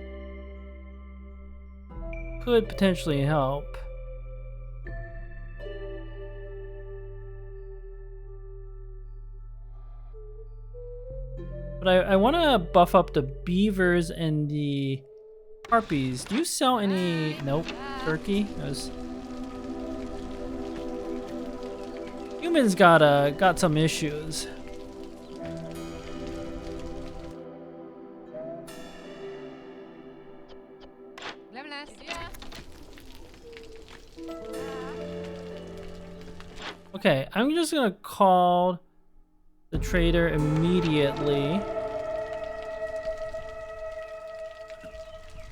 could potentially help. But I want to buff up the beavers and the harpies. Do you sell any? Nope. Turkey? Those humans got some issues. Okay, I'm just gonna call the trader immediately.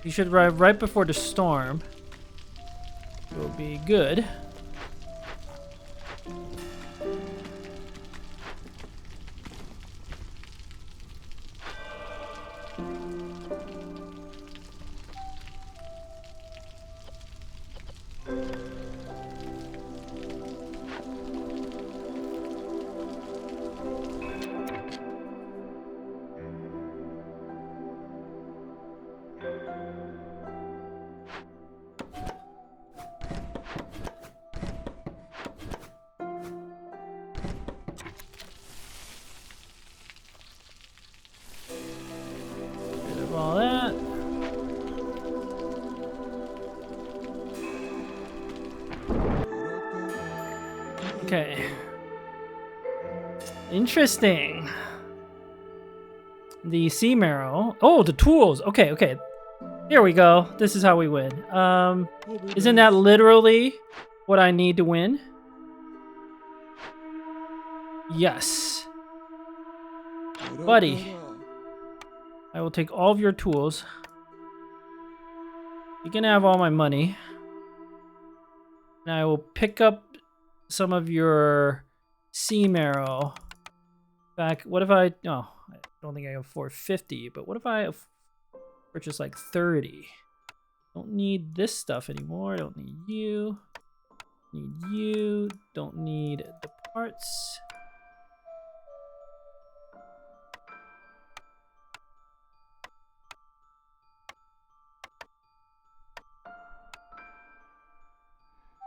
He should arrive right before the storm. It will be good. Rid of all that. Okay. Interesting. The sea marrow. Oh, the tools. Okay, okay. Here we go. This is how we win. Isn't that literally what I need to win? Yes. Buddy. I will take all of your tools. You can have all my money. And I will pick up some of your sea marrow. Back. What if I... Oh, I don't think I can afford 50. But what if I purchase like 30? Don't need this stuff anymore. Don't need you. Need you. Don't need the parts.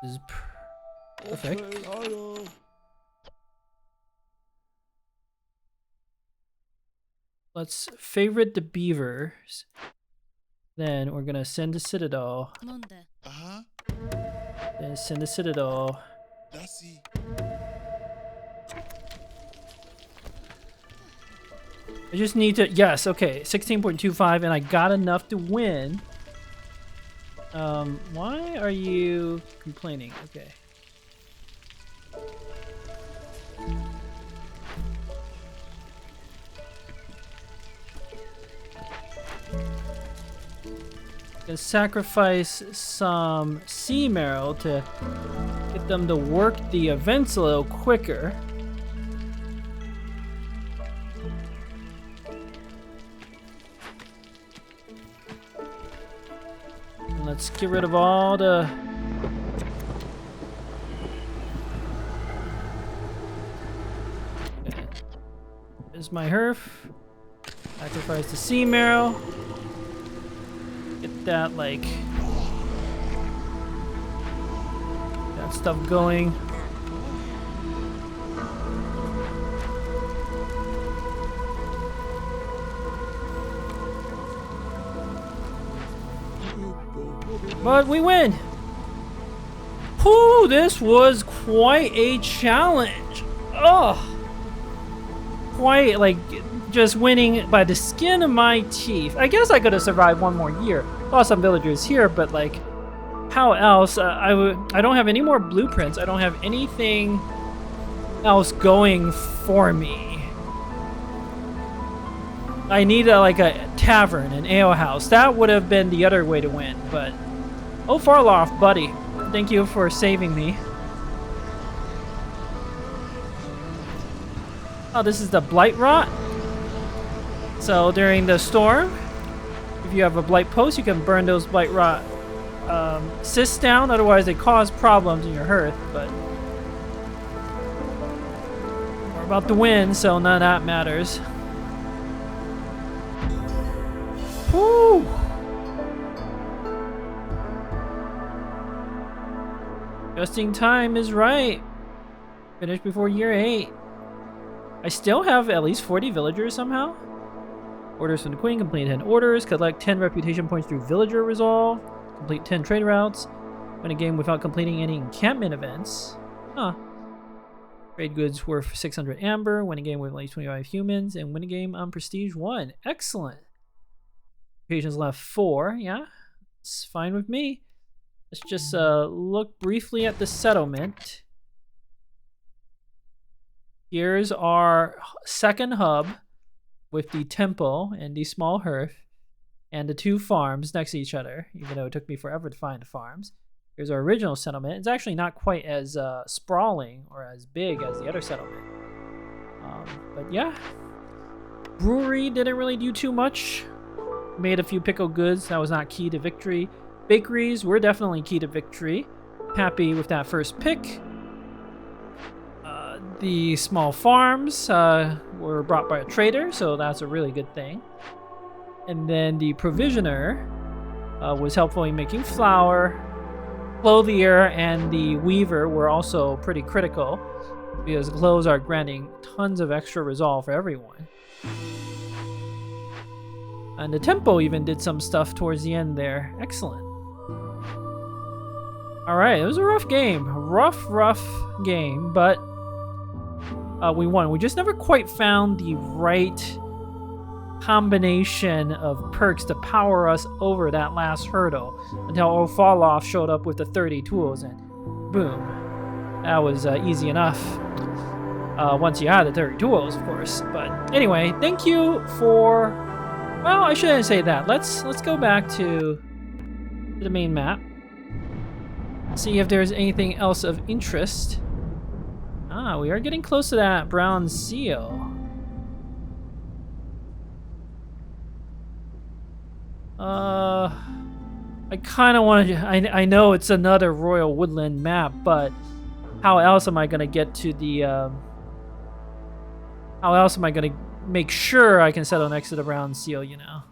This is perfect. Okay, hello. Let's favorite the beavers. Then we're gonna send the citadel. Monde. Uh-huh. Then send the citadel. That's it. I just need to, yes, okay, 16.25, and I got enough to win. Why are you complaining? Okay. Gonna sacrifice some sea marrow to get them to work the events a little quicker. And let's get rid of all the... Okay. There's my herf. Sacrifice the sea marrow. Get that, like, that stuff going. But we win. Whew, this was quite a challenge. Oh! Quite, like, just winning by the skin of my teeth. I guess I could have survived one more year. Lost some villagers here, but, like, how else? I don't have any more blueprints. I don't have anything else going for me. I need like a tavern, an ale house. That would have been the other way to win, but... Oh, Farloff, buddy. Thank you for saving me. Oh, this is the Blight Rot. So during the storm, if you have a Blight Post, you can burn those Blight Rot cysts down. Otherwise, they cause problems in your hearth, but... We're about to win, so none of that matters. Woo! Just time is right. Finish before year 8. I still have at least 40 villagers somehow. Orders from the Queen. Complete 10 orders. Collect 10 reputation points through villager resolve. Complete 10 trade routes. Win a game without completing any encampment events. Huh. Trade goods worth 600 amber. Win a game with at least 25 humans. And win a game on prestige 1. Excellent. Occasions left 4. Yeah. It's fine with me. Let's just look briefly at the settlement. Here's our second hub with the temple and the small hearth and the 2 farms next to each other, even though it took me forever to find the farms. Here's our original settlement. It's actually not quite as sprawling or as big as the other settlement. But yeah, brewery didn't really do too much. Made a few pickled goods. That was not key to victory. Bakeries were definitely key to victory. Happy with that first pick. The small farms were brought by a trader, so that's a really good thing. And then the provisioner was helpful in making flour. Clothier and the weaver were also pretty critical because clothes are granting tons of extra resolve for everyone. And the tempo even did some stuff towards the end there. Excellent. Alright, it was a rough game. Rough game, but we won. We just never quite found the right combination of perks to power us over that last hurdle until Farloff showed up with the 30 tools and boom. That was easy enough. Once you had the 30 tools, of course. But anyway, thank you for... Well, I shouldn't say that. Let's go back to the main map. See if there's anything else of interest. Ah, we are getting close to that brown seal. I kind of want to... I know it's another Royal Woodland map, but how else am I going to get to the... how else am I going to make sure I can settle next to the brown seal, you know?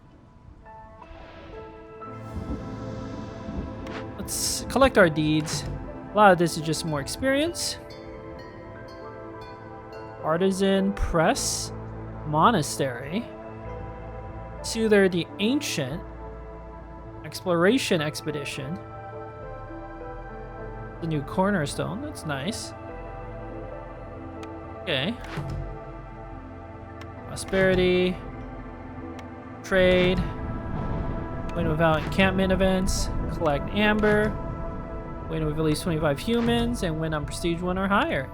Let's collect our deeds. A lot of this is just more experience. Artisan Press Monastery. Soother the Ancient. Exploration Expedition. The new cornerstone. That's nice. Okay. Prosperity. Trade. Win without encampment events. Collect amber. Win with at least 25 humans. And win on prestige 1 or higher.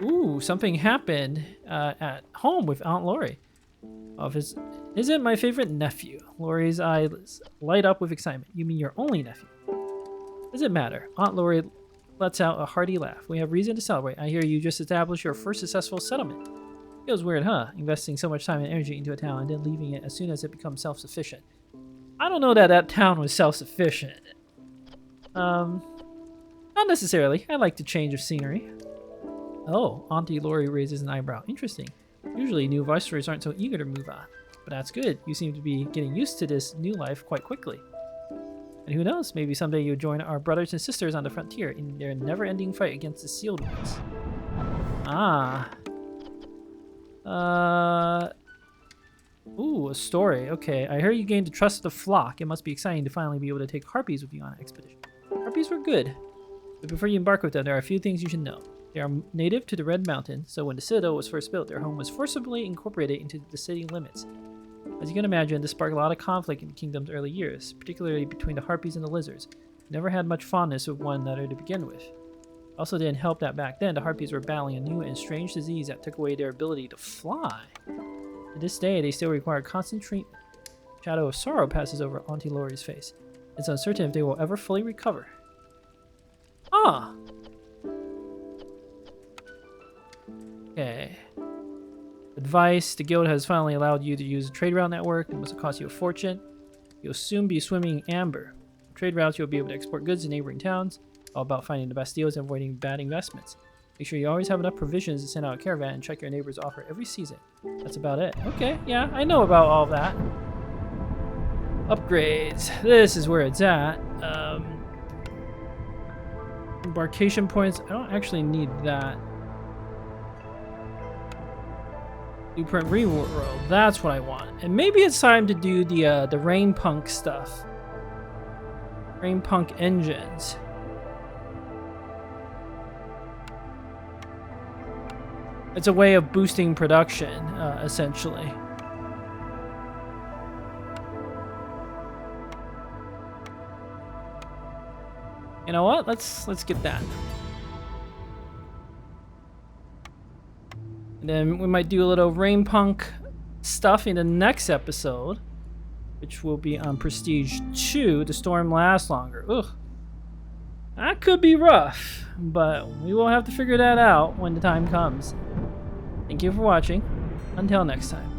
Ooh, something happened at home with Aunt Lori. Isn't my favorite nephew? Lori's eyes light up with excitement. You mean your only nephew? Does it matter? Aunt Lori lets out a hearty laugh. We have reason to celebrate. I hear you just established your first successful settlement. Feels weird, huh? Investing so much time and energy into a town and then leaving it as soon as it becomes self-sufficient. I don't know that that town was self-sufficient. Not necessarily. I like the change of scenery. Oh, Auntie Lori raises an eyebrow. Interesting. Usually new viceroys aren't so eager to move on. But that's good. You seem to be getting used to this new life quite quickly. And who knows, maybe someday you'll join our brothers and sisters on the frontier in their never-ending fight against the sealed ones. Ah. Ooh, a story. Okay, I heard you gained the trust of the flock. It must be exciting to finally be able to take harpies with you on an expedition. Harpies were good. But before you embark with them, there are a few things you should know. They are native to the Red Mountain, so when the citadel was first built, their home was forcibly incorporated into the city limits. As you can imagine, this sparked a lot of conflict in the kingdom's early years, particularly between the harpies and the lizards, who never had much fondness of one another to begin with. Also didn't help that back then the harpies were battling a new and strange disease that took away their ability to fly. To this day, they still require constant treatment. A shadow of sorrow passes over Auntie Laurie's face. It's uncertain if they will ever fully recover. Ah! Okay. Advice: the guild has finally allowed you to use a trade route network. It must have cost you a fortune. You'll soon be swimming in amber. With trade routes, you'll be able to export goods to neighboring towns. All about finding the best deals and avoiding bad investments. Make sure you always have enough provisions to send out a caravan and check your neighbor's offer every season. That's about it. Okay, yeah, I know about all that. Upgrades. This is where it's at. Embarkation points. I don't actually need that. Blueprint reworld. That's what I want. And maybe it's time to do the rain punk stuff. Rain punk engines. It's a way of boosting production, essentially. You know what? Let's get that. And then we might do a little rain punk stuff in the next episode, which will be on Prestige 2. The storm lasts longer. Ugh. That could be rough, but we will have to figure that out when the time comes. Thank you for watching. Until next time.